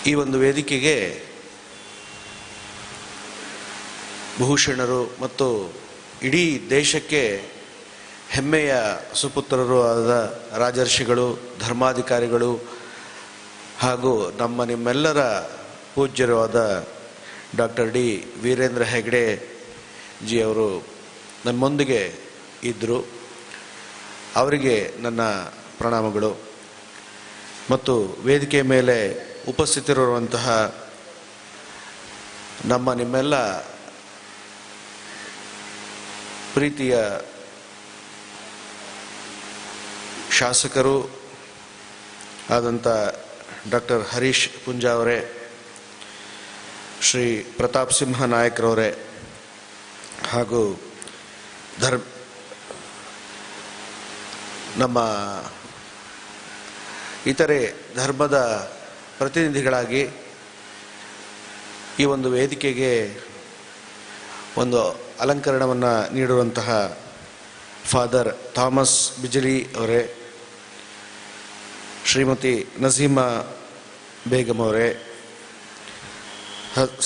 ಈ ಒಂದು ವೇದಿಕೆಗೆ ಭೂಷಣರು ಮತ್ತು ಇಡೀ ದೇಶಕ್ಕೆ ಹೆಮ್ಮೆಯ ಸುಪುತ್ರರು ಆದ ರಾಜರ್ಷಿಗಳು, ಧರ್ಮಾಧಿಕಾರಿಗಳು ಹಾಗೂ ನಿಮ್ಮೆಲ್ಲರ ಪೂಜ್ಯರು ಆದ ಡಾಕ್ಟರ್ ಡಿ ವೀರೇಂದ್ರ ಹೆಗ್ಡೆ ಜಿ ಅವರು ನಮ್ಮೊಂದಿಗೆ ಇದ್ದರು. ಅವರಿಗೆ ನನ್ನ ಪ್ರಣಾಮಗಳು. ಮತ್ತು ವೇದಿಕೆ ಮೇಲೆ ಉಪಸ್ಥಿತರಿರುವಂತಹ ನಿಮ್ಮೆಲ್ಲ ಪ್ರೀತಿಯ ಶಾಸಕರು ಆದಂಥ ಡಾಕ್ಟರ್ ಹರೀಶ್ ಪುಂಜಾ ಅವರೇ, ಶ್ರೀ ಪ್ರತಾಪ್ ಸಿಂಹ ನಾಯಕ್ರವರೇ ಹಾಗೂ ನಮ್ಮ ಇತರೆ ಧರ್ಮದ ಪ್ರತಿನಿಧಿಗಳಾಗಿ ಈ ಒಂದು ವೇದಿಕೆಗೆ ಒಂದು ಅಲಂಕರಣವನ್ನು ನೀಡುವಂತಹ ಫಾದರ್ ಥಾಮಸ್ ಬಿಜಲಿ ಅವರೇ, ಶ್ರೀಮತಿ ನಸೀಮಾ ಬೇಗಂ ಅವರೇ,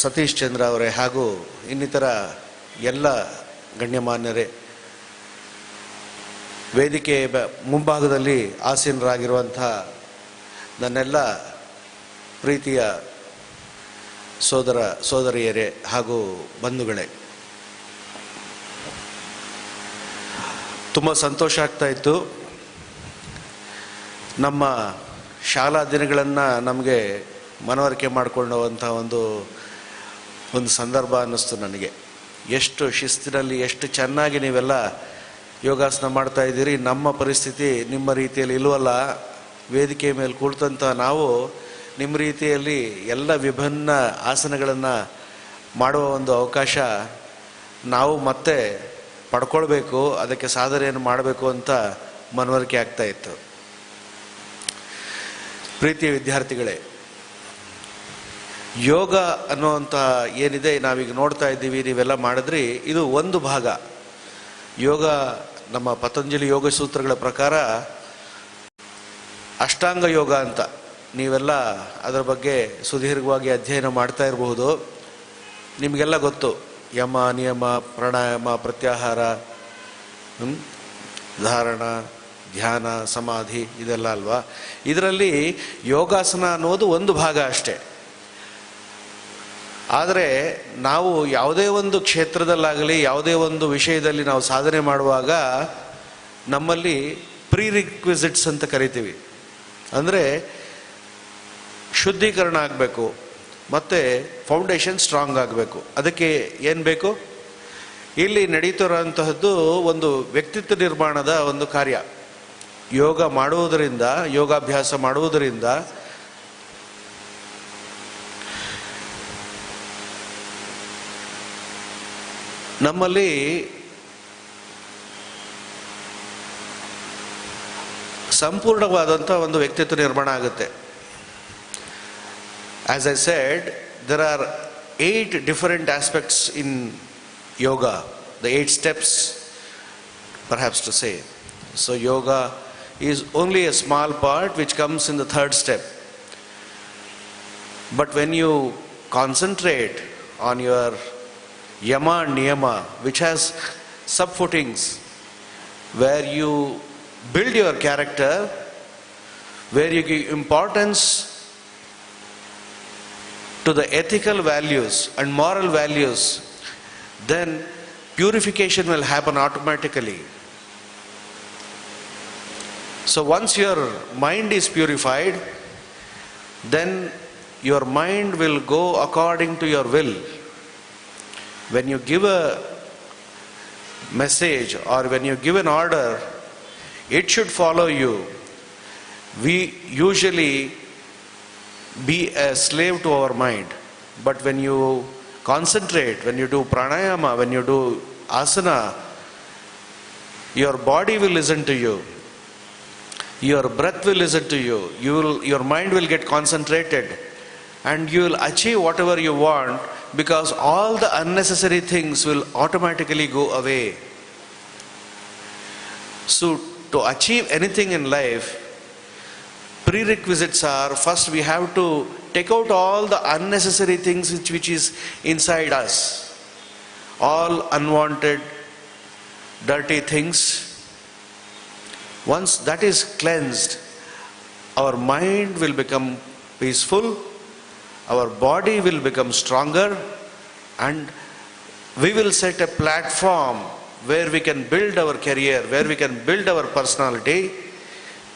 ಸತೀಶ್ ಚಂದ್ರ ಅವರೇ ಹಾಗೂ ಇನ್ನಿತರ ಎಲ್ಲ ಗಣ್ಯಮಾನ್ಯರೇ, ವೇದಿಕೆ ಮುಂಭಾಗದಲ್ಲಿ ಆಸೀನರಾಗಿರುವಂಥ ನನ್ನೆಲ್ಲ ಪ್ರೀತಿಯ ಸೋದರ ಸೋದರಿಯರೇ ಹಾಗೂ ಬಂಧುಗಳೇ, ತುಂಬ ಸಂತೋಷ ಆಗ್ತಾ ಇತ್ತು. ನಮ್ಮ ಶಾಲಾ ದಿನಗಳನ್ನು ನಮಗೆ ಮನವರಿಕೆ ಮಾಡಿಕೊಳ್ಳುವಂಥ ಒಂದು ಸಂದರ್ಭ ಅನ್ನಿಸ್ತು ನನಗೆ. ಎಷ್ಟು ಶಿಸ್ತಿನಲ್ಲಿ, ಎಷ್ಟು ಚೆನ್ನಾಗಿ ನೀವೆಲ್ಲ ಯೋಗಾಸನ ಮಾಡ್ತಾ ಇದ್ದೀರಿ. ನಮ್ಮ ಪರಿಸ್ಥಿತಿ ನಿಮ್ಮ ರೀತಿಯಲ್ಲಿ ಇಲ್ವಲ್ಲ. ವೇದಿಕೆ ಮೇಲೆ ಕುಳಿತಂಥ ನಾವು ನಿಮ್ಮ ರೀತಿಯಲ್ಲಿ ಎಲ್ಲ ವಿಭಿನ್ನ ಆಸನಗಳನ್ನು ಮಾಡುವ ಒಂದು ಅವಕಾಶ ನಾವು ಮತ್ತೆ ಪಡ್ಕೊಳ್ಬೇಕು, ಅದಕ್ಕೆ ಸಾಧನೆಯನ್ನು ಮಾಡಬೇಕು ಅಂತ ಮನವರಿಕೆ ಆಗ್ತಾ ಇತ್ತು. ಪ್ರೀತಿಯ ವಿದ್ಯಾರ್ಥಿಗಳೇ, ಯೋಗ ಅನ್ನುವಂಥ ಏನಿದೆ ನಾವೀಗ ನೋಡ್ತಾ ಇದ್ದೀವಿ, ನೀವೆಲ್ಲ ಮಾಡಿದ್ರಿ, ಇದು ಒಂದು ಭಾಗ. ಯೋಗ ನಮ್ಮ ಪತಂಜಲಿ ಯೋಗ ಸೂತ್ರಗಳ ಪ್ರಕಾರ ಅಷ್ಟಾಂಗ ಯೋಗ ಅಂತ, ನೀವೆಲ್ಲ ಅದರ ಬಗ್ಗೆ ಸುದೀರ್ಘವಾಗಿ ಅಧ್ಯಯನ ಮಾಡ್ತಾ ಇರಬಹುದು. ನಿಮಗೆಲ್ಲ ಗೊತ್ತು, ಯಮ, ನಿಯಮ, ಪ್ರಾಣಾಯಾಮ, ಪ್ರತ್ಯಾಹಾರ, ಧಾರಣ, ಧ್ಯಾನ, ಸಮಾಧಿ ಇದೆಲ್ಲ ಅಲ್ವಾ. ಇದರಲ್ಲಿ ಯೋಗಾಸನ ಅನ್ನೋದು ಒಂದು ಭಾಗ ಅಷ್ಟೇ. ಆದರೆ ನಾವು ಯಾವುದೇ ಒಂದು ಕ್ಷೇತ್ರದಲ್ಲಾಗಲಿ, ಯಾವುದೇ ಒಂದು ವಿಷಯದಲ್ಲಿ ನಾವು ಸಾಧನೆ ಮಾಡುವಾಗ ನಮ್ಮಲ್ಲಿ ಪ್ರೀರಿಕ್ವಿಸಿಟ್ಸ್ ಅಂತ ಕರಿತೀವಿ. ಅಂದರೆ ಶುದ್ಧೀಕರಣ ಆಗಬೇಕು ಮತ್ತು ಫೌಂಡೇಶನ್ ಸ್ಟ್ರಾಂಗ್ ಆಗಬೇಕು. ಅದಕ್ಕೆ ಏನು ಬೇಕು? ಇಲ್ಲಿ ನಡೀತಿರೋಂತಹದ್ದು ಒಂದು ವ್ಯಕ್ತಿತ್ವ ನಿರ್ಮಾಣದ ಒಂದು ಕಾರ್ಯ. ಯೋಗ ಮಾಡುವುದರಿಂದ, ಯೋಗಾಭ್ಯಾಸ ಮಾಡುವುದರಿಂದ ನಮ್ಮಲ್ಲಿ ಸಂಪೂರ್ಣವಾದಂಥ ಒಂದು ವ್ಯಕ್ತಿತ್ವ ನಿರ್ಮಾಣ ಆಗುತ್ತೆ. As I said, there are 8 different aspects in yoga, the 8 steps perhaps to say. So yoga is only a small part which comes in the 3rd step. But when you concentrate on your yama and niyama, which has sub-footings, where you build your character, where you give importance to the ethical values and moral values, then purification will happen automatically. So once your mind is purified, then your mind will go according to your will. When you give a message or when you give an order, it should follow you. We usually be a slave to our mind, but when you concentrate, when you do pranayama, when you do asana, your body will listen to you. Your breath will listen to you. Your mind will get concentrated and you will achieve whatever you want, because all the unnecessary things will automatically go away. So to achieve anything in life, prerequisites are, first we have to take out all the unnecessary things which is inside us. All unwanted, dirty things. Once that is cleansed, our mind will become peaceful, our body will become stronger, and we will set a platform where we can build our career, where we can build our personality.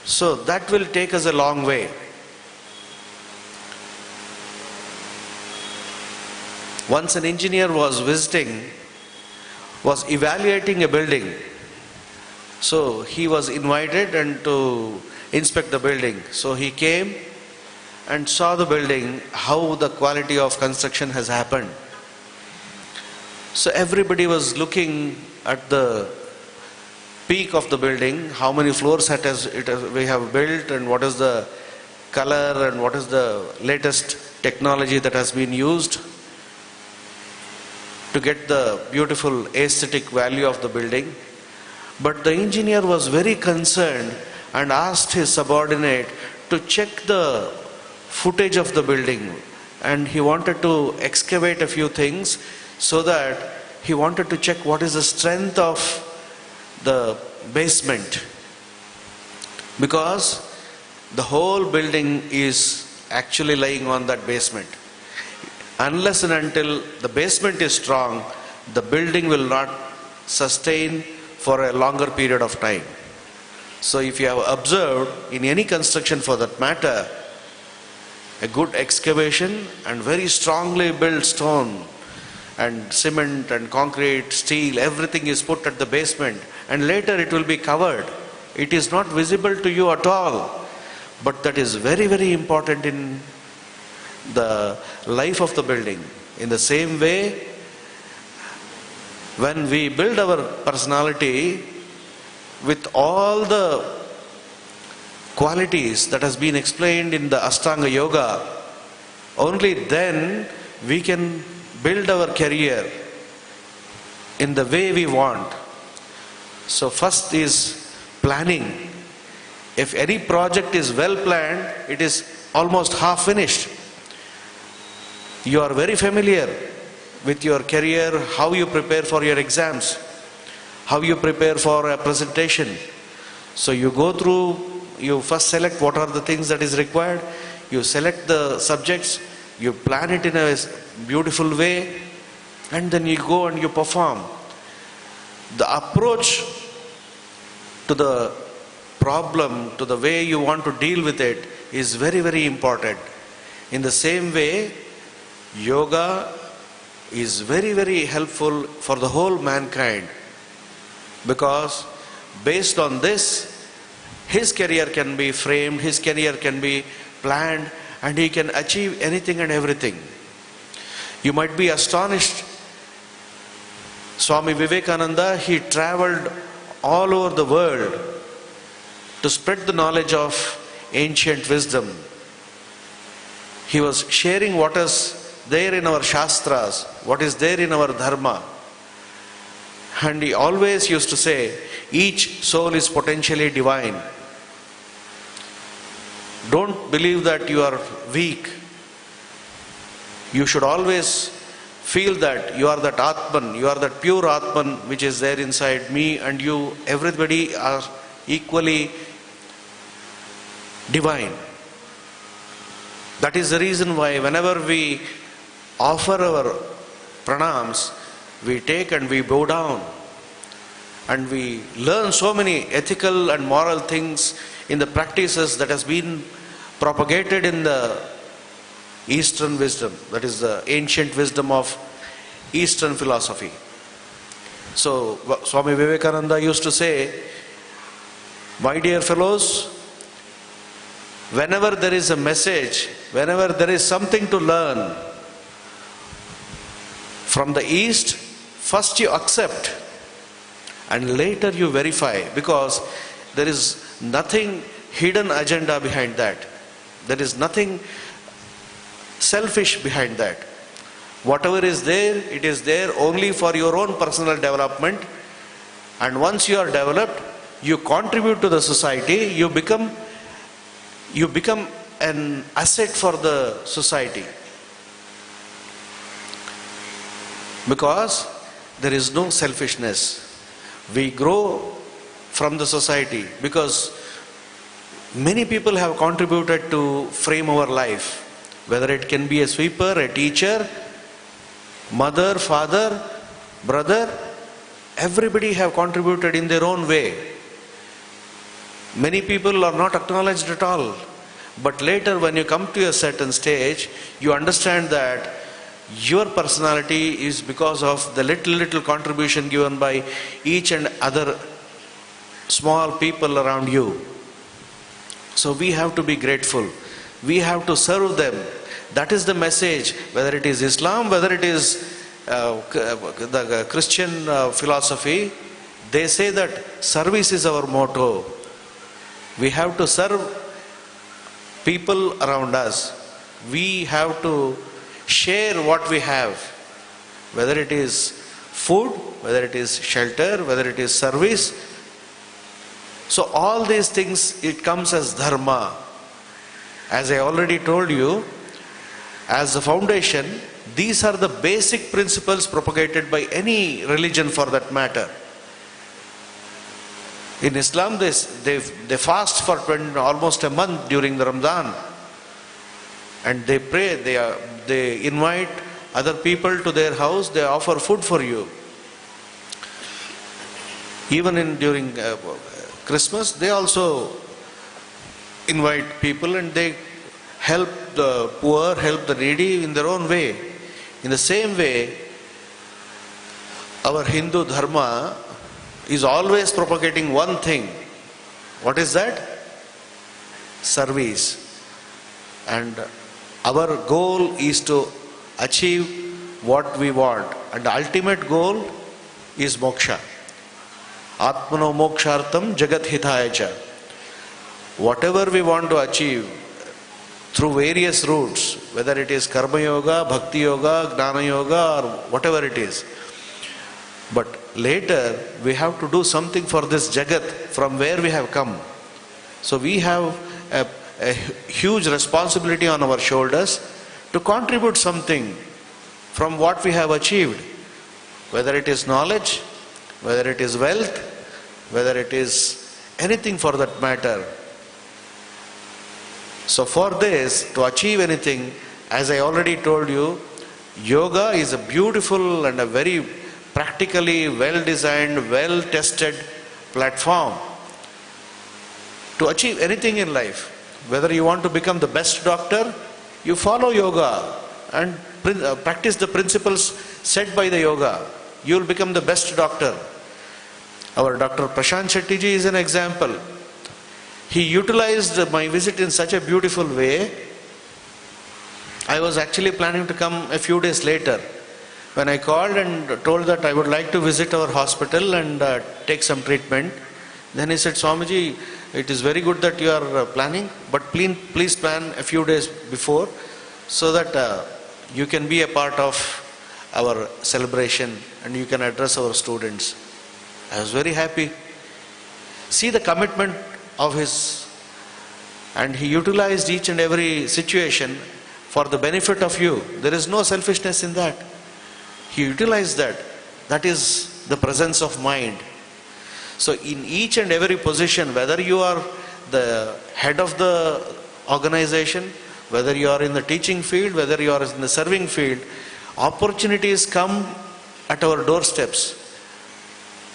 So that will take us a long way. Once an engineer was evaluating a building. So he was invited and to inspect the building. So he came and saw the building, how the quality of construction has happened. So everybody was looking at the peak of the building, how many floors we have built, and what is the color and what is the latest technology that has been used to get the beautiful aesthetic value of the building. But the engineer was very concerned and asked his subordinate to check the footage of the building, and he wanted to excavate a few things, so that he wanted to check what is the strength of the basement, because the whole building is actually lying on that basement. Unless and until the basement is strong, the building will not sustain for a longer period of time. So if you have observed in any construction for that matter, a good excavation and very strongly built stone and cement and concrete, steel, everything is put at the basement, and later it will be covered. It is not visible to you at all. But that is very, very important in the life of the building. In the same way, when we build our personality with all the qualities that has been explained in the Ashtanga Yoga, only then we can build our career in the way we want. So first is planning. If any project is well planned, it is almost half finished. You are very familiar with your career, how you prepare for your exams, how you prepare for a presentation. So you go through, you first select what are the things that is required, you select the subjects, you plan it in a beautiful way, and then you go and you perform. The approach to the problem, to the way you want to deal with it, is very, very important. In the same way, yoga is very, very helpful for the whole mankind, because based on this, his career can be framed, his career can be planned, and he can achieve anything and everything. You might be astonished. Swami Vivekananda, he traveled all over the world to spread the knowledge of ancient wisdom. He was sharing what is there in our Shastras, what is there in our Dharma. And he always used to say, each soul is potentially divine. Don't believe that you are weak. You should always feel that you are that Atman, you are that pure Atman which is there inside me and you. Everybody are equally divine. That is the reason why whenever we offer our pranams, we take and we bow down, and we learn so many ethical and moral things in the practices that has been propagated in the Eastern wisdom, that is the ancient wisdom of Eastern philosophy. So Swami Vivekananda used to say, my dear fellows, whenever there is a message, whenever there is something to learn, From the East, first you accept and later you verify, because there is nothing hidden agenda behind that. There is nothing selfish behind that. Whatever is there, it is there only for your own personal development. And once you are developed, you contribute to the society, you become an asset for the society. Because there is no selfishness. We grow from the society because many people have contributed to frame our life. Whether it can be a sweeper, a teacher, mother, father, brother, everybody have contributed in their own way. Many people are not acknowledged at all. But later when you come to a certain stage, you understand that your personality is because of the little contribution given by each and other small people around you. So we have to be grateful. We have to serve them. That is the message, whether it is Islam, whether it is the Christian philosophy. They say that service is our motto. We have to serve people around us. We have to share what we have, whether it is food, whether it is shelter, whether it is service. So all these things, it comes as dharma. As I already told you, as a foundation, these are the basic principles propagated by any religion for that matter. In Islam, they fast for almost a month during the Ramadan. And they pray, they invite other people to their house, they offer food for you. Even during Christmas, they also invite people and they help the poor, help the needy in their own way. In the same way, our Hindu Dharma is always propagating one thing. What is that? Service. And our goal is to achieve what we want. And the ultimate goal is moksha. Atmano mokshartam jagat hitaya cha. Whatever we want to achieve through various routes, whether it is karma yoga, bhakti yoga, gnana yoga, or whatever it is. But later we have to do something for this jagat from where we have come. So we have a huge responsibility on our shoulders to contribute something from what we have achieved, whether it is knowledge, whether it is wealth, whether it is anything for that matter. So for this, to achieve anything, as I already told you, yoga is a beautiful and a very practically well-designed, well-tested platform to achieve anything in life. Whether you want to become the best doctor, you follow yoga and practice the principles set by the yoga. You will become the best doctor. Our Dr. Prashant Shetty ji is an example. He utilized my visit in such a beautiful way. I was actually planning to come a few days later. When I called and told that I would like to visit our hospital and take some treatment, then he said, Swamiji, it is very good that you are planning, but please plan a few days before so that you can be a part of our celebration and you can address our students. I was very happy. See the commitment of his, and he utilized each and every situation for the benefit of you. There is no selfishness in that. He utilized that. That is the presence of mind. So in each and every position, whether you are the head of the organization, whether you are in the teaching field, whether you are in the serving field, opportunities come at our doorsteps.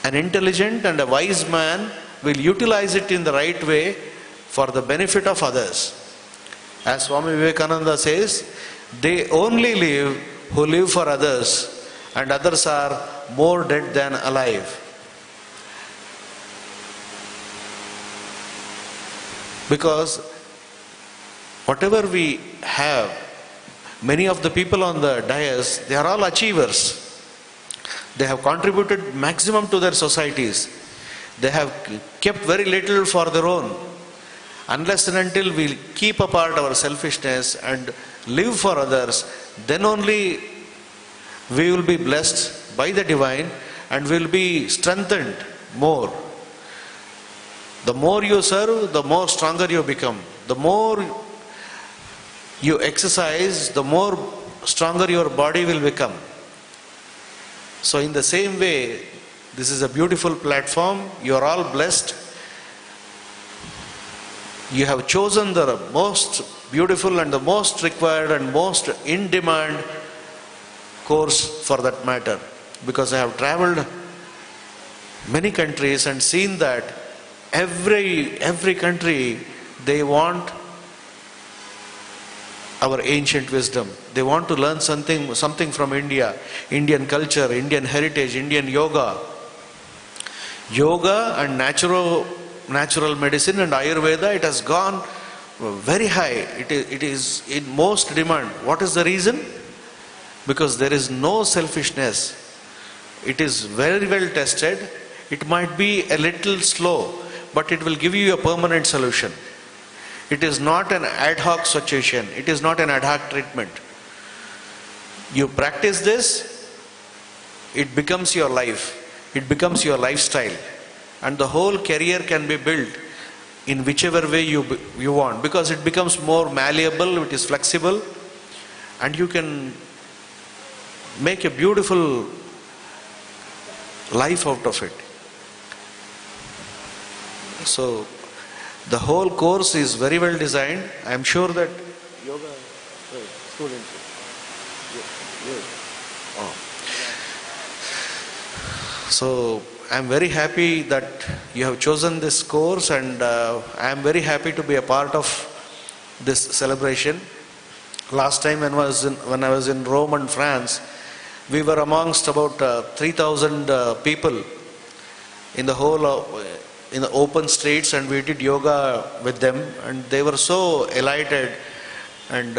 An intelligent and a wise man will utilize it in the right way for the benefit of others. As Swami Vivekananda says, they only live who live for others, and others are more dead than alive. Because whatever we have, many of the people on the dais, they are all achievers. They have contributed maximum to their societies. They have kept very little for their own. Unless and until we keep apart our selfishness and live for others, then only we will be blessed by the divine and will be strengthened more. The more you serve, the more stronger you become. The more you exercise, the more stronger your body will become. So in the same way, this is a beautiful platform. You are all blessed. You have chosen the most beautiful and the most required and most in demand course for that matter. Because I have traveled many countries and seen that every country, they want our ancient wisdom. They want to learn something from India, Indian culture, Indian heritage, Indian yoga. Yoga and natural medicine and Ayurveda, it has gone very high. It is in most demand. What is the reason? Because there is no selfishness. It is very well tested. It might be a little slow, but it will give you a permanent solution. It is not an ad hoc situation. It is not an ad hoc treatment. You practice this, it becomes your life. It becomes your lifestyle. And the whole career can be built in whichever way you want. Because it becomes more malleable, it is flexible. And you can make a beautiful life out of it. So, the whole course is very well designed. I am sure that yoga students. So I am very happy that you have chosen this course, and I am very happy to be a part of this celebration. Last time when I was in Rome and France, we were amongst about 3,000 people in the whole in the open streets, and we did yoga with them, and they were so elated and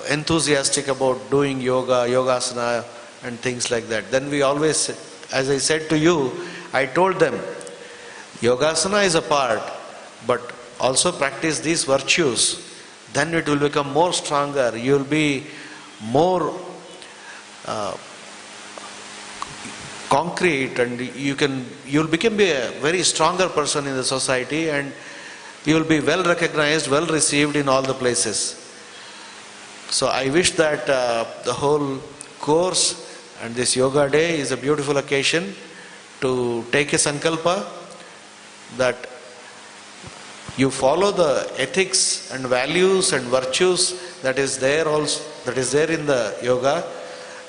enthusiastic about doing yoga, yogasana and things like that. Then we always, as I said to you, I told them, yogasana is a part, but also practice these virtues, then it will become more stronger. You will be more concrete, and you'll become a very stronger person in the society, and you will be well recognized, well received in all the places. So I wish that the whole course and this yoga day is a beautiful occasion to take a sankalpa that you follow the ethics and values and virtues that is there in the yoga,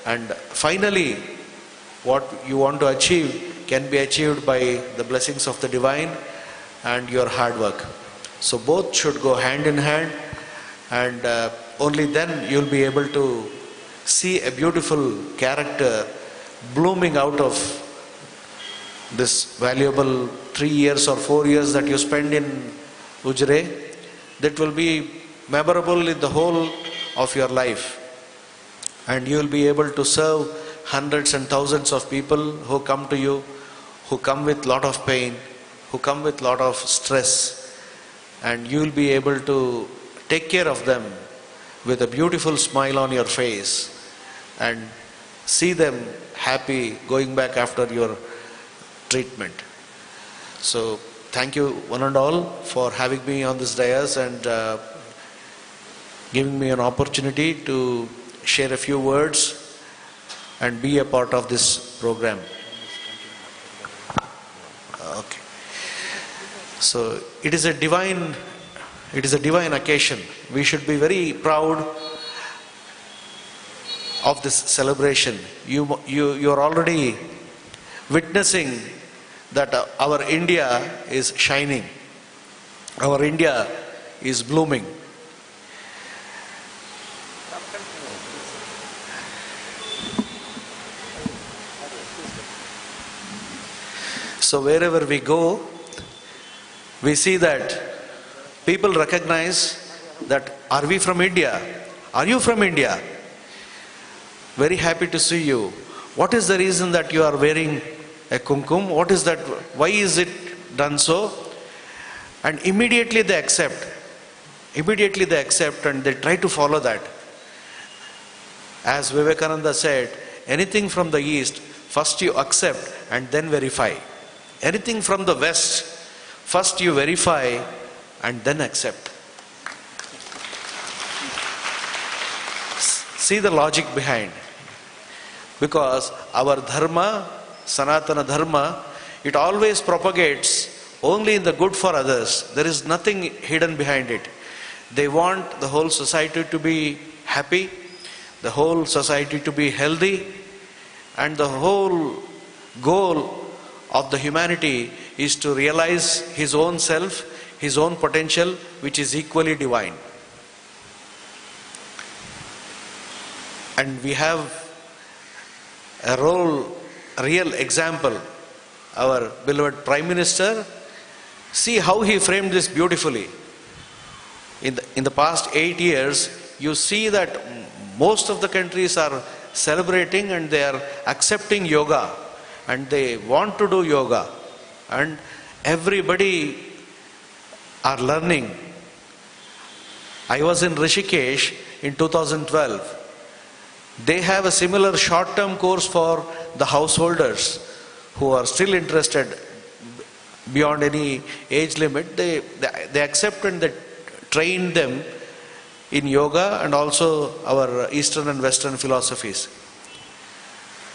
and finally what you want to achieve can be achieved by the blessings of the divine and your hard work. So both should go hand in hand, and only then you will be able to see a beautiful character blooming out of this valuable 3 years or 4 years that you spend in Ujjayi. That will be memorable in the whole of your life, and you will be able to serve hundreds and thousands of people who come to you, who come with lot of pain, who come with lot of stress, and you will be able to take care of them with a beautiful smile on your face and see them happy going back after your treatment. So thank you one and all for having me on this dais and giving me an opportunity to share a few words and be a part of this program. Okay. So it is a divine occasion. We should be very proud of this celebration. You are already witnessing that our India is shining. Our India is blooming. So wherever we go, we see that people recognize that, are we from India? Are you from India? Very happy to see you. What is the reason that you are wearing a kumkum? What is that? Why is it done so? And immediately they accept. Immediately they accept and they try to follow that. As Vivekananda said, anything from the East, first you accept and then verify. Anything from the West, first you verify and then accept. See the logic behind. Because our dharma, Sanatana dharma, it always propagates only in the good for others. There is nothing hidden behind it. They want the whole society to be happy, the whole society to be healthy, and the whole goal of the humanity is to realize his own self, his own potential, which is equally divine. And we have a real example, our beloved Prime Minister. See how he framed this beautifully. In the past 8 years, you see that most of the countries are celebrating and they are accepting yoga and they want to do yoga, and everybody are learning. I was in Rishikesh in 2012. They have a similar short-term course for the householders who are still interested beyond any age limit. They accept and they train them in yoga and also our Eastern and Western philosophies.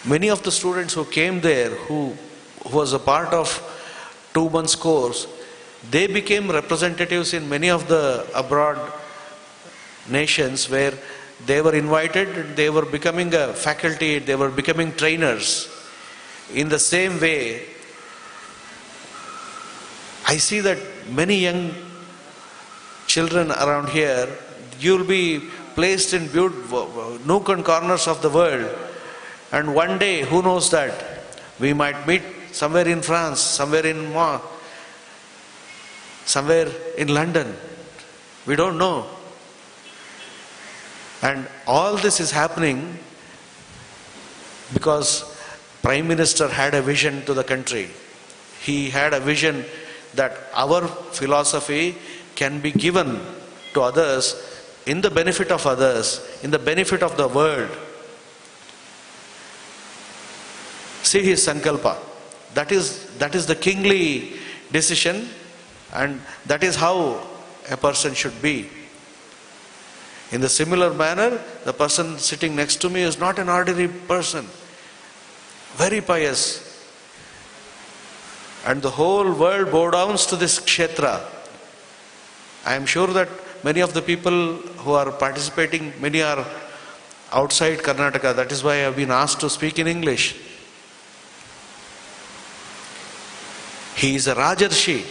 Many of the students who came there, who was a part of 2 months course, they became representatives in many of the abroad nations where they were invited, they were becoming a faculty, they were becoming trainers. In the same way, I see that many young children around here, you will be placed in beautiful nook and corners of the world, and one day, who knows that, we might meet somewhere in France, somewhere in London. We don't know. And all this is happening because Prime Minister had a vision to the country. He had a vision that our philosophy can be given to others in the benefit of others, in the benefit of the world. See his sankalpa. That is the kingly decision, and that is how a person should be. In the similar manner, the person sitting next to me is not an ordinary person, very pious. And the whole world bow down to this kshetra. I am sure that many of the people who are participating, many are outside Karnataka. That is why I have been asked to speak in English. He is a Rajarshi.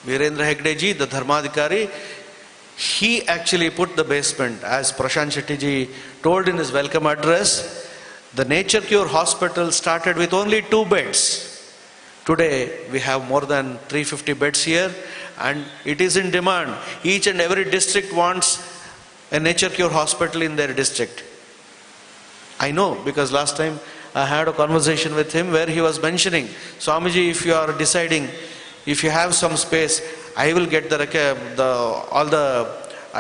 Virendra Hegde ji, the Dharmadhikari, he actually put the basement. As Prashant Shetty ji told in his welcome address, the Nature Cure Hospital started with only 2 beds. Today we have more than 350 beds here, and it is in demand. Each and every district wants a Nature Cure Hospital in their district. I know, because last time I had a conversation with him where he was mentioning, Swamiji, if you are deciding, if you have some space, I will get I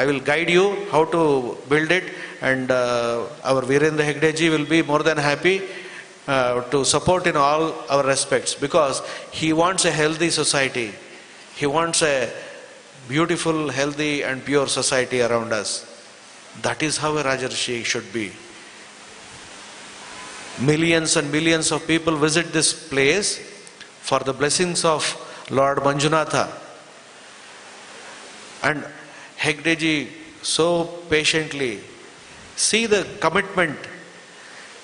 will guide you how to build it, and our Virendra Hegde ji will be more than happy to support in all our respects, because he wants a healthy society. He wants a beautiful, healthy and pure society around us. That is how a Rajarshi should be. Millions and millions of people visit this place for the blessings of Lord Manjunatha. And Hegde ji so patiently, see the commitment.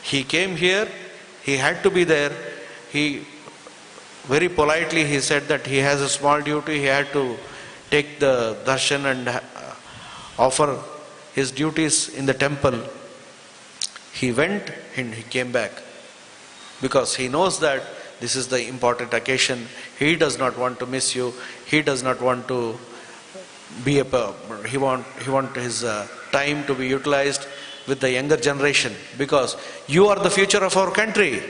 He came here, he had to be there. He very politely he said that he has a small duty, he had to take the darshan and offer his duties in the temple. He went and he came back because he knows that this is the important occasion. He does not want to miss you. He does not want to be he want his time to be utilized with the younger generation, because you are the future of our country.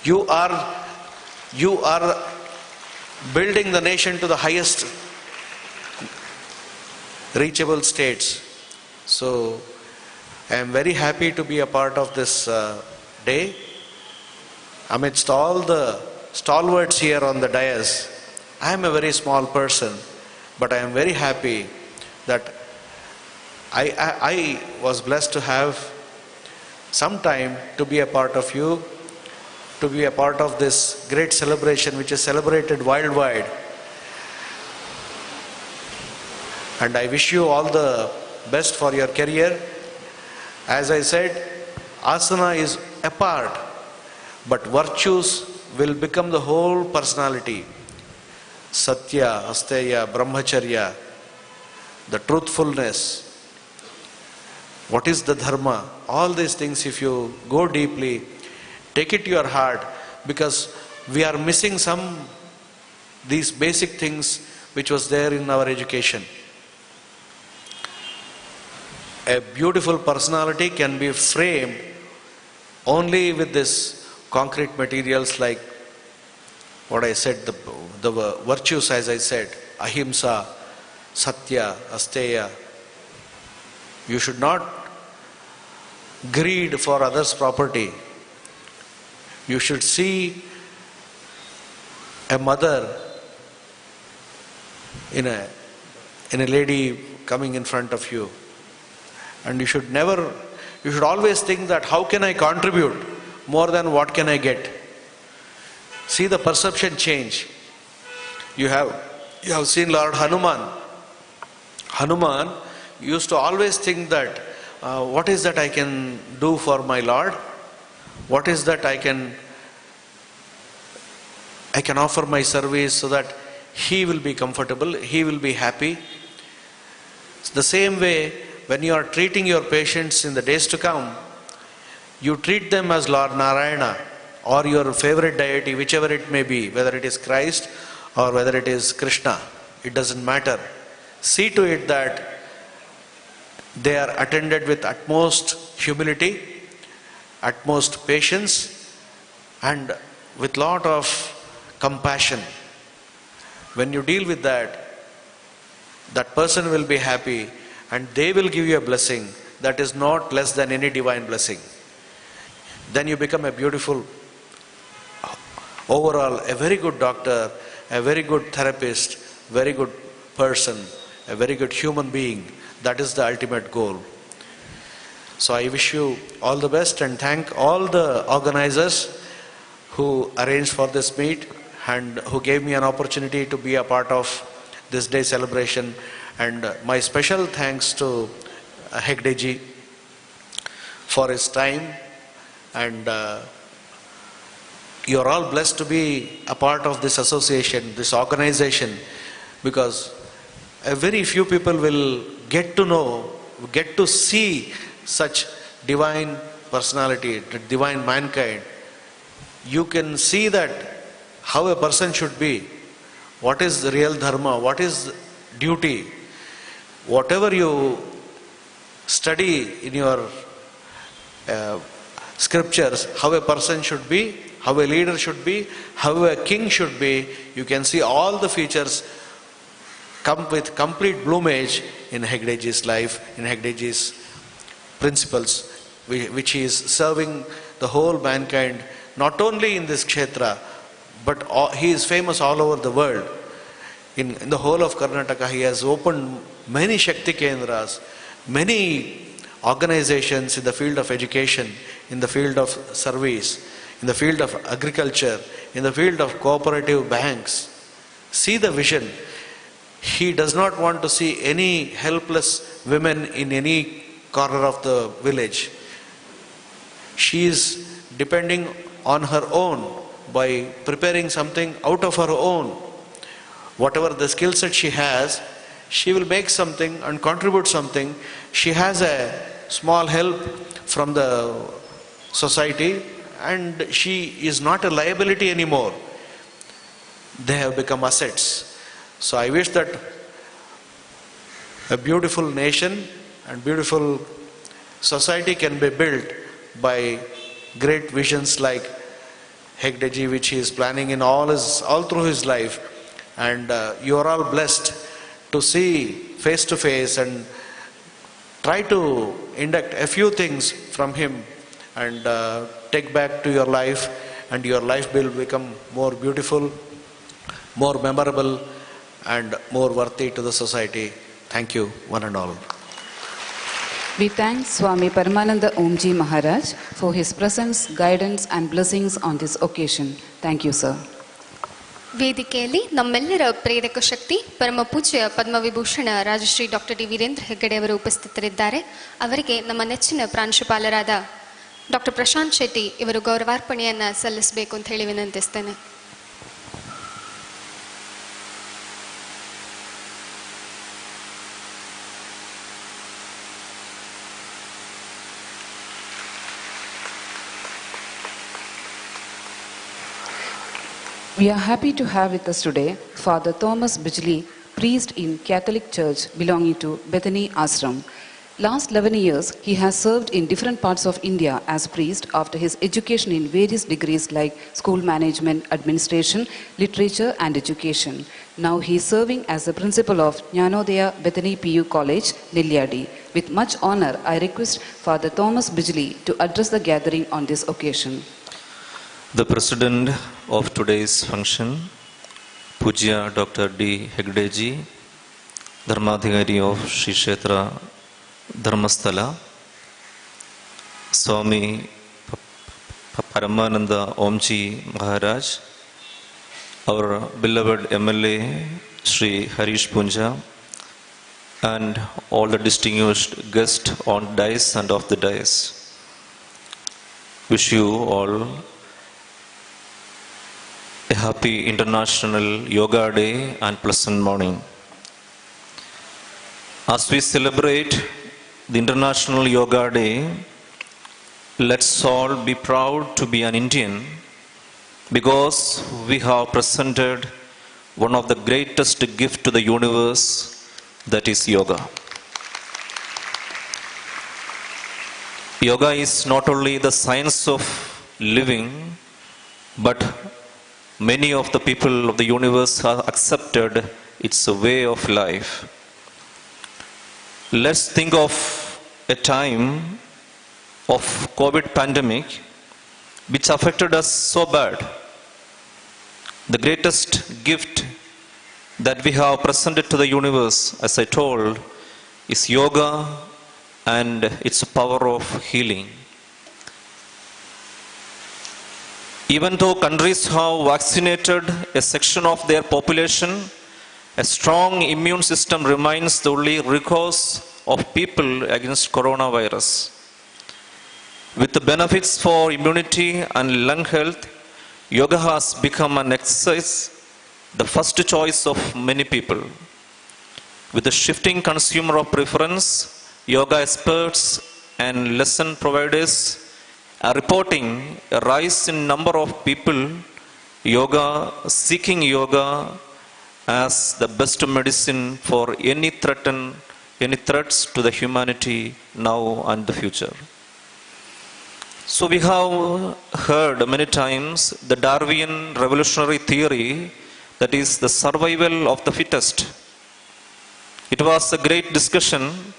You are building the nation to the highest reachable states. So I am very happy to be a part of this day. Amidst all the stalwarts here on the dais, I am a very small person, but I am very happy that I was blessed to have some time to be a part of you, to be a part of this great celebration which is celebrated worldwide. And I wish you all the best for your career. As I said, asana is a part, but virtues will become the whole personality. Satya, Asteya, Brahmacharya, the truthfulness. What is the dharma? All these things, if you go deeply, take it to your heart, because we are missing these basic things which was there in our education. A beautiful personality can be framed only with this concrete materials like what I said, the virtues, as I said, ahimsa, satya, asteya. You should not greed for others' property. You should see a mother in a lady coming in front of you. And you should always think that how can I contribute more than what can I get? See the perception change. You have seen Lord Hanuman. Hanuman used to always think that what is that I can do for my Lord? What is that I can offer my service so that he will be comfortable, he will be happy. It's the same way when you are treating your patients in the days to come, you treat them as Lord Narayana or your favorite deity, whichever it may be, whether it is Christ or whether it is Krishna, it doesn't matter. See to it that they are attended with utmost humility, utmost patience, and with lot of compassion. When you deal with that, that person will be happy and they will give you a blessing that is not less than any divine blessing. Then you become a beautiful, overall, a very good doctor, a very good therapist, very good person, a very good human being. That is the ultimate goal. So I wish you all the best and thank all the organizers who arranged for this meet and who gave me an opportunity to be a part of this day celebration. And my special thanks to Hegdeji for his time. And you are all blessed to be a part of this association, this organization, because a very few people will get to know, get to see such divine personality, divine mankind. You can see that how a person should be, what is the real dharma, what is duty. Whatever you study in your scriptures, how a person should be, how a leader should be, how a king should be, you can see all the features come with complete bloomage in Hegdeji's life, in Hegdeji's principles, which he is serving the whole mankind, not only in this kshetra, but he is famous all over the world. In the whole of Karnataka, he has opened many Shakti Kendras, many organizations in the field of education, in the field of service, in the field of agriculture, in the field of cooperative banks. See the vision. He does not want to see any helpless women in any corner of the village. She is depending on her own by preparing something out of her own. Whatever the skill set she has, she will make something and contribute something. She has a small help from the society and she is not a liability anymore. They have become assets. So I wish that a beautiful nation and beautiful Society can be built by great visions like Hegdeji, which he is planning in all through his life. And you are all blessed to see face to face and try to induct a few things from him and take back to your life, and your life will become more beautiful, more memorable, and more worthy to the society. Thank you, one and all. We thank Swami Paramananda Omji Maharaj for his presence, guidance and blessings on this occasion. Thank you, sir. ವೇದಿಕೆಯಲ್ಲಿ ನಮ್ಮೆಲ್ಲರ ಪ್ರೇರಕ ಶಕ್ತಿ ಪರಮ ಪೂಜ್ಯ Padma Vibhushan Rajashree doctor D Veerendra Heggade ಅವರು ಉಪಸ್ಥಿತರಿದ್ದಾರೆ. ಅವರಿಗೆ ನಮ್ಮ ನೆಚ್ಚಿನ ಪ್ರಾಂಶುಪಾಲರಾದ ಡಾಕ್ಟರ್ ಪ್ರಶಾಂತ್ ಶೆಟ್ಟಿ ಇವರು ಗೌರವಾರ್ಪಣೆಯನ್ನು ಸಲ್ಲಿಸಬೇಕು ಅಂತ ಹೇಳಿ ವಿನಂತಿಸ್ತೇನೆ. We are happy to have with us today Father Thomas Bijli, priest in Catholic Church belonging to Bethany Ashram. Last 11 years, he has served in different parts of India as priest after his education in various degrees like school management, administration, literature and education. Now he is serving as the principal of Jnanodaya Bethany PU College, Nelliyadi. With much honor, I request Father Thomas Bijli to address the gathering on this occasion. The president of today's function, Pujya Dr. D. Hegdeji, Dharmadhigari of Sri Kshetra Dharmasthala, Swami Paramananda Omji Maharaj, our beloved MLA Sri Harish Punja, and all the distinguished guests on dais and off the dais. Wish you all a happy International Yoga Day and pleasant morning. As we celebrate the International Yoga Day, let's all be proud to be an Indian because we have presented one of the greatest gifts to the universe, that is yoga. Yoga is not only the science of living, but many of the people of the universe have accepted it's a way of life. Let's think of a time of COVID pandemic which affected us so bad. The greatest gift that we have presented to the universe, as I told, is yoga and its power of healing. Even though countries have vaccinated a section of their population, a strong immune system remains the only recourse of people against coronavirus. With the benefits for immunity and lung health, yoga has become an exercise, the first choice of many people. With the shifting consumer of preference, yoga experts and lesson providers are reporting a rise in number of people seeking yoga as the best medicine for any threats to the humanity now and the future. So we have heard many times the Darwinian revolutionary theory, that is the survival of the fittest. It was a great discussion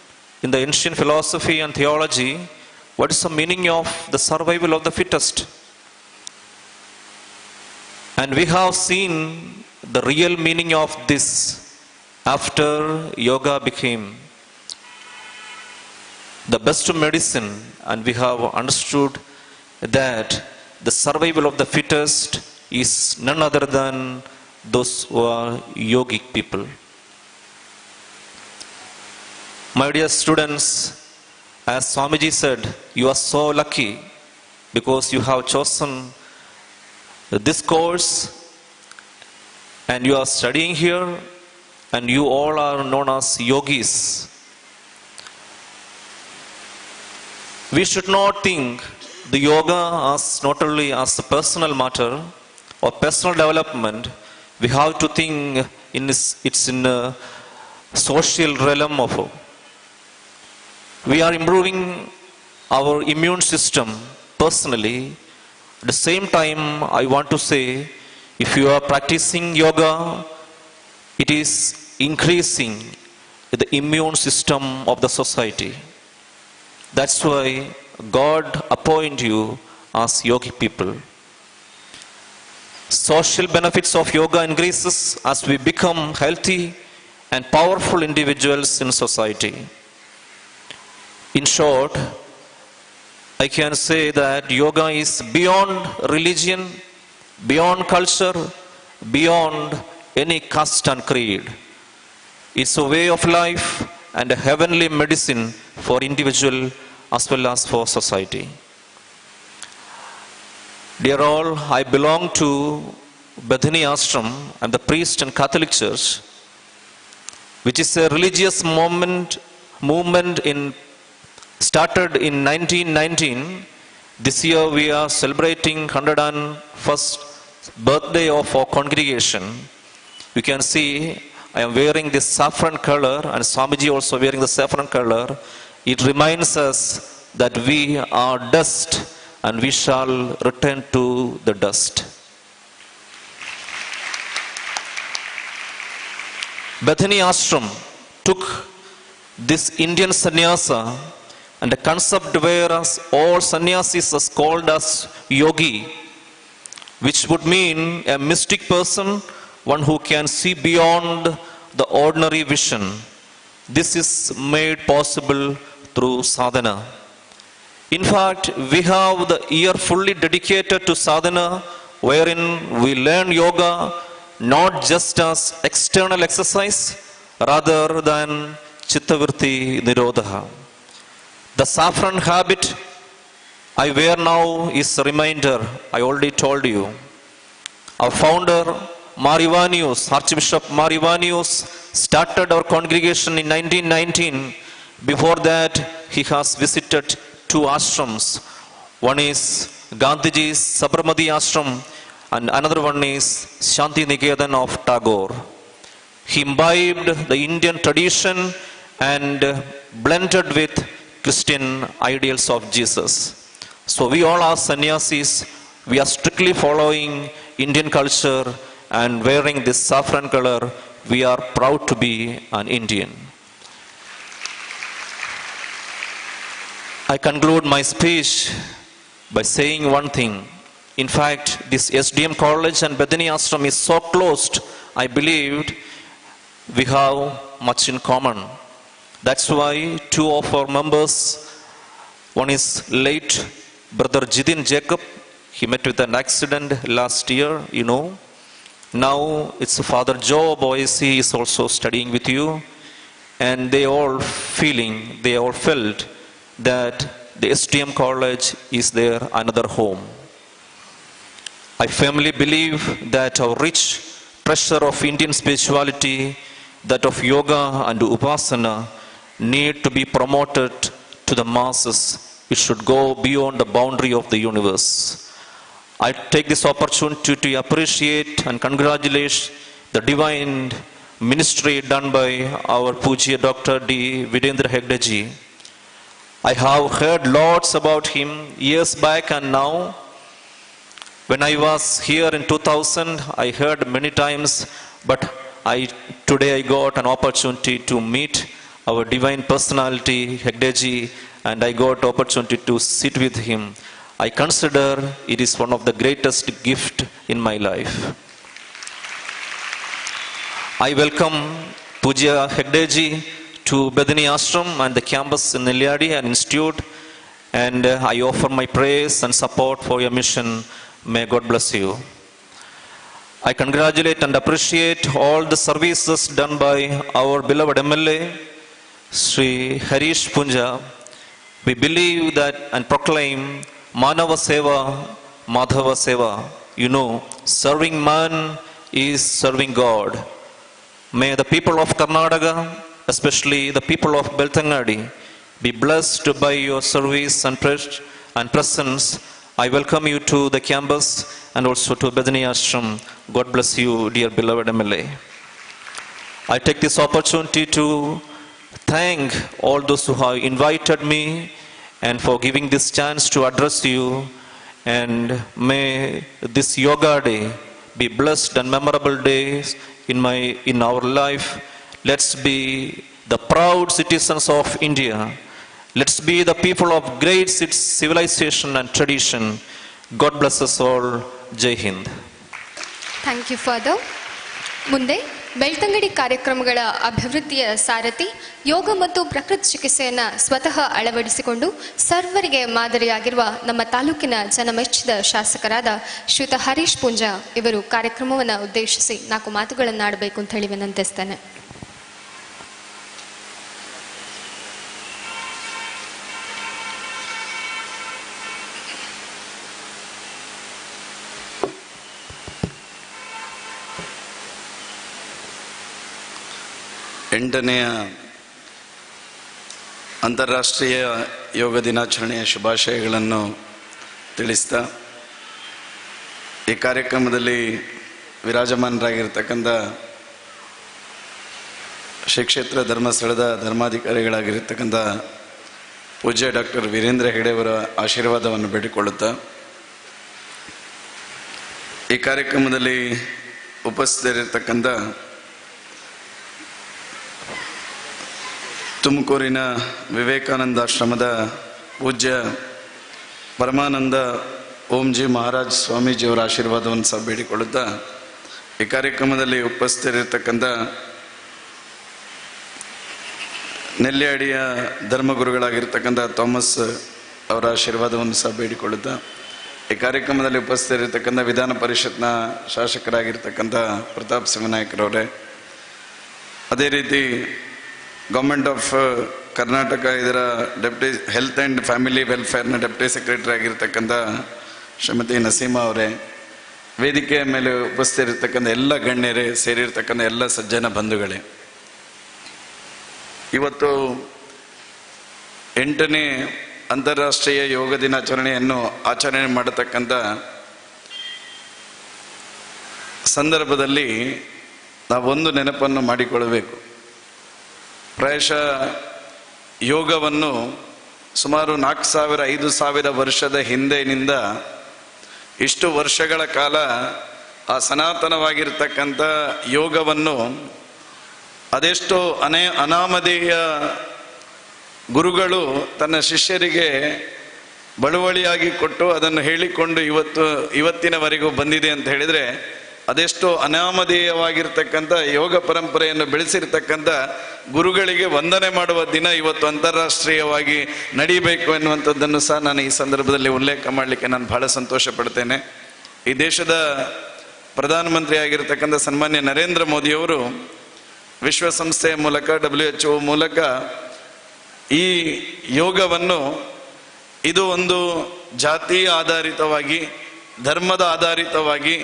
in the ancient philosophy and theology. What is the meaning of the survival of the fittest? And we have seen the real meaning of this after yoga became the best medicine, and we have understood that the survival of the fittest is none other than those who are yogic people. My dear students, as Swamiji said, you are so lucky because you have chosen this course and you are studying here, and you all are known as yogis. We should not think the yoga as not only as a personal matter or personal development. We have to think it's in a social realm of. We are improving our immune system personally. At the same time, I want to say, if you are practicing yoga, it is increasing the immune system of the society. That's why God appoint you as yogi people. Social benefits of yoga increases as we become healthy and powerful individuals in society. In short, I can say that yoga is beyond religion, beyond culture, beyond any caste and creed. It's a way of life and a heavenly medicine for individual as well as for society. Dear all, I belong to Belthangady Ashram. I'm the priest in Catholic Church, which is a religious movement started in 1919. This year we are celebrating 101st birthday of our congregation. You can see I am wearing this saffron color and Swamiji also wearing the saffron color. It reminds us that we are dust and we shall return to the dust. Belthangady Ashram took this Indian sannyasa and the concept where all sannyasis is called as yogi, which would mean a mystic person, one who can see beyond the ordinary vision. This is made possible through sadhana. In fact, we have the year fully dedicated to sadhana, wherein we learn yoga not just as external exercise, rather than chittavirti nirodha. The saffron habit I wear now is a reminder, I already told you. Our founder, Marivanius, Archbishop Marivanius, started our congregation in 1919. Before that, he has visited 2 ashrams. One is Gandhiji's Sabarmati ashram and another one is Shanti Niketan of Tagore. He imbibed the Indian tradition and blended with Christian ideals of Jesus. So we all are sannyasis. We are strictly following Indian culture and wearing this saffron color. We are proud to be an Indian. I conclude my speech by saying one thing. In fact, this SDM college and Belthangady Ashram is so closed, I believed we have much in common. That's why 2 of our members, one is late Brother Jidin Jacob. He met with an accident last year, you know. Now it's Father Joe Boise is also studying with you. And they all felt that the STM college is their another home. I firmly believe that our rich treasure of Indian spirituality, that of yoga and upasana, need to be promoted to the masses. It should go beyond the boundary of the universe. I take this opportunity to appreciate and congratulate the divine ministry done by our Pujya Dr. D. Videndra Hegdeji. I have heard lots about him years back and now. When I was here in 2000, I heard many times, but today I got an opportunity to meet our divine personality, Hegdeji, and I got opportunity to sit with him. I consider it is one of the greatest gift in my life. I welcome Pujya Hegdeji to Belthangady Ashram and the campus in Nelliyadi and Institute, and I offer my praise and support for your mission. May God bless you. I congratulate and appreciate all the services done by our beloved MLA, Sri Harish Punja. We believe that and proclaim Manava Seva, Madhava Seva. You know, serving man is serving God. May the people of Karnataka, especially the people of Belthangady, be blessed by your service and presence. I welcome you to the campus and also to Belthangady Ashram. God bless you, dear beloved MLA. I take this opportunity to thank all those who have invited me and for giving this chance to address you. And may this Yoga Day be blessed and memorable days in our life. Let's be the proud citizens of India. Let's be the people of great civilization and tradition. God bless us all. Jai Hind. Thank you father. ಮುಂದೆ ಬೆಳ್ತಂಗಡಿ ಕಾರ್ಯಕ್ರಮಗಳ ಅಭಿವೃದ್ಧಿಯ ಸಾರಥಿ, ಯೋಗ ಮತ್ತು ಪ್ರಕೃತಿ ಚಿಕಿತ್ಸೆಯನ್ನು ಸ್ವತಃ ಅಳವಡಿಸಿಕೊಂಡು ಸರ್ವರಿಗೆ ಮಾದರಿಯಾಗಿರುವ ನಮ್ಮ ತಾಲೂಕಿನ ಜನಮೆಚ್ಚಿದ ಶಾಸಕರಾದ ಶ್ರೀಯುತ ಹರೀಶ್ ಪೂಂಜಾ ಇವರು ಕಾರ್ಯಕ್ರಮವನ್ನು ಉದ್ದೇಶಿಸಿ 4 ಮಾತುಗಳನ್ನು ಆಡಬೇಕು ಅಂತ ಹೇಳಿ ವಿನಂತಿಸ್ತೇನೆ. ಎಂಟನೆಯ ಅಂತಾರಾಷ್ಟ್ರೀಯ ಯೋಗ ದಿನಾಚರಣೆಯ ಶುಭಾಶಯಗಳನ್ನು ತಿಳಿಸ್ತಾ, ಈ ಕಾರ್ಯಕ್ರಮದಲ್ಲಿ ವಿರಾಜಮಾನರಾಗಿರ್ತಕ್ಕಂಥ ಶ್ರೀ ಕ್ಷೇತ್ರ ಧರ್ಮಸ್ಥಳದ ಧರ್ಮಾಧಿಕಾರಿಗಳಾಗಿರ್ತಕ್ಕಂಥ ಪೂಜ್ಯ ಡಾಕ್ಟರ್ ವೀರೇಂದ್ರ ಹೆಗಡೆಯವರ ಆಶೀರ್ವಾದವನ್ನು ಬೇಡಿಕೊಳ್ಳುತ್ತಾ, ಈ ಕಾರ್ಯಕ್ರಮದಲ್ಲಿ ಉಪಸ್ಥಿತರಿರ್ತಕ್ಕಂಥ ತುಮಕೂರಿನ ವಿವೇಕಾನಂದಾಶ್ರಮದ ಪೂಜ್ಯ ಪರಮಾನಂದ ಓಂಜಿ ಮಹಾರಾಜ್ ಸ್ವಾಮೀಜಿಯವರ ಆಶೀರ್ವಾದವನ್ನು ಸಹ ಬೇಡಿಕೊಳ್ಳುತ್ತಾ, ಈ ಕಾರ್ಯಕ್ರಮದಲ್ಲಿ ಉಪಸ್ಥಿತರಿರ್ತಕ್ಕಂಥ ನೆಲ್ಯಾಡಿಯ ಧರ್ಮಗುರುಗಳಾಗಿರ್ತಕ್ಕಂಥ ಥಾಮಸ್ ಅವರ ಆಶೀರ್ವಾದವನ್ನು ಸಹ ಬೇಡಿಕೊಳ್ಳುತ್ತಾ, ಈ ಕಾರ್ಯಕ್ರಮದಲ್ಲಿ ಉಪಸ್ಥಿತರಿರ್ತಕ್ಕಂಥ ವಿಧಾನ ಪರಿಷತ್ನ ಶಾಸಕರಾಗಿರ್ತಕ್ಕಂಥ ಪ್ರತಾಪ್ ಸಿಂಹನಾಯ್ಕರವರೇ, ಅದೇ ರೀತಿ ಗೌರ್ಮೆಂಟ್ ಆಫ್ ಕರ್ನಾಟಕ ಇದರ ಡೆಪ್ಟಿ ಹೆಲ್ತ್ ಆ್ಯಂಡ್ ಫ್ಯಾಮಿಲಿ ವೆಲ್ಫೇರ್ನ ಡೆಪ್ಟಿ ಸೆಕ್ರೆಟರಿ ಆಗಿರ್ತಕ್ಕಂಥ ಶ್ರೀಮತಿ ನಸೀಮಾ ಅವರೇ, ವೇದಿಕೆಯ ಮೇಲೆ ಉಪಸ್ಥಿತರಿರ್ತಕ್ಕಂಥ ಎಲ್ಲ ಗಣ್ಯರೇ, ಸೇರಿರ್ತಕ್ಕಂಥ ಎಲ್ಲ ಸಜ್ಜನ ಬಂಧುಗಳೇ, ಇವತ್ತು 8ನೇ ಅಂತಾರಾಷ್ಟ್ರೀಯ ಯೋಗ ದಿನಾಚರಣೆಯನ್ನು ಆಚರಣೆ ಮಾಡತಕ್ಕಂಥ ಸಂದರ್ಭದಲ್ಲಿ ನಾವೊಂದು ನೆನಪನ್ನು ಮಾಡಿಕೊಳ್ಳಬೇಕು. ಪ್ರಾಯಶಃ ಯೋಗವನ್ನು ಸುಮಾರು 4,000-5,000 ವರ್ಷದ ಹಿಂದೆನಿಂದ ಇಷ್ಟು ವರ್ಷಗಳ ಕಾಲ ಆ ಸನಾತನವಾಗಿರ್ತಕ್ಕಂಥ ಯೋಗವನ್ನು ಅದೆಷ್ಟೋ ಅನಾಮಧೇಯ ಗುರುಗಳು ತನ್ನ ಶಿಷ್ಯರಿಗೆ ಬಳುವಳಿಯಾಗಿ ಕೊಟ್ಟು ಅದನ್ನು ಹೇಳಿಕೊಂಡು ಇವತ್ತಿನವರೆಗೂ ಬಂದಿದೆ ಅಂತ ಹೇಳಿದರೆ, ಅದೆಷ್ಟೋ ಅನಾಮಧೇಯವಾಗಿರ್ತಕ್ಕಂಥ ಯೋಗ ಪರಂಪರೆಯನ್ನು ಬೆಳೆಸಿರ್ತಕ್ಕಂಥ ಗುರುಗಳಿಗೆ ವಂದನೆ ಮಾಡುವ ದಿನ ಇವತ್ತು ಅಂತಾರಾಷ್ಟ್ರೀಯವಾಗಿ ನಡೀಬೇಕು ಎನ್ನುವಂಥದ್ದನ್ನು ಸಹ ನಾನು ಈ ಸಂದರ್ಭದಲ್ಲಿ ಉಲ್ಲೇಖ ಮಾಡಲಿಕ್ಕೆ ನಾನು ಬಹಳ ಸಂತೋಷ ಪಡ್ತೇನೆ. ಈ ದೇಶದ ಪ್ರಧಾನಮಂತ್ರಿ ಆಗಿರ್ತಕ್ಕಂಥ ಸನ್ಮಾನ್ಯ ನರೇಂದ್ರ ಮೋದಿಯವರು ವಿಶ್ವಸಂಸ್ಥೆಯ ಮೂಲಕ WHO ಮೂಲಕ ಈ ಯೋಗವನ್ನು ಇದು ಒಂದು ಜಾತಿ ಆಧಾರಿತವಾಗಿ, ಧರ್ಮದ ಆಧಾರಿತವಾಗಿ,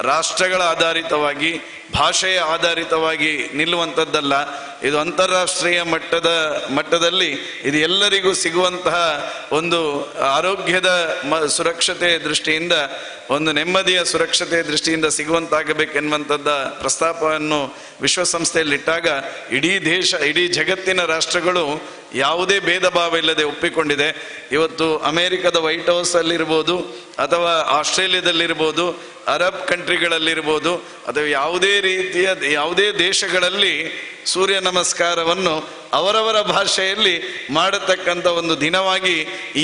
ರಾಷ್ಟ್ರಗಳ ಆಧಾರಿತವಾಗಿ, ಭಾಷೆಯ ಆಧಾರಿತವಾಗಿ ನಿಲ್ಲುವಂಥದ್ದಲ್ಲ, ಇದು ಅಂತಾರಾಷ್ಟ್ರೀಯ ಮಟ್ಟದಲ್ಲಿ ಇದು ಎಲ್ಲರಿಗೂ ಸಿಗುವಂತಹ ಒಂದು ಆರೋಗ್ಯದ ಸುರಕ್ಷತೆ ದೃಷ್ಟಿಯಿಂದ, ಒಂದು ನೆಮ್ಮದಿಯ ಸುರಕ್ಷತೆಯ ದೃಷ್ಟಿಯಿಂದ ಸಿಗುವಂತಾಗಬೇಕೆನ್ನುವಂಥದ್ದ ಪ್ರಸ್ತಾಪವನ್ನು ವಿಶ್ವಸಂಸ್ಥೆಯಲ್ಲಿಟ್ಟಾಗ ಇಡೀ ಜಗತ್ತಿನ ರಾಷ್ಟ್ರಗಳು ಯಾವುದೇ ಭೇದ ಭಾವ ಇಲ್ಲದೆ ಒಪ್ಪಿಕೊಂಡಿದೆ. ಇವತ್ತು ಅಮೆರಿಕದ ವೈಟ್ ಹೌಸ್ ಅಲ್ಲಿರ್ಬೋದು, ಅಥವಾ ಆಸ್ಟ್ರೇಲಿಯಾದಲ್ಲಿರ್ಬೋದು, ಅರಬ್ ಕಂಟ್ರಿಗಳಲ್ಲಿರ್ಬೋದು, ಅಥವಾ ಯಾವುದೇ ದೇಶಗಳಲ್ಲಿ ಸೂರ್ಯ ನಮಸ್ಕಾರವನ್ನು ಅವರವರ ಭಾಷೆಯಲ್ಲಿ ಮಾಡತಕ್ಕಂಥ ಒಂದು ದಿನವಾಗಿ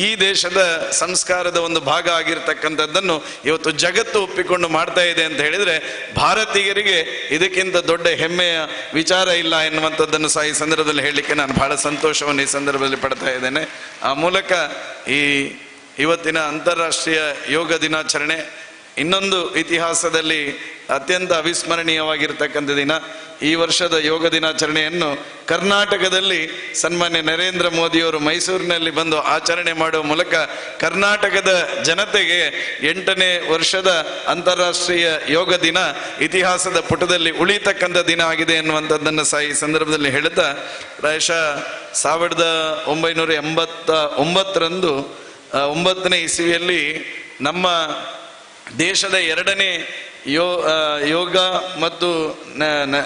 ಈ ದೇಶದ ಸಂಸ್ಕಾರದ ಒಂದು ಭಾಗ ಆಗಿರ್ತಕ್ಕಂಥದ್ದನ್ನು ಇವತ್ತು ಜಗತ್ತು ಒಪ್ಪಿಕೊಂಡು ಮಾಡ್ತಾ ಇದೆ ಅಂತ ಹೇಳಿದರೆ, ಭಾರತೀಯರಿಗೆ ಇದಕ್ಕಿಂತ ದೊಡ್ಡ ಹೆಮ್ಮೆಯ ವಿಚಾರ ಇಲ್ಲ ಎನ್ನುವಂಥದ್ದನ್ನು ಸಹ ಈ ಸಂದರ್ಭದಲ್ಲಿ ಹೇಳಲಿಕ್ಕೆ ನಾನು ಬಹಳ ಸಂತೋಷವನ್ನು ಈ ಸಂದರ್ಭದಲ್ಲಿ ಪಡ್ತಾ ಇದ್ದೇನೆ. ಆ ಮೂಲಕ ಇವತ್ತಿನ ಅಂತಾರಾಷ್ಟ್ರೀಯ ಯೋಗ ದಿನಾಚರಣೆ ಇನ್ನೊಂದು ಇತಿಹಾಸದಲ್ಲಿ ಅತ್ಯಂತ ಅವಿಸ್ಮರಣೀಯವಾಗಿರ್ತಕ್ಕಂಥ ದಿನ. ಈ ವರ್ಷದ ಯೋಗ ದಿನಾಚರಣೆಯನ್ನು ಕರ್ನಾಟಕದಲ್ಲಿ ಸನ್ಮಾನ್ಯ ನರೇಂದ್ರ ಮೋದಿಯವರು ಮೈಸೂರಿನಲ್ಲಿ ಬಂದು ಆಚರಣೆ ಮಾಡುವ ಮೂಲಕ ಕರ್ನಾಟಕದ ಜನತೆಗೆ 8ನೇ ವರ್ಷದ ಅಂತಾರಾಷ್ಟ್ರೀಯ ಯೋಗ ದಿನ ಇತಿಹಾಸದ ಪುಟದಲ್ಲಿ ಉಳಿತಕ್ಕಂಥ ದಿನ ಆಗಿದೆ ಎನ್ನುವಂಥದ್ದನ್ನು ಸಹ ಈ ಸಂದರ್ಭದಲ್ಲಿ ಹೇಳುತ್ತಾ, ಪ್ರಾಯಶಃ 1989ರಂದು 9ನೇ ಇಸವಿಯಲ್ಲಿ ನಮ್ಮ ದೇಶದ 2ನೇ ಯೋಗ ಮತ್ತು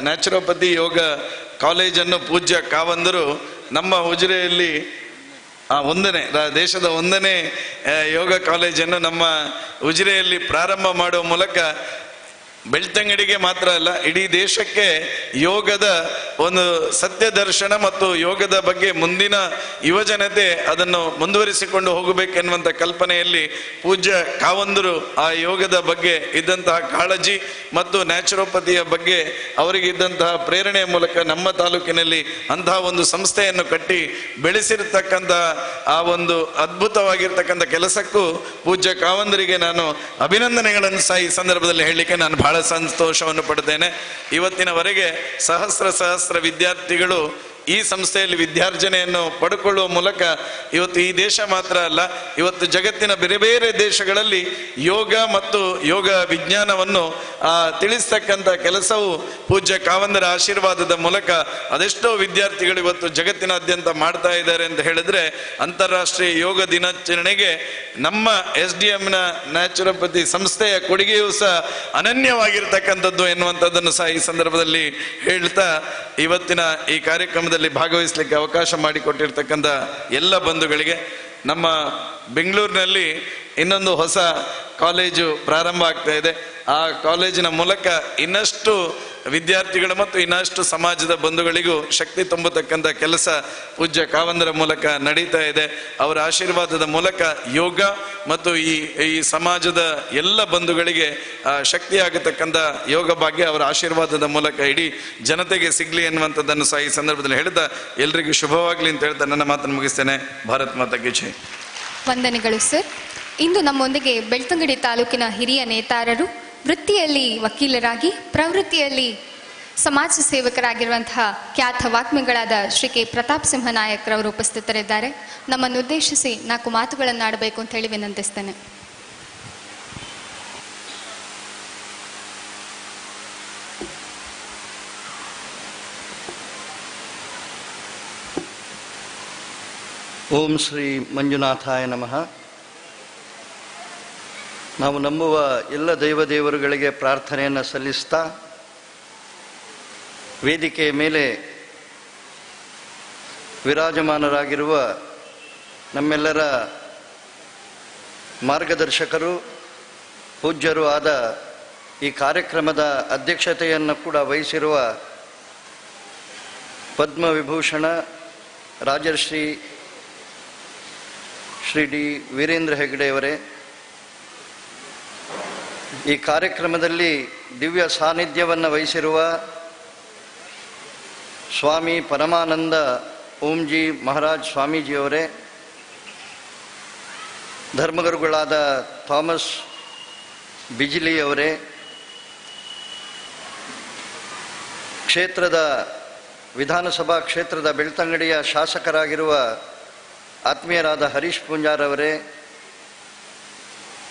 ನ್ಯಾಚುರೋಪತಿ ಯೋಗ ಕಾಲೇಜನ್ನು ಪೂಜ್ಯ ಕಾವಂದರು ನಮ್ಮ ಉಜಿರೆಯಲ್ಲಿ ದೇಶದ 1ನೇ ಯೋಗ ಕಾಲೇಜನ್ನು ನಮ್ಮ ಉಜಿರೆಯಲ್ಲಿ ಪ್ರಾರಂಭ ಮಾಡುವ ಮೂಲಕ ಬೆಳ್ತಂಗಡಿಗೆ ಮಾತ್ರ ಅಲ್ಲ, ಇಡೀ ದೇಶಕ್ಕೆ ಯೋಗದ ಒಂದು ಸತ್ಯ ದರ್ಶನ ಮತ್ತು ಯೋಗದ ಬಗ್ಗೆ ಮುಂದಿನ ಯುವಜನತೆ ಅದನ್ನು ಮುಂದುವರಿಸಿಕೊಂಡು ಹೋಗಬೇಕೆನ್ನುವಂಥ ಕಲ್ಪನೆಯಲ್ಲಿ ಪೂಜ್ಯ ಕಾವಂದರು ಆ ಯೋಗದ ಬಗ್ಗೆ ಇದ್ದಂತಹ ಕಾಳಜಿ ಮತ್ತು ನ್ಯಾಚುರೋಪತಿಯ ಬಗ್ಗೆ ಅವರಿಗೆ ಇದ್ದಂತಹ ಪ್ರೇರಣೆಯ ಮೂಲಕ ನಮ್ಮ ತಾಲೂಕಿನಲ್ಲಿ ಅಂತಹ ಒಂದು ಸಂಸ್ಥೆಯನ್ನು ಕಟ್ಟಿ ಬೆಳೆಸಿರ್ತಕ್ಕಂತಹ ಆ ಒಂದು ಅದ್ಭುತವಾಗಿರ್ತಕ್ಕಂಥ ಕೆಲಸಕ್ಕೂ ಪೂಜ್ಯ ಕಾವಂದರಿಗೆ ನಾನು ಅಭಿನಂದನೆಗಳನ್ನು ಸಹ ಈ ಸಂದರ್ಭದಲ್ಲಿ ಹೇಳಲಿಕ್ಕೆ ನಾನು ಬಹಳ ಸಂತೋಷವನ್ನು ಪಡ್ತೇನೆ. ಇವತ್ತಿನವರೆಗೆ ಸಹಸ್ರ ವಿದ್ಯಾರ್ಥಿಗಳು ಈ ಸಂಸ್ಥೆಯಲ್ಲಿ ವಿದ್ಯಾರ್ಜನೆಯನ್ನು ಪಡ್ಕೊಳ್ಳುವ ಮೂಲಕ ಇವತ್ತು ಈ ದೇಶ ಮಾತ್ರ ಅಲ್ಲ, ಇವತ್ತು ಜಗತ್ತಿನ ಬೇರೆ ಬೇರೆ ದೇಶಗಳಲ್ಲಿ ಯೋಗ ಮತ್ತು ಯೋಗ ವಿಜ್ಞಾನವನ್ನು ತಿಳಿಸ್ತಕ್ಕಂಥ ಕೆಲಸವು ಪೂಜ್ಯ ಕಾವಂದರ ಆಶೀರ್ವಾದದ ಮೂಲಕ ಅದೆಷ್ಟೋ ವಿದ್ಯಾರ್ಥಿಗಳು ಇವತ್ತು ಜಗತ್ತಿನಾದ್ಯಂತ ಮಾಡ್ತಾ ಇದ್ದಾರೆ ಅಂತ ಹೇಳಿದ್ರೆ, ಅಂತಾರಾಷ್ಟ್ರೀಯ ಯೋಗ ದಿನಾಚರಣೆಗೆ ನಮ್ಮ SDMನ ನ್ಯಾಚುರೋಪತಿ ಸಂಸ್ಥೆಯ ಕೊಡುಗೆಯೂ ಸಹ ಅನನ್ಯವಾಗಿರ್ತಕ್ಕಂಥದ್ದು ಎನ್ನುವಂಥದ್ದನ್ನು ಸಹ ಈ ಸಂದರ್ಭದಲ್ಲಿ ಹೇಳ್ತಾ, ಇವತ್ತಿನ ಈ ಕಾರ್ಯಕ್ರಮದಲ್ಲಿ ಭಾಗವಹಿಸಲಿಕ್ಕೆ ಅವಕಾಶ ಮಾಡಿಕೊಟ್ಟಿರ್ತಕ್ಕಂಥ ಎಲ್ಲ ಬಂಧುಗಳಿಗೆ, ನಮ್ಮ ಬೆಂಗಳೂರಿನಲ್ಲಿ ಇನ್ನೊಂದು ಹೊಸ ಕಾಲೇಜು ಪ್ರಾರಂಭ ಆಗ್ತಾ ಇದೆ. ಆ ಕಾಲೇಜಿನ ಮೂಲಕ ಇನ್ನಷ್ಟು ವಿದ್ಯಾರ್ಥಿಗಳು ಮತ್ತು ಇನ್ನಷ್ಟು ಸಮಾಜದ ಬಂಧುಗಳಿಗೂ ಶಕ್ತಿ ತುಂಬತಕ್ಕಂಥ ಕೆಲಸ ಪೂಜ್ಯ ಕಾವಂದರ ಮೂಲಕ ನಡೀತಾ ಇದೆ. ಅವರ ಆಶೀರ್ವಾದದ ಮೂಲಕ ಯೋಗ ಮತ್ತು ಈ ಸಮಾಜದ ಎಲ್ಲ ಬಂಧುಗಳಿಗೆ ಶಕ್ತಿಯಾಗತಕ್ಕಂಥ ಯೋಗ ಭಾಗ್ಯ ಅವರ ಆಶೀರ್ವಾದದ ಮೂಲಕ ಇಡೀ ಜನತೆಗೆ ಸಿಗಲಿ ಎನ್ನುವಂಥದ್ದನ್ನು ಸಹ ಈ ಸಂದರ್ಭದಲ್ಲಿ ಹೇಳ್ತಾ ಎಲ್ರಿಗೂ ಶುಭವಾಗಲಿ ಅಂತ ಹೇಳ್ತಾ ನನ್ನ ಮಾತನ್ನು ಮುಗಿಸ್ತೇನೆ. ಭಾರತ್ ಮಾತಾ ಕಿ ಜೈ. ವಂದನೆಗಳು ಸರ್. ಇಂದು ನಮ್ಮೊಂದಿಗೆ ಬೆಳ್ತಂಗಡಿ ತಾಲೂಕಿನ ಹಿರಿಯ ನೇತಾರರು, ವೃತ್ತಿಯಲ್ಲಿ ವಕೀಲರಾಗಿ ಪ್ರವೃತ್ತಿಯಲ್ಲಿ ಸಮಾಜ ಸೇವಕರಾಗಿರುವಂತಹ ಖ್ಯಾತ ವಾಗ್ಮಿಗಳಾದ ಶ್ರೀ ಕೆ ಪ್ರತಾಪ್ ಸಿಂಹ ನಾಯಕ್ರವರು ಉಪಸ್ಥಿತರಿದ್ದಾರೆ. ನಮ್ಮನ್ನು ಉದ್ದೇಶಿಸಿ 4 ಮಾತುಗಳನ್ನು ಆಡಬೇಕು ಅಂತ ಹೇಳಿ ವಿನಂತಿಸ್ತೇನೆ. ಓಂ ಶ್ರೀ ಮಂಜುನಾಥಾಯ ನಮಃ. ನಾವು ನಂಬುವ ಎಲ್ಲ ದೇವದೇವರುಗಳಿಗೆ ಪ್ರಾರ್ಥನೆಯನ್ನು ಸಲ್ಲಿಸ್ತಾ, ವೇದಿಕೆಯ ಮೇಲೆ ವಿರಾಜಮಾನರಾಗಿರುವ ನಮ್ಮೆಲ್ಲರ ಮಾರ್ಗದರ್ಶಕರು, ಪೂಜ್ಯರು ಆದ ಈ ಕಾರ್ಯಕ್ರಮದ ಅಧ್ಯಕ್ಷತೆಯನ್ನು ಕೂಡ ವಹಿಸಿರುವ ಪದ್ಮವಿಭೂಷಣ ರಾಜರ್ಷಿ ಶ್ರೀ ಡಿ ವೀರೇಂದ್ರ ಹೆಗ್ಗಡೆಯವರೇ, ಈ ಕಾರ್ಯಕ್ರಮದಲ್ಲಿ ದಿವ್ಯ ಸಾನ್ನಿಧ್ಯವನ್ನು ವಹಿಸಿರುವ ಸ್ವಾಮಿ ಪರಮಾನಂದ ಓಂಜಿ ಮಹಾರಾಜ್ ಸ್ವಾಮೀಜಿಯವರೇ, ಧರ್ಮಗುರುಗಳಾದ ಥಾಮಸ್ ಬಿಜಿಲಿಯವರೇ, ವಿಧಾನಸಭಾ ಕ್ಷೇತ್ರದ ಬೆಳ್ತಂಗಡಿಯ ಶಾಸಕರಾಗಿರುವ ಆತ್ಮೀಯರಾದ ಹರೀಶ್ ಪೂಂಜಾರವರೇ,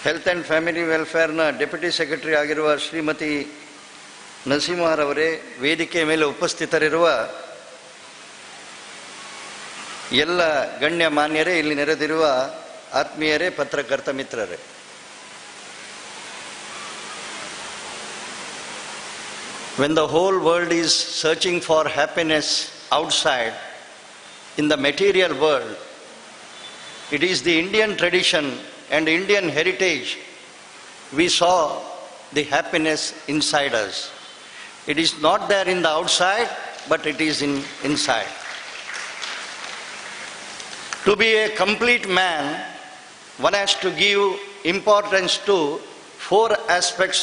ಹೆಲ್ತ್ ಆ್ಯಂಡ್ ಫ್ಯಾಮಿಲಿ ವೆಲ್ಫೇರ್ನ ಡೆಪ್ಯೂಟಿ ಸೆಕ್ರೆಟರಿ ಆಗಿರುವ ಶ್ರೀಮತಿ ನಸೀಮರವರೇ, ವೇದಿಕೆಯ ಮೇಲೆ ಉಪಸ್ಥಿತರಿರುವ ಎಲ್ಲ ಗಣ್ಯ ಮಾನ್ಯರೇ, ಇಲ್ಲಿ ನೆರೆದಿರುವ ಆತ್ಮೀಯರೇ, ಪತ್ರಕರ್ತ ಮಿತ್ರರೇ, when the whole world is searching for happiness outside in the material world, it is the Indian tradition and Indian heritage we saw the happiness inside us. It is not there in the outside, but it is inside. To be a complete man, one has to give importance to 4 aspects,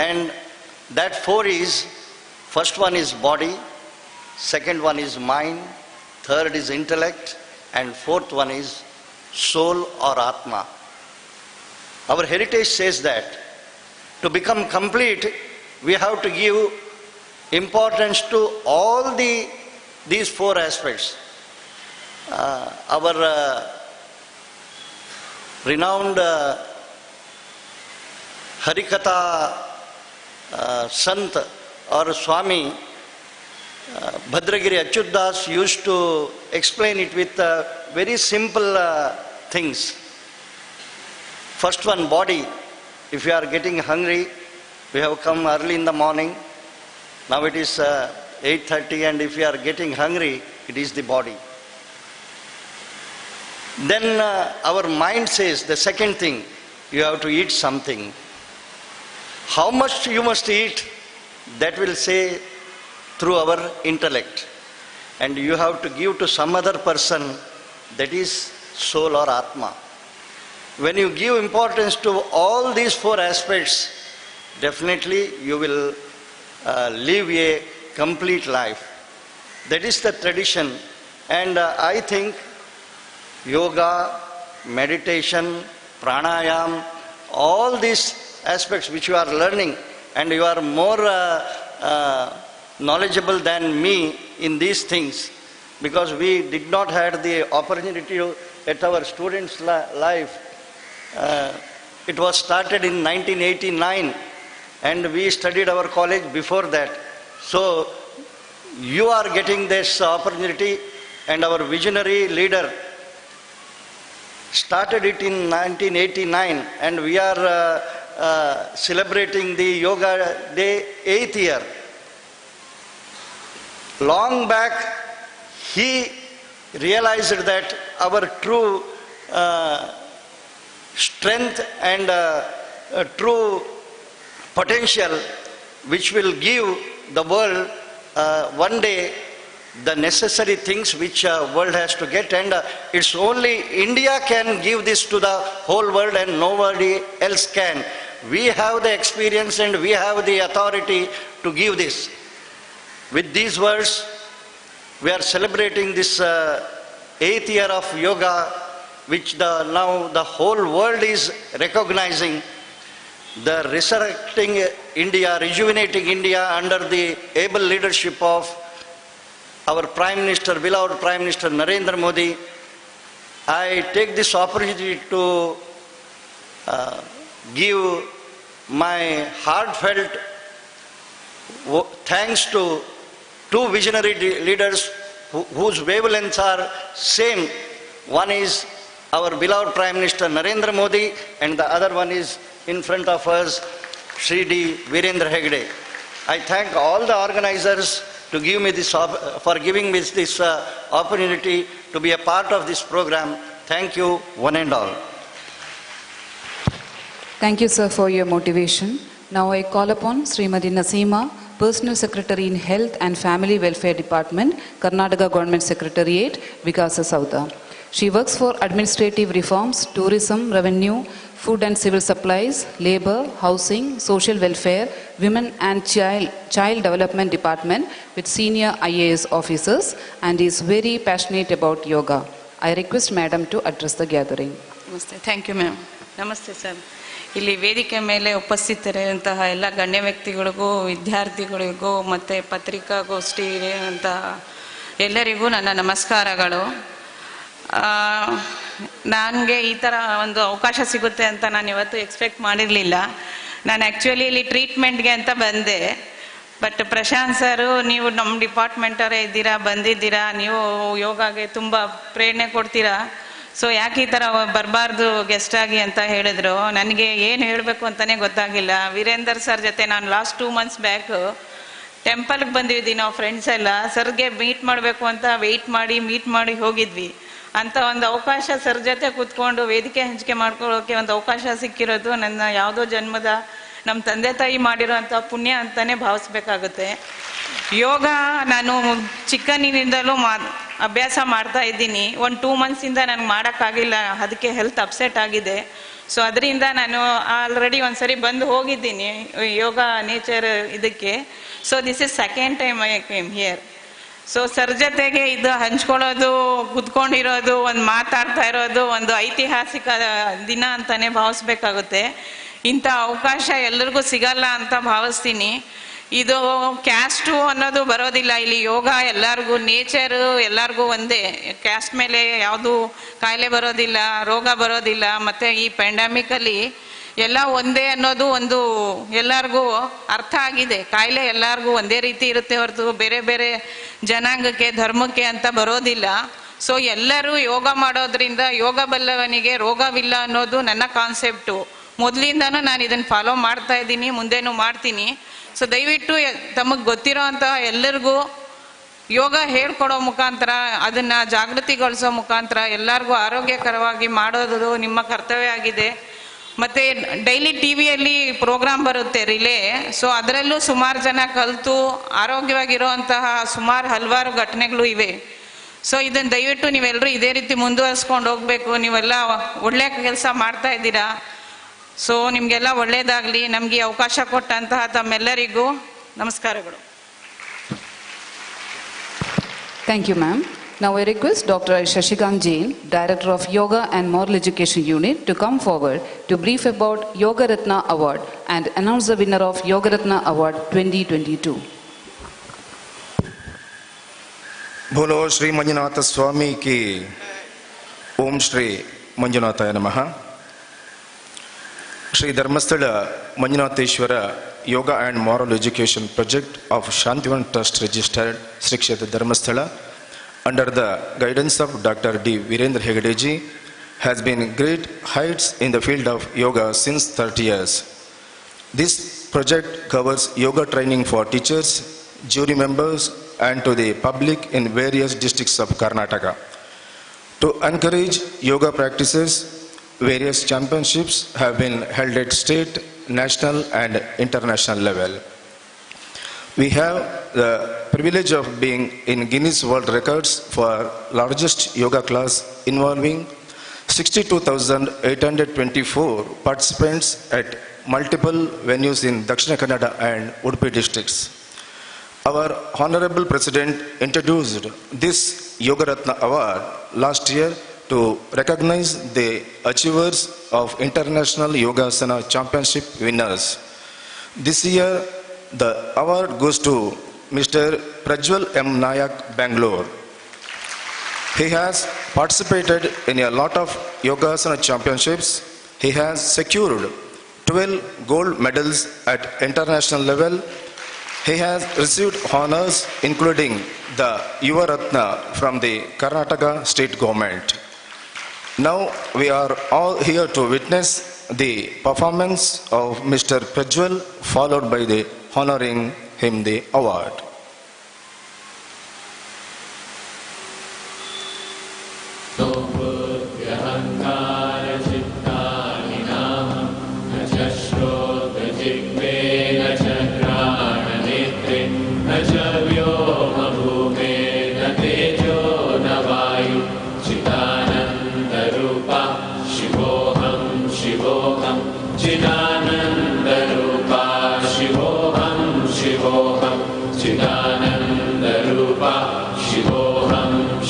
and that 4 is, first one is body, second one is mind, third is intellect, and fourth one is soul or Atma. Our heritage says that to become complete, we have to give importance to all these 4 aspects. Our renowned Harikatha Sant or Swami Bhadragiri Achyutas used to explain it with very simple things. First one, body. If you are getting hungry, we have come early in the morning. Now it is 8:30, and if you are getting hungry, it is the body. Then our mind says, the second thing, you have to eat something. How much you must eat, that will say through our intellect. And you have to give to some other person, that is soul or Atma. When you give importance to all these four aspects, definitely you will live a complete life. That is the tradition. And I think yoga, meditation, pranayam, all these aspects which you are learning, and you are more knowledgeable than me in these things, because we did not have the opportunity at our students' life. It was started in 1989, and we studied our college before that. So you are getting this opportunity, and our visionary leader started it in 1989, and we are celebrating the Yoga Day 8th year. Long back, he realized that our true strength and true potential, which will give the world one day the necessary things which world has to get, and it's only India can give this to the whole world and nobody else can. We have the experience and we have the authority to give this. With these words, we are celebrating this 8th year of yoga, which now the whole world is recognizing. The resurrecting India, rejuvenating India under the able leadership of our Prime Minister, beloved Prime Minister Narendra Modi. I take this opportunity to give my heartfelt thanks to two visionary leaders whose wavelengths are same. One is our beloved Prime Minister Narendra Modi, and the other one is in front of us, Sri D. Virendra Hegde. I thank all the organizers to give me this for giving me this opportunity to be a part of this program. Thank you, one and all. Thank you, sir, for your motivation. Now I call upon Srimati Naseema, Personal Secretary in Health and Family Welfare Department, Karnataka Government Secretariat, Vikasa Sauda. She works for administrative reforms, tourism, revenue, food and civil supplies, labor, housing, social welfare, women and child development department with senior IAS officers, and is very passionate about yoga. I request Madam to address the gathering. Namaste. Thank you, ma'am. Namaste, sir. ಇಲ್ಲಿ ವೇದಿಕೆ ಮೇಲೆ ಉಪಸ್ಥಿತರಿರುವಂತಹ ಎಲ್ಲ ಗಣ್ಯ ವ್ಯಕ್ತಿಗಳಿಗೂ, ವಿದ್ಯಾರ್ಥಿಗಳಿಗೂ ಮತ್ತು ಪತ್ರಿಕಾಗೋಷ್ಠಿ ಅಂತಹ ಎಲ್ಲರಿಗೂ ನನ್ನ ನಮಸ್ಕಾರಗಳು. ನನಗೆ ಈ ಥರ ಒಂದು ಅವಕಾಶ ಸಿಗುತ್ತೆ ಅಂತ ನಾನು ಇವತ್ತು ಎಕ್ಸ್ಪೆಕ್ಟ್ ಮಾಡಿರಲಿಲ್ಲ. ನಾನು ಆ್ಯಕ್ಚುಲಿ ಇಲ್ಲಿ ಟ್ರೀಟ್ಮೆಂಟ್ಗೆ ಅಂತ ಬಂದೆ. ಬಟ್ ಪ್ರಶಾಂತ್ ಸರು, ನೀವು ನಮ್ಮ ಡಿಪಾರ್ಟ್ಮೆಂಟವರೇ ಇದ್ದೀರಾ, ಬಂದಿದ್ದೀರಾ, ನೀವು ಯೋಗಾಗೆ ತುಂಬ ಪ್ರೇರಣೆ ಕೊಡ್ತೀರಾ, ಸೊ ಯಾಕೆ ಈ ಥರ ಬರಬಾರ್ದು ಗೆಸ್ಟಾಗಿ ಅಂತ ಹೇಳಿದ್ರು. ನನಗೆ ಏನು ಹೇಳಬೇಕು ಅಂತಲೇ ಗೊತ್ತಾಗಿಲ್ಲ. ವೀರೇಂದರ್ ಸರ್ ಜೊತೆ ನಾನು ಲಾಸ್ಟ್ 2 months ಬ್ಯಾಕ್ ಟೆಂಪಲ್ಗೆ ಬಂದಿದ್ವಿ ನಾವು ಫ್ರೆಂಡ್ಸ್ ಎಲ್ಲ. ಸರ್ಗೆ ಮೀಟ್ ಮಾಡಬೇಕು ಅಂತ ವೆಯ್ಟ್ ಮಾಡಿ ಮೀಟ್ ಮಾಡಿ ಹೋಗಿದ್ವಿ. ಅಂಥ ಒಂದು ಅವಕಾಶ ಸರ್ ಜೊತೆ ಕೂತ್ಕೊಂಡು ವೇದಿಕೆ ಹಂಚಿಕೆ ಮಾಡ್ಕೊಳ್ಳೋಕ್ಕೆ ಒಂದು ಅವಕಾಶ ಸಿಕ್ಕಿರೋದು ನನ್ನ ಯಾವುದೋ ಜನ್ಮದ ನಮ್ಮ ತಂದೆ ತಾಯಿ ಮಾಡಿರೋಂಥ ಪುಣ್ಯ ಅಂತಲೇ ಭಾವಿಸ್ಬೇಕಾಗುತ್ತೆ. ಯೋಗ ನಾನು ಚಿಕ್ಕನಿನಿಂದಲೂ ಅಭ್ಯಾಸ ಮಾಡ್ತಾ ಇದ್ದೀನಿ. ಒಂದು 2 months ನನಗೆ ಮಾಡೋಕ್ಕಾಗಿಲ್ಲ, ಅದಕ್ಕೆ ಹೆಲ್ತ್ ಅಪ್ಸೆಟ್ ಆಗಿದೆ. ಸೊ ಅದರಿಂದ ನಾನು ಆಲ್ರೆಡಿ ಒಂದು ಸರಿ ಬಂದು ಹೋಗಿದ್ದೀನಿ ಯೋಗ ನೇಚರ್ ಇದಕ್ಕೆ. So this is second time I came here. So sir ಜೊತೆಗೆ ಇದು ಹಂಚ್ಕೊಳ್ಳೋದು, ಕುತ್ಕೊಂಡಿರೋದು, ಒಂದು ಮಾತಾಡ್ತಾ ಇರೋದು ಒಂದು ಐತಿಹಾಸಿಕ ದಿನ ಅಂತಲೇ ಭಾವಿಸ್ಬೇಕಾಗುತ್ತೆ. ಇಂಥ ಅವಕಾಶ ಎಲ್ಲರಿಗೂ ಸಿಗಲ್ಲ ಅಂತ ಭಾವಿಸ್ತೀನಿ. ಇದು ಕ್ಯಾಸ್ಟು ಅನ್ನೋದು ಬರೋದಿಲ್ಲ ಇಲ್ಲಿ. ಯೋಗ ಎಲ್ಲರಿಗೂ, ನೇಚರು ಎಲ್ಲರಿಗೂ ಒಂದೇ. ಕ್ಯಾಸ್ಟ್ ಮೇಲೆ ಯಾವುದು ಕಾಯಿಲೆ ಬರೋದಿಲ್ಲ, ರೋಗ ಬರೋದಿಲ್ಲ. ಮತ್ತು ಈ ಪ್ಯಾಂಡಮಿಕಲ್ಲಿ ಎಲ್ಲ ಒಂದೇ ಅನ್ನೋದು ಒಂದು ಎಲ್ಲರಿಗೂ ಅರ್ಥ ಆಗಿದೆ. ಕಾಯಿಲೆ ಎಲ್ಲರಿಗೂ ಒಂದೇ ರೀತಿ ಇರುತ್ತೆ ಹೊರತು ಬೇರೆ ಬೇರೆ ಜನಾಂಗಕ್ಕೆ, ಧರ್ಮಕ್ಕೆ ಅಂತ ಬರೋದಿಲ್ಲ. ಸೊ ಎಲ್ಲರೂ ಯೋಗ ಮಾಡೋದ್ರಿಂದ ಯೋಗ ಬಲ್ಲವನಿಗೆ ರೋಗವಿಲ್ಲ ಅನ್ನೋದು ನನ್ನ ಕಾನ್ಸೆಪ್ಟು. ಮೊದಲಿಂದನೂ ನಾನು ಇದನ್ನು ಫಾಲೋ ಮಾಡ್ತಾ ಇದ್ದೀನಿ, ಮುಂದೇನೂ ಮಾಡ್ತೀನಿ. ಸೊ ದಯವಿಟ್ಟು ತಮಗೆ ಗೊತ್ತಿರೋ ಅಂತಹ ಎಲ್ಲರಿಗೂ ಯೋಗ ಹೇಳ್ಕೊಡೋ ಮುಖಾಂತರ ಅದನ್ನು ಜಾಗೃತಿಗೊಳಿಸೋ ಮುಖಾಂತರ ಎಲ್ಲರಿಗೂ ಆರೋಗ್ಯಕರವಾಗಿ ಮಾಡೋದು ನಿಮ್ಮ ಕರ್ತವ್ಯ ಆಗಿದೆ. ಮತ್ತು ಡೈಲಿ ಟಿ ವಿಯಲ್ಲಿ ಪ್ರೋಗ್ರಾಮ್ ಬರುತ್ತೆ ರಿಲೇ, ಸೊ ಅದರಲ್ಲೂ ಸುಮಾರು ಜನ ಕಲಿತು ಆರೋಗ್ಯವಾಗಿರುವಂತಹ ಹಲವಾರು ಘಟನೆಗಳು ಇವೆ. ಸೊ ಇದನ್ನು ದಯವಿಟ್ಟು ನೀವೆಲ್ಲರೂ ಇದೇ ರೀತಿ ಮುಂದುವರಿಸ್ಕೊಂಡು ಹೋಗಬೇಕು. ನೀವೆಲ್ಲ ಒಳ್ಳೆಯ ಕೆಲಸ ಮಾಡ್ತಾ ಇದ್ದೀರಾ. ಸೊ ನಿಮಗೆಲ್ಲ ಒಳ್ಳೆಯದಾಗಲಿ. ನಮಗೆ ಅವಕಾಶ ಕೊಟ್ಟಂತಹ ತಮ್ಮೆಲ್ಲರಿಗೂ ನಮಸ್ಕಾರಗಳು. Thank you, ma'am. Now I request Dr. Shashikant Jain, Director of Yoga and Moral Education Unit, to come forward to brief about Yoga Ratna Award and announce the winner of Yoga Ratna Award 2022. बोलो श्री मंजुनाथ स्वामी की. ओम श्री मंजुनाथाय नमः. श्री धर्मस्थल Manjunatheshwara Yoga and Moral Education Project of Shantivan Trust registered Sri Kshetra Dharmasthala under the guidance of Dr. D. Virendra Hegadeji has been great heights in the field of yoga since 30 years. This project covers yoga training for teachers, jury members and to the public in various districts of Karnataka. To encourage yoga practices, various championships have been held at state, national and international level. We have the privilege of being in Guinness World Records for largest yoga class involving 62,824 participants at multiple venues in Dakshina Kannada and Udupi districts. Our Honorable President introduced this Yoga Ratna Award last year to recognize the achievers of International Yogasana Championship winners. This year, the award goes to Mr. Prajwal M. Nayak, Bangalore. He has participated in a lot of Yogasana championships. He has secured 12 gold medals at international level. He has received honors including the Yuva Ratna from the Karnataka state government. Now we are all here to witness the performance of Mr. Prajwal, followed by the honoring him the award.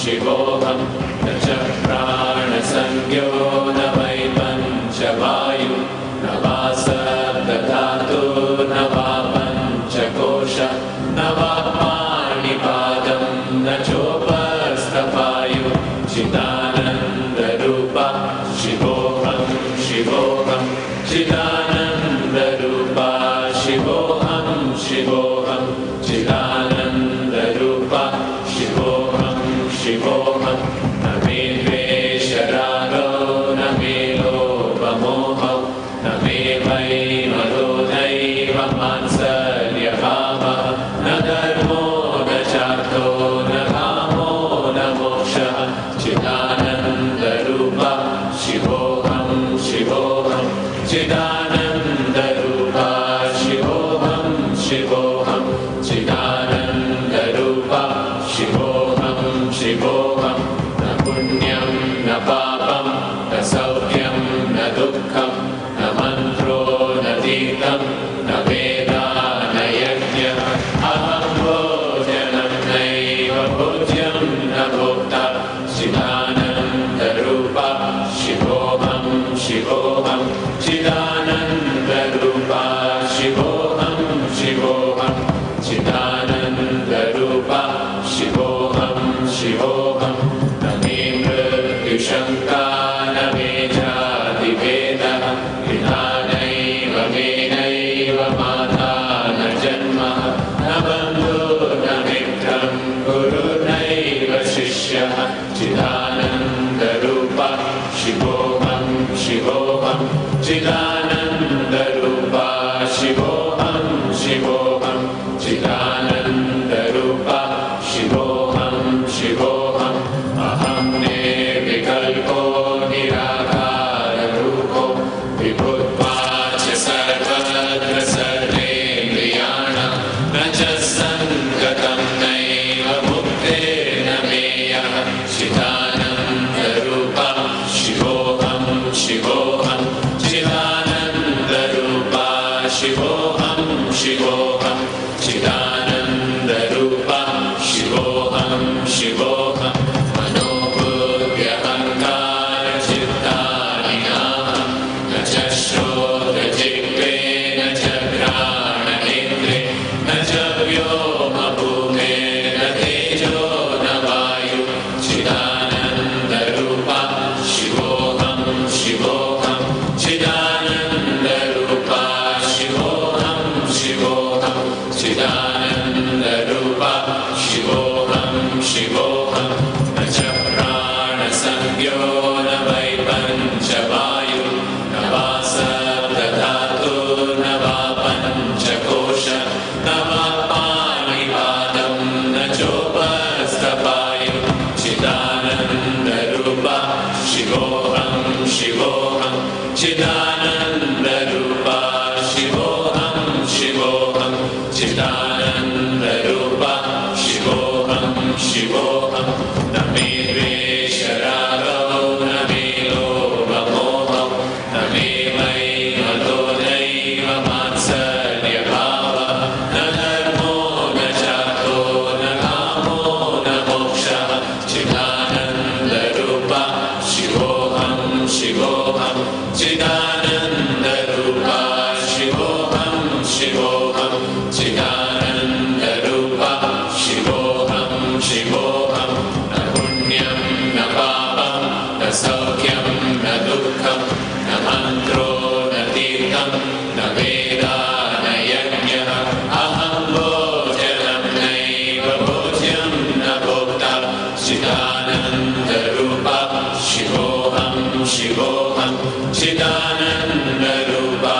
शिवोऽहं न च प्राणसंज्ञो न वै पञ्चवायु न वा सप्तधातु न वा पञ्चकोश न वा पाणिपादं न चोपस्थपायु चिदानन्दरूप शिवोऽहं शिवोऽहं चिदानन्दरूप शिवोऽहं शिवोऽहं चिदानन्दरूप शिवोऽहं शिवोऽहं न मे द्वेषरागो न मे लोभमोहो न मे वैमदो नैव मात्सर्यभावः न धर्मो न चार्थो न कामो न मोक्षः चिदानन्दरूप शिवोऽहं शिवोऽहं चिदानन्दरूप शिवोऽहं शिवोऽहं चिदानन्दरूप शिवोऽहं शिवोऽहं न पुण्यं न पापं न सौख्यं न दुःखं न मन्त्रो न तीर्थं न वेदा न यज्ञः अहं भोजनं नैव भोज्यं न भोक्ता चिदानन्दरूप शिवोऽहं शिवोऽहं चिदानन्दरूप शिवोऽहं शिवोऽहं चिदानन्दरूप शिवोऽहं शिवोऽहं न मे मृत्युशङ्का न मे जातिभेदः पिता नैव मे नैव माता न जन्मः न बन्धुर्न मित्रं गुरुर्नैव शिष्यः चिदानन्दरूप शिवोऽहं शिवोऽहं चिदानन्दरूप शिवोऽहं शिवोऽहं चिदानन्दरूप शिवोऽहं चिदानन्दरूपा शिवोऽहं शिवोऽहं चिदानन्दरूपा शिवोऽहं शिवोऽहं न मे द्वेषरागौ न मे लोभमोहौ न मे मतो नैव मात्सर्यभावः न धर्मो न चार्थो न कामो न मोक्षः चिदानन्दरूपा शिवोऽहं शिवोऽहं चिदानन्दरूपा शिवोऽहं शिवोऽहं चिदानन्दरूपा शिवोऽहं शिवोऽहं न पुण्यं न पापं न सौख्यं न दुःखं न मन्त्रो न तीर्थं न वेदा न यज्ञः अहं भोजनं नैव भोज्यं न भोक्ता चिदानन्दरूपा शिवोऽहं शिवोऽहं चिदानन्दरूपा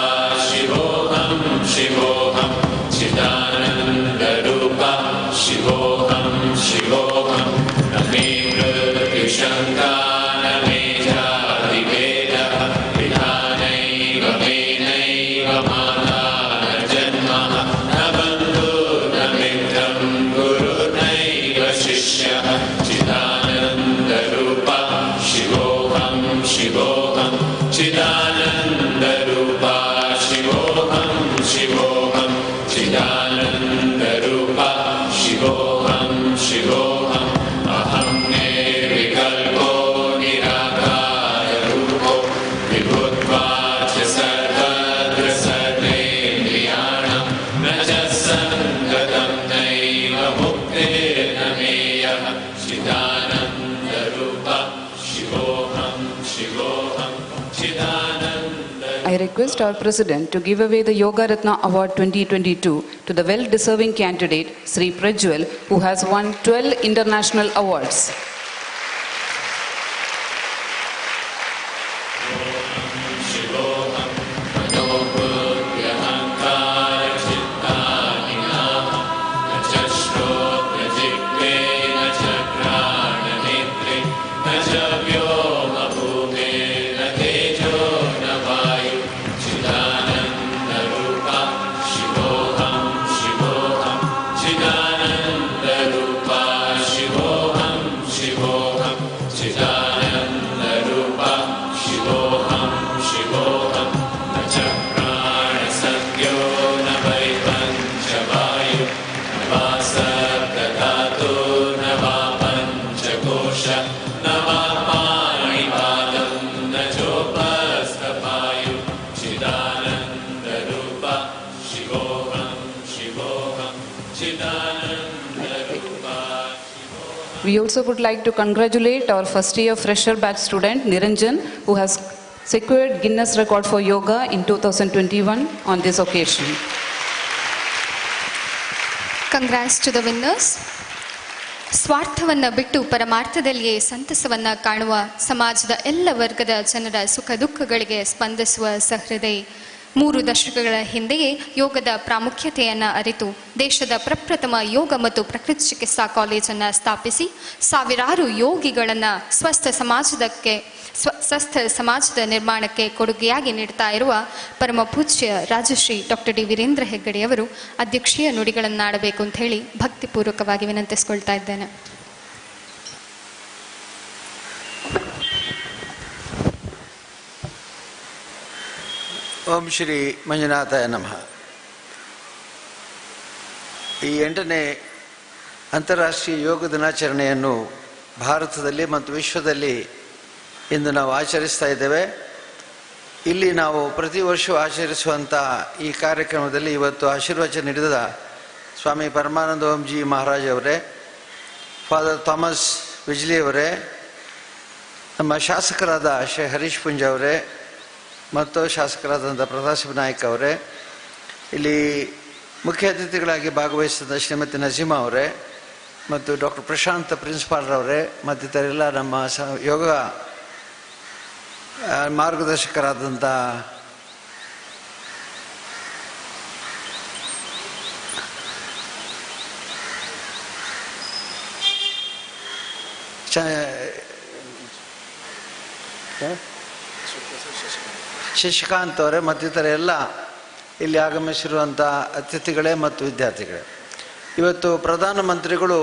शिवोऽहं शिवोऽहं चिदानन्दरूपा शिवोऽहं शिवोऽहं न मे मृत्युशङ्का न मे जातिभेदः विधानैव मे नैव माता न जन्मः न बन्धुर्न मित्रं गुरुर्नैव शिष्यः चिदानन्दरूपा शिवोऽहं शिवोऽहं चिदानन्दरूपा शिवोऽहं शिवोऽहं चिदानन्दरूपा शिवोऽहं शिवोऽहम् अहं निर्विकल्पो निराकाररूपो विभुत्वाच्च सर्वत्र सर्वेन्द्रियाणां न च सङ्गतं नैव मुक्तिर्न मेयः चिदानन्दरूपा शिवोऽहं शिवोऽहं चिदानन्दरूपा. I request our President to give away the Yoga Ratna Award 2022 to the well-deserving candidate, Sri Prajwal, who has won 12 international awards. शिवोऽहं मनोबुद्ध्यहङ्कारचित्तानिनाः न च श्रोत्रजिह्वे न च घ्राणनेत्रे न च व्योमभूमे न तेजो न वायु चिदानन्दरूपा शिवोऽहं शिवोऽहं चिदानन्दरूपा शिवोऽहं शिवोऽहं चिदानन्दरूपा शिवोऽहं शिवोऽहं न च प्राणसंज्ञो न वै पञ्चवायु न वा सप्तधातु न वा पञ्चकोश न वा पाणिपादं न चोपस्थपायु चिदानन्दरूपा शिवोऽहं शिवोऽहं चिदानन्दरूपा. We also would like to congratulate our first year fresher batch student Niranjan, who has secured Guinness record for yoga in 2021 on this occasion. Congrats to the winners. ಸ್ವಾರ್ಥವನ್ನು ಬಿಟ್ಟು ಪರಮಾರ್ಥದಲ್ಲಿಯೇ ಸಂತಸವನ್ನು ಕಾಣುವ ಸಮಾಜದ ಎಲ್ಲ ವರ್ಗದ ಜನರ ಸುಖ ದುಃಖಗಳಿಗೆ ಸ್ಪಂದಿಸುವ ಸಹೃದಯಿ 3 ದಶಕಗಳ ಹಿಂದೆಯೇ ಯೋಗದ ಪ್ರಾಮುಖ್ಯತೆಯನ್ನು ಅರಿತು ದೇಶದ ಪ್ರಪ್ರಥಮ ಯೋಗ ಮತ್ತು ಪ್ರಕೃತಿ ಚಿಕಿತ್ಸಾ ಕಾಲೇಜನ್ನು ಸ್ಥಾಪಿಸಿ ಸಾವಿರಾರು ಯೋಗಿಗಳನ್ನು ಸ್ವಸ್ಥ ಸಮಾಜದ ನಿರ್ಮಾಣಕ್ಕೆ ಕೊಡುಗೆಯಾಗಿ ನೀಡ್ತಾ ಇರುವ ಪರಮ ಪೂಜ್ಯ ರಾಜಶ್ರೀ ಡಾಕ್ಟರ್ ಡಿ ವೀರೇಂದ್ರ ಹೆಗ್ಗಡೆಯವರು ಅಧ್ಯಕ್ಷೀಯ ನುಡಿಗಳನ್ನಾಡಬೇಕು ಅಂತ ಹೇಳಿ ಭಕ್ತಿಪೂರ್ವಕವಾಗಿ ವಿನಂತಿಸಿಕೊಳ್ತಾ ಇದ್ದೇನೆ. ಓಂ ಶ್ರೀ ಮಂಜುನಾಥಾಯ ನಮಃ. ಈ 8ನೇ ಅಂತಾರಾಷ್ಟ್ರೀಯ ಯೋಗ ದಿನಾಚರಣೆಯನ್ನು ಭಾರತದಲ್ಲಿ ಮತ್ತು ವಿಶ್ವದಲ್ಲಿ ಇಂದು ನಾವು ಆಚರಿಸ್ತಾ ಇದ್ದೇವೆ. ಇಲ್ಲಿ ನಾವು ಪ್ರತಿ ವರ್ಷವೂ ಆಚರಿಸುವಂಥ ಈ ಕಾರ್ಯಕ್ರಮದಲ್ಲಿ ಇವತ್ತು ಆಶೀರ್ವಚನ ನೀಡಿದ ಸ್ವಾಮಿ ಪರಮಾನಂದ ಓಂಜಿ ಮಹಾರಾಜ್ ಅವರೇ, ಫಾದರ್ ಥಾಮಸ್ ವಿಜ್ಲಿ ಅವರೇ, ನಮ್ಮ ಶಾಸಕರಾದ ಶ್ರೀ ಹರೀಶ್ ಪುಂಜ ಅವರೇ ಮತ್ತು ಶಾಸಕರಾದಂಥ ಪ್ರತಾಪ್ ನಾಯ್ಕ ಅವರೇ, ಇಲ್ಲಿ ಮುಖ್ಯ ಅತಿಥಿಗಳಾಗಿ ಭಾಗವಹಿಸಿದ ಶ್ರೀಮತಿ ನಜೀಮಾ ಅವರೇ ಮತ್ತು ಡಾಕ್ಟರ್ ಪ್ರಶಾಂತ್ ಪ್ರಿನ್ಸಿಪಾಲ್ರವರೇ ಮತ್ತಿತರೆಲ್ಲ ನಮ್ಮ ಯೋಗ ಮಾರ್ಗದರ್ಶಕರಾದಂಥ ಶಶಿಕಾಂತ್ ಅವರೇ ಮತ್ತಿತರ ಎಲ್ಲ ಇಲ್ಲಿ ಆಗಮಿಸಿರುವಂಥ ಅತಿಥಿಗಳೇ ಮತ್ತು ವಿದ್ಯಾರ್ಥಿಗಳೇ, ಇವತ್ತು ಪ್ರಧಾನಮಂತ್ರಿಗಳು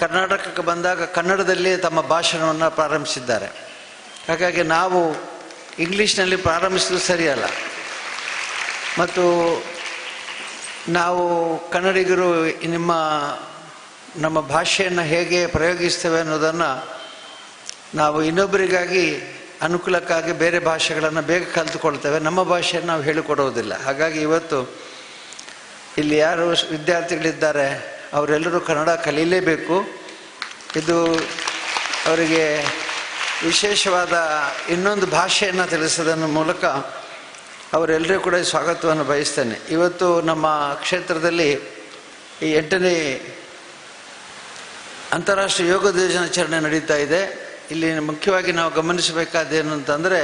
ಕರ್ನಾಟಕಕ್ಕೆ ಬಂದಾಗ ಕನ್ನಡದಲ್ಲಿ ತಮ್ಮ ಭಾಷಣವನ್ನು ಪ್ರಾರಂಭಿಸಿದ್ದಾರೆ. ಹಾಗಾಗಿ ನಾವು ಇಂಗ್ಲೀಷ್ನಲ್ಲಿ ಪ್ರಾರಂಭಿಸೋದು ಸರಿಯಲ್ಲ. ಮತ್ತು ನಾವು ಕನ್ನಡಿಗರು ನಮ್ಮ ಭಾಷೆಯನ್ನು ಹೇಗೆ ಪ್ರಯೋಗಿಸ್ತೇವೆ ಅನ್ನೋದನ್ನು ನಾವು ಇನ್ನೊಬ್ಬರಿಗಾಗಿ ಅನುಕೂಲಕ್ಕಾಗಿ ಬೇರೆ ಭಾಷೆಗಳನ್ನು ಬೇಗ ಕಲಿತುಕೊಳ್ತೇವೆ, ನಮ್ಮ ಭಾಷೆಯನ್ನು ನಾವು ಹೇಳಿಕೊಡೋದಿಲ್ಲ. ಹಾಗಾಗಿ ಇವತ್ತು ಇಲ್ಲಿ ಯಾರು ವಿದ್ಯಾರ್ಥಿಗಳಿದ್ದಾರೆ ಅವರೆಲ್ಲರೂ ಕನ್ನಡ ಕಲೀಲೇಬೇಕು. ಇದು ಅವರಿಗೆ ವಿಶೇಷವಾದ ಇನ್ನೊಂದು ಭಾಷೆಯನ್ನು ತಿಳಿಸೋದನ್ನ ಮೂಲಕ ಅವರೆಲ್ಲರೂ ಕೂಡ ಸ್ವಾಗತವನ್ನು ಬಯಸ್ತೇನೆ. ಇವತ್ತು ನಮ್ಮ ಕ್ಷೇತ್ರದಲ್ಲಿ ಈ 8ನೇ ಅಂತಾರಾಷ್ಟ್ರೀಯ ಯೋಗ ದಿನಾಚರಣೆ ನಡೀತಾ ಇದೆ. ಇಲ್ಲಿ ಮುಖ್ಯವಾಗಿ ನಾವು ಗಮನಿಸಬೇಕಾದ್ದೇನು ಅಂತಂದರೆ,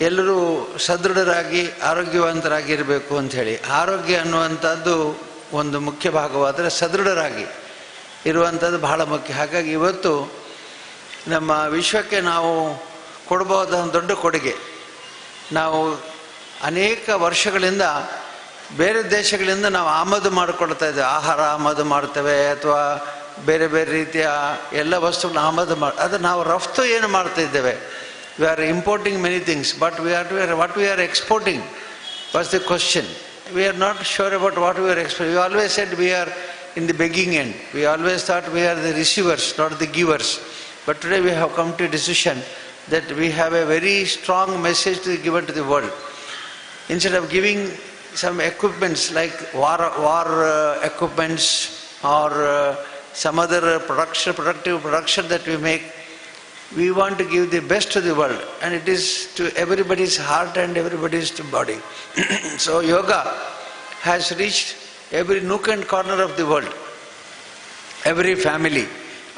ಎಲ್ಲರೂ ಸದೃಢರಾಗಿ ಆರೋಗ್ಯವಂತರಾಗಿರಬೇಕು ಅಂಥೇಳಿ. ಆರೋಗ್ಯ ಅನ್ನುವಂಥದ್ದು ಒಂದು ಮುಖ್ಯ ಭಾಗವಾದರೆ ಸದೃಢರಾಗಿ ಇರುವಂಥದ್ದು ಬಹಳ ಮುಖ್ಯ. ಹಾಗಾಗಿ ಇವತ್ತು ನಮ್ಮ ವಿಶ್ವಕ್ಕೆ ನಾವು ಕೊಡಬಹುದಾದ ದೊಡ್ಡ ಕೊಡುಗೆ. ನಾವು ಅನೇಕ ವರ್ಷಗಳಿಂದ ಬೇರೆ ದೇಶಗಳಿಂದ ನಾವು ಆಮದು ಮಾಡಿಕೊಳ್ತಾ ಇದ್ದೇವೆ. ಆಹಾರ ಆಮದು ಮಾಡ್ತೇವೆ ಅಥವಾ ಬೇರೆ ಬೇರೆ ರೀತಿಯ ಎಲ್ಲ ವಸ್ತುಗಳನ್ನ ಆಮದು ಅದು ನಾವು ರಫ್ತು ಏನು ಮಾಡ್ತಾ ಇದ್ದೇವೆ. We are importing many things, but what we are exporting was the question. We are not sure about what we are exporting. We always said we are in the begging end. We always thought we are the receivers, not the givers. But today we have come to a decision that we have a very strong message to be given to the world. Instead of giving some equipments like war equipments or some other productive production that we make, we want to give the best to the world, and it is to everybody's heart and everybody's body. So yoga has reached every nook and corner of the world, every family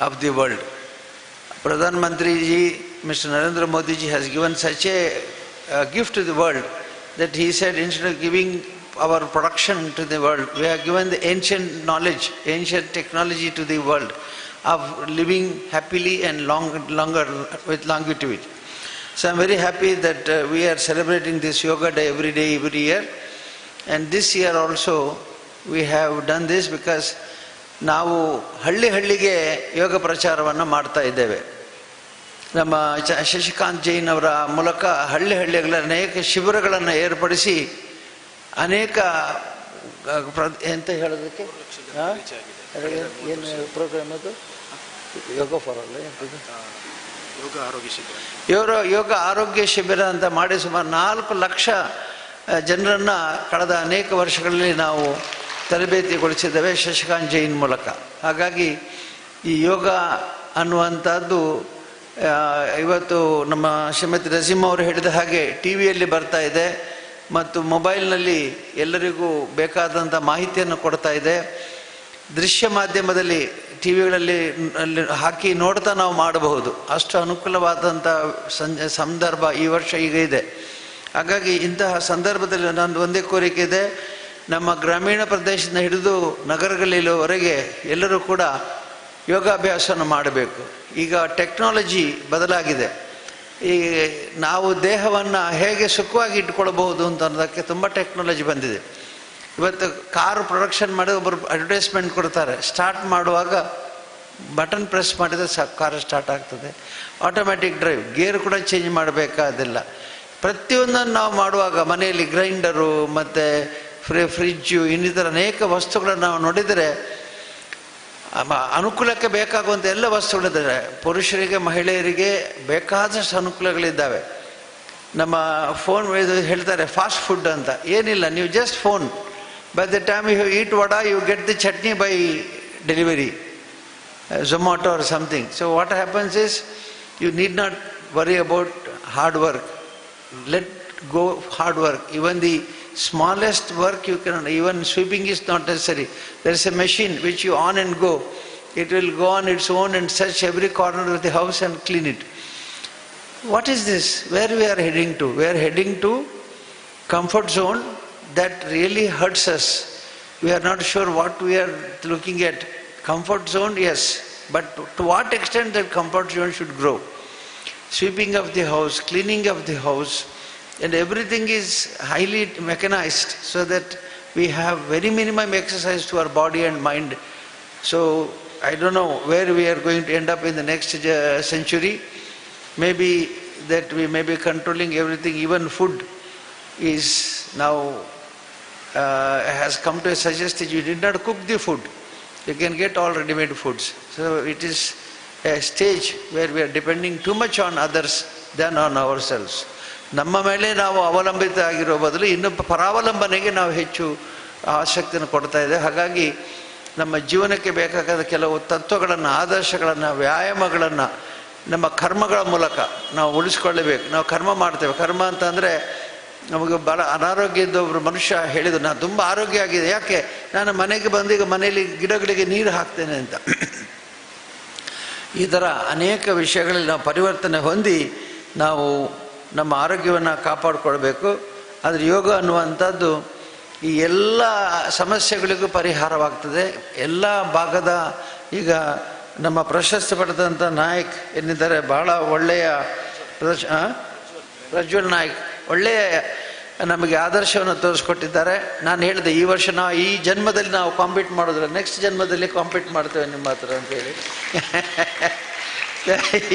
of the world. Pradhan Mantri ji, Mr. Narendra Modi ji has given such a gift to the world that he said, instead of giving our production to the world, we have given the ancient knowledge, ancient technology to the world of living happily and longer with longevity. So I am very happy that we are celebrating this yoga day, every year. And this year also we have done this because ನಾವು ಹಳ್ಳಿಗೆ ಯೋಗ ಪ್ರಚಾರವನ್ನು ಮಾಡ್ತಾ ಇದ್ದೇವೆ. ನಮ್ಮ ಶಶಿಕಾಂತ್ ಜೈನ್ ಅವರ ಮೂಲಕ ಹಳ್ಳಿಗಳ ಅನೇಕ ಶಿಬಿರಗಳನ್ನು ಏರ್ಪಡಿಸಿ ಅನೇಕ ಎಂತ ಹೇಳೋದಕ್ಕೆ ಏನು ಪ್ರೋಗ್ರಾಮ್ ಅದು ಯೋಗ ಫಾರ್ ಅಲ್ಲ ಯೋಗ ಆರೋಗ್ಯ ಶಿಬಿರ ಅಂತ ಮಾಡಿ ಸುಮಾರು 4 ಲಕ್ಷ ಜನರನ್ನು ಕಳೆದ ಅನೇಕ ವರ್ಷಗಳಲ್ಲಿ ನಾವು ತರಬೇತಿಗೊಳಿಸಿದ್ದೇವೆ ಶಶಿಕಾಂತ್ ಜೈನ್ ಮೂಲಕ. ಹಾಗಾಗಿ ಈ ಯೋಗ ಅನ್ನುವಂಥದ್ದು ಇವತ್ತು ನಮ್ಮ ಶ್ರೀಮತಿ ರಜೀಮ್ ಅವರು ಹೇಳಿದ ಹಾಗೆ ಟಿ ವಿಯಲ್ಲಿ ಬರ್ತಾ ಇದೆ ಮತ್ತು ಮೊಬೈಲ್ನಲ್ಲಿ ಎಲ್ಲರಿಗೂ ಬೇಕಾದಂಥ ಮಾಹಿತಿಯನ್ನು ಕೊಡ್ತಾ ಇದೆ. ದೃಶ್ಯ ಮಾಧ್ಯಮದಲ್ಲಿ ಟಿ ವಿಗಳಲ್ಲಿ ಹಾಕಿ ನೋಡ್ತಾ ನಾವು ಮಾಡಬಹುದು, ಅಷ್ಟು ಅನುಕೂಲವಾದಂಥ ಸಂದರ್ಭ ಈ ವರ್ಷ ಈಗ ಇದೆ. ಹಾಗಾಗಿ ಇಂತಹ ಸಂದರ್ಭದಲ್ಲಿ ನಂದು ಒಂದೇ ಕೋರಿಕೆ ಇದೆ, ನಮ್ಮ ಗ್ರಾಮೀಣ ಪ್ರದೇಶದಿಂದ ಹಿಡಿದು ನಗರಗಳವರೆಗೆ ಎಲ್ಲರೂ ಕೂಡ ಯೋಗಾಭ್ಯಾಸವನ್ನು ಮಾಡಬೇಕು. ಈಗ ಟೆಕ್ನಾಲಜಿ ಬದಲಾಗಿದೆ. ಈ ನಾವು ದೇಹವನ್ನು ಹೇಗೆ ಸುಖವಾಗಿ ಇಟ್ಕೊಳ್ಬಹುದು ಅಂತ ಅನ್ನೋದಕ್ಕೆ ತುಂಬ ಟೆಕ್ನಾಲಜಿ ಬಂದಿದೆ. ಇವತ್ತು ಕಾರು ಪ್ರೊಡಕ್ಷನ್ ಮಾಡಿ ಒಬ್ಬರು ಅಡ್ವರ್ಟೈಸ್ಮೆಂಟ್ ಕೊಡ್ತಾರೆ, ಸ್ಟಾರ್ಟ್ ಮಾಡುವಾಗ ಬಟನ್ ಪ್ರೆಸ್ ಮಾಡಿದರೆ ಕಾರು ಸ್ಟಾರ್ಟ್ ಆಗ್ತದೆ. ಆಟೋಮ್ಯಾಟಿಕ್ ಡ್ರೈವ್, ಗೇರ್ ಕೂಡ ಚೇಂಜ್ ಮಾಡಬೇಕಾದಿಲ್ಲ. ಪ್ರತಿಯೊಂದನ್ನು ನಾವು ಮಾಡುವಾಗ ಮನೆಯಲ್ಲಿ ಗ್ರೈಂಡರು ಮತ್ತು ಫ್ರಿಜ್ಜು ಇನ್ನಿತರ ಅನೇಕ ವಸ್ತುಗಳನ್ನು ನಾವು ನೋಡಿದರೆ ಅನುಕೂಲಕ್ಕೆ ಬೇಕಾಗುವಂಥ ಎಲ್ಲ ವಸ್ತುಗಳಿದ್ದಾರೆ. ಪುರುಷರಿಗೆ ಮಹಿಳೆಯರಿಗೆ ಬೇಕಾದಷ್ಟು ಅನುಕೂಲಗಳಿದ್ದಾವೆ. ನಮ್ಮ ಫೋನ್ ಹೇಳ್ತಾರೆ ಫಾಸ್ಟ್ ಫುಡ್ ಅಂತ, ಏನಿಲ್ಲ, ನೀವು just phone, by the time you eat vada you get the chutney by delivery, Zomato or something. So what happens is you need not worry about hard work. Let go hard work. Even the smallest work you can, even sweeping is not necessary. There is a machine which you on and go. It will go on its own and search every corner of the house and clean it. What is this? Where we are heading to? We are heading to comfort zone that really hurts us. We are not sure what we are looking at. Comfort zone, yes, but to what extent that comfort zone should grow? sweeping of the house, cleaning of the house, and everything is highly mechanized so that we have very minimum exercise to our body and mind. So I don't know where we are going to end up in the next century. Maybe that we may be controlling everything, even food is now has come to a suggestion you did not cook the food. You can get all ready-made foods. So it is a stage where we are depending too much on others than on ourselves. ನಮ್ಮ ಮೇಲೆ ನಾವು ಅವಲಂಬಿತ ಆಗಿರೋ ಬದಲು ಇನ್ನು ಪರಾವಲಂಬನೆಗೆ ನಾವು ಹೆಚ್ಚು ಆಸಕ್ತಿಯನ್ನು ಕೊಡ್ತಾ ಇದೆ. ಹಾಗಾಗಿ ನಮ್ಮ ಜೀವನಕ್ಕೆ ಬೇಕಾದ ಕೆಲವು ತತ್ವಗಳನ್ನು, ಆದರ್ಶಗಳನ್ನು, ವ್ಯಾಯಾಮಗಳನ್ನು ನಮ್ಮ ಕರ್ಮಗಳ ಮೂಲಕ ನಾವು ಉಳಿಸ್ಕೊಳ್ಳಬೇಕು. ನಾವು ಕರ್ಮ ಮಾಡ್ತೇವೆ. ಕರ್ಮ ಅಂತಂದರೆ ನಮಗೆ ಭಾಳ ಅನಾರೋಗ್ಯ ಇದ್ದ ಒಬ್ಬರು ಮನುಷ್ಯ ಹೇಳಿದರು, ನಾನು ತುಂಬ ಆರೋಗ್ಯ ಆಗಿದೆ, ಯಾಕೆ ನಾನು ಮನೆಗೆ ಬಂದು ಈಗ ಮನೆಯಲ್ಲಿ ಗಿಡಗಳಿಗೆ ನೀರು ಹಾಕ್ತೇನೆ ಅಂತ. ಈ ಥರ ಅನೇಕ ವಿಷಯಗಳಲ್ಲಿ ನಾವು ಪರಿವರ್ತನೆ ಹೊಂದಿ ನಾವು ನಮ್ಮ ಆರೋಗ್ಯವನ್ನು ಕಾಪಾಡಿಕೊಳ್ಬೇಕು. ಆದರೆ ಯೋಗ ಅನ್ನುವಂಥದ್ದು ಈ ಎಲ್ಲ ಸಮಸ್ಯೆಗಳಿಗೂ ಪರಿಹಾರವಾಗ್ತದೆ. ಎಲ್ಲ ಭಾಗದ ಈಗ ನಮ್ಮ ಪ್ರಶಸ್ತಿ ಪಡೆದಂಥ ನಾಯಕ್ ಏನಿದ್ದಾರೆ, ಬಹಳ ಒಳ್ಳೆಯ ಪ್ರಜ್ವಲ್ ನಾಯಕ್ ಒಳ್ಳೆಯ ನಮಗೆ ಆದರ್ಶವನ್ನು ತೋರಿಸ್ಕೊಟ್ಟಿದ್ದಾರೆ. ನಾನು ಹೇಳಿದೆ, ಈ ವರ್ಷ ನಾವು ಈ ಜನ್ಮದಲ್ಲಿ ನಾವು ಕಾಂಪೀಟ್ ಮಾಡೋದಿಲ್ಲ, ನೆಕ್ಸ್ಟ್ ಜನ್ಮದಲ್ಲಿ ಕಾಂಪೀಟ್ ಮಾಡ್ತೇವೆ ನಿಮ್ಮ ಹತ್ರ ಅಂತೇಳಿ.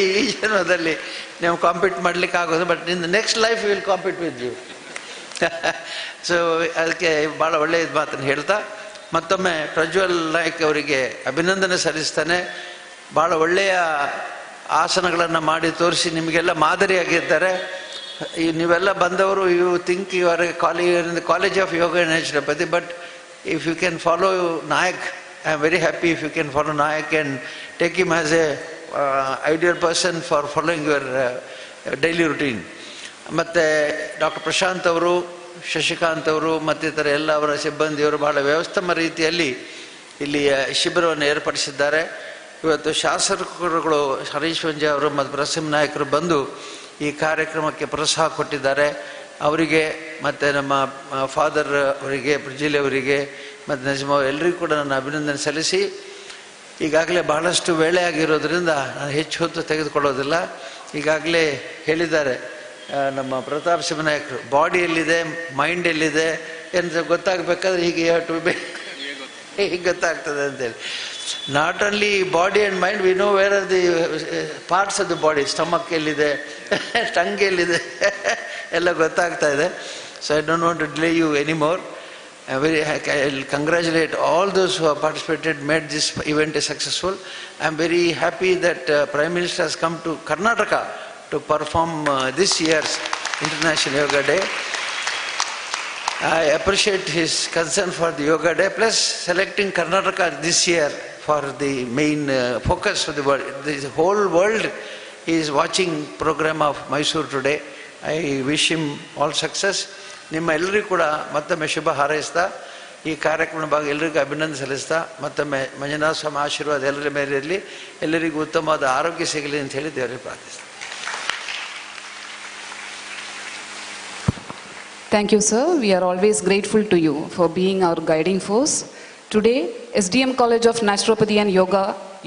ಈ ಜನ್ಮದಲ್ಲಿ ನೀವು ಕಾಂಪೀಟ್ ಮಾಡಲಿಕ್ಕೆ ಆಗೋದು, but in the next life will compete with you. So ಅದಕ್ಕೆ ಭಾಳ ಒಳ್ಳೆಯ ಮಾತನ್ನು ಹೇಳ್ತಾ ಮತ್ತೊಮ್ಮೆ ಪ್ರಜ್ವಲ್ ನಾಯಕ್ ಅವರಿಗೆ ಅಭಿನಂದನೆ ಸಲ್ಲಿಸ್ತಾನೆ. ಭಾಳ ಒಳ್ಳೆಯ ಆಸನಗಳನ್ನು ಮಾಡಿ ತೋರಿಸಿ ನಿಮಗೆಲ್ಲ ಮಾದರಿಯಾಗಿದ್ದಾರೆ. ನೀವೆಲ್ಲ ಬಂದವರು, you think you are in the college of yoga and naturopathy, but if you can follow Nayak, I am very happy if you can follow Nayak and take him as a ideal person for following your daily routine. ಮತ್ತು doctor Prashanth ಅವರು, ಶಶಿಕಾಂತ್ ಅವರು ಮತ್ತಿತರ ಎಲ್ಲ ಅವರ ಸಿಬ್ಬಂದಿಯವರು ಬಹಳ ವ್ಯವಸ್ಥಮ ರೀತಿಯಲ್ಲಿ ಇಲ್ಲಿ ಶಿಬಿರವನ್ನು ಏರ್ಪಡಿಸಿದ್ದಾರೆ. ಇವತ್ತು ಶಾಸಕರುಗಳು ಹರೀಶ್ ವಂಜೆ ಅವರು ಮತ್ತು ಪ್ರಸನ್ನ ನಾಯಕರು ಬಂದು ಈ ಕಾರ್ಯಕ್ರಮಕ್ಕೆ ಪ್ರೋತ್ಸಾಹ ಕೊಟ್ಟಿದ್ದಾರೆ. ಅವರಿಗೆ ಮತ್ತು ನಮ್ಮ ಫಾದರ್ ಅವರಿಗೆ, ಪ್ರಜಿಲ್ ಅವರಿಗೆ ಮತ್ತು ನಜೀಮ್ ಎಲ್ಲರಿಗೂ ಕೂಡ ನಾನು ಅಭಿನಂದನೆ ಸಲ್ಲಿಸಿ, ಈಗಾಗಲೇ ಬಹಳಷ್ಟು ವೇಳೆ ಆಗಿರೋದ್ರಿಂದ ನಾನು ಹೆಚ್ಚು ಹೊತ್ತು ತೆಗೆದುಕೊಳ್ಳೋದಿಲ್ಲ. ಈಗಾಗಲೇ ಹೇಳಿದ್ದಾರೆ ನಮ್ಮ ಪ್ರತಾಪ್ ಸಿಂಹ ನಾಯಕರು, ಬಾಡಿ ಎಲ್ಲಿದೆ, ಮೈಂಡ್ ಎಲ್ಲಿದೆ ಎಂದು ಗೊತ್ತಾಗಬೇಕಾದ್ರೆ ಹೀಗೆ ಹೀಗೆ ಗೊತ್ತಾಗ್ತದೆ ಅಂತೇಳಿ. Not only body and mind, we know where are the parts of the body, stomach ಎಲ್ಲಿದೆ, ಟಂಗ್ ಎಲ್ಲಿದೆ ಎಲ್ಲ ಗೊತ್ತಾಗ್ತಾ ಇದೆ. So I don't want to delay you anymore. I'll congratulate all those who have participated, made this event successful. I'm very happy that Prime Minister has come to Karnataka to perform this year's International Yoga Day. I appreciate his concern for the Yoga Day, plus selecting Karnataka this year for the main focus of the world. The whole world is watching program of Mysore today. I wish him all success. ನಿಮ್ಮ ಎಲ್ಲರಿಗೂ ಕೂಡ ಮತ್ತೊಮ್ಮೆ ಶುಭ ಹಾರೈಸ್ತಾ, ಈ ಕಾರ್ಯಕ್ರಮದ ಭಾಗ ಎಲ್ಲರಿಗೂ ಅಭಿನಂದನೆ ಸಲ್ಲಿಸ್ತಾ, ಮತ್ತೊಮ್ಮೆ ಮಂಜುನಾಥ ಸ್ವಾಮಿ ಆಶೀರ್ವಾದ ಎಲ್ಲರ ಮೇಲೆ ಇರಲಿ, ಎಲ್ಲರಿಗೂ ಉತ್ತಮವಾದ ಆರೋಗ್ಯ ಸಿಗಲಿ ಅಂತ ಹೇಳಿ ದೇವರಿಗೆ ಪ್ರಾರ್ಥಿಸ್ತೀನಿ. Thank you, sir. We are always grateful to you for being our guiding force. Today, SDM College of Naturopathy and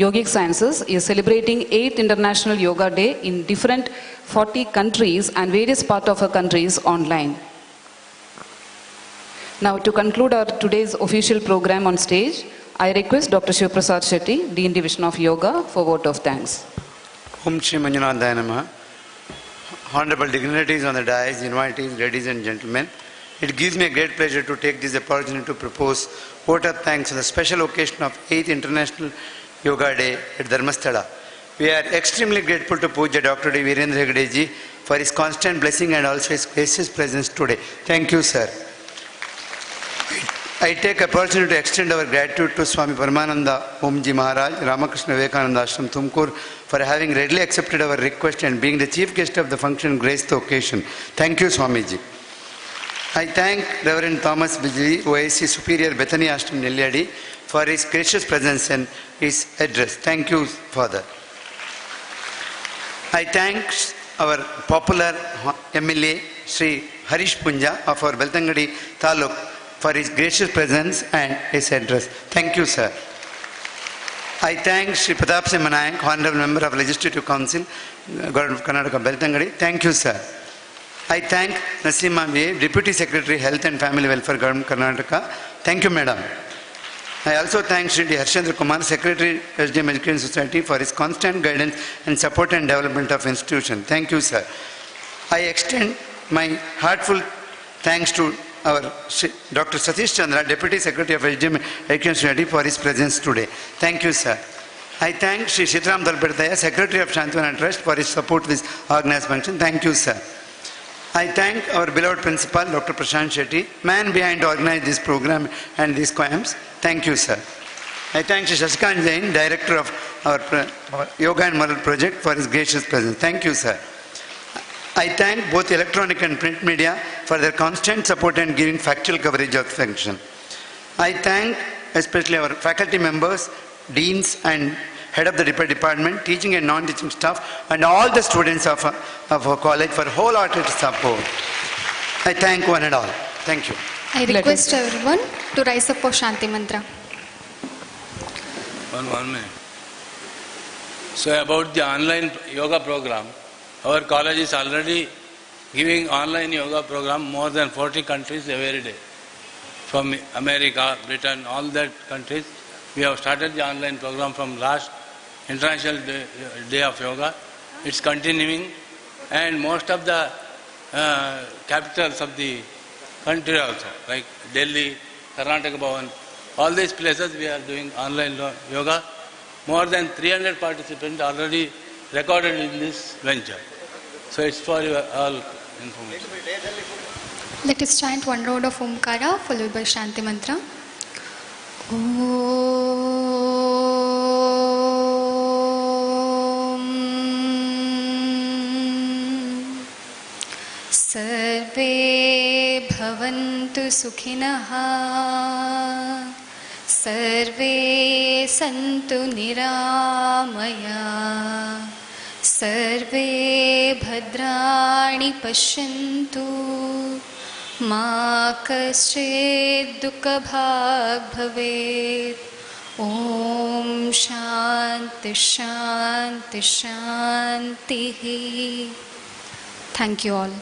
Yogic Sciences is celebrating 8th International Yoga Day in different 40 countries and various parts of our countries online. Now, to conclude our today's official program on stage, I request Dr. Shiv Prasad Shetty, Dean Division of Yoga, for vote of thanks. Om Shri Manjunathaya Namaha. Honorable dignitaries on the dais, invitees, ladies and gentlemen, it gives me a great pleasure to take this opportunity to propose vote of thanks on the special occasion of 8th International Yoga Day at Dharmasthala. We are extremely grateful to Pujya Dr. D. Virendra Ji for his constant blessing and also his gracious presence today. Thank you, sir. I take a opportunity to extend our gratitude to Swami Paramananda Omji Maharaj, Ramakrishna Vivekananda Ashram, Tumkur, for having readily accepted our request and being the chief guest of the function graced the occasion. Thank you, Swamiji. I thank Reverend Thomas Bijli, OIC Superior Bethany Ashram, Nelliyadi, for his gracious presence and his address. Thank you, Father. I thank our popular MLA, Sri Harish Punja of our Belthangady Taluk, for his gracious presence and his address. Thank you, sir. I thank Sri Pratap Singh Manayak, Honorable Member of Legislative Council, Government of Karnataka, Belthangady. Thank you, sir. I thank Nasima V, Deputy Secretary, Health and Family Welfare, Government of Karnataka. Thank you, Madam. I also thank Sri Harshendra Kumar, Secretary, SDM Education Society, for his constant guidance and support and development of institution. Thank you, sir. I extend my heartful thanks to our Dr. Satish Chandra, Deputy Secretary of SDM Education Society, for his presence today. Thank you, sir. I thank Sri Shitram Dalperdaya, Secretary of Shantavana Trust, for his support with organized function. Thank you, sir. I thank our beloved principal, Dr. Prashant Shetty, man behind organizing this program and these camps. Thank you, sir. I thank Sri Shashikant Jain, Director of our Yoga and Moral Project, for his gracious presence. Thank you, sir. I thank both electronic and print media for their constant support and giving factual coverage of the function. I thank especially our faculty members, deans and head of the department, teaching and non-teaching staff, and all the students of our college for wholehearted support. I thank one and all. Thank you. I request everyone to rise up for Shanti Mantra. One minute. So about the online yoga program, our college is already giving online yoga program more than 40 countries every day. From America, Britain, all that countries. We have started the online program from last International Day of Yoga. It's continuing, and most of the capitals of the country also, like Delhi, Karnataka Bhavan, all these places we are doing online yoga. More than 300 participants already recorded in this venture. So it's for your all information. Let us chant one round of Omkara followed by Shanti Mantra. Sarve bhavantu sukhinah, sarve santu niramaya, sarve bhadrani pashyantu, ma kaschid dukha bhag bhavet. Om Shanti Shanti Shanti. Thank you all.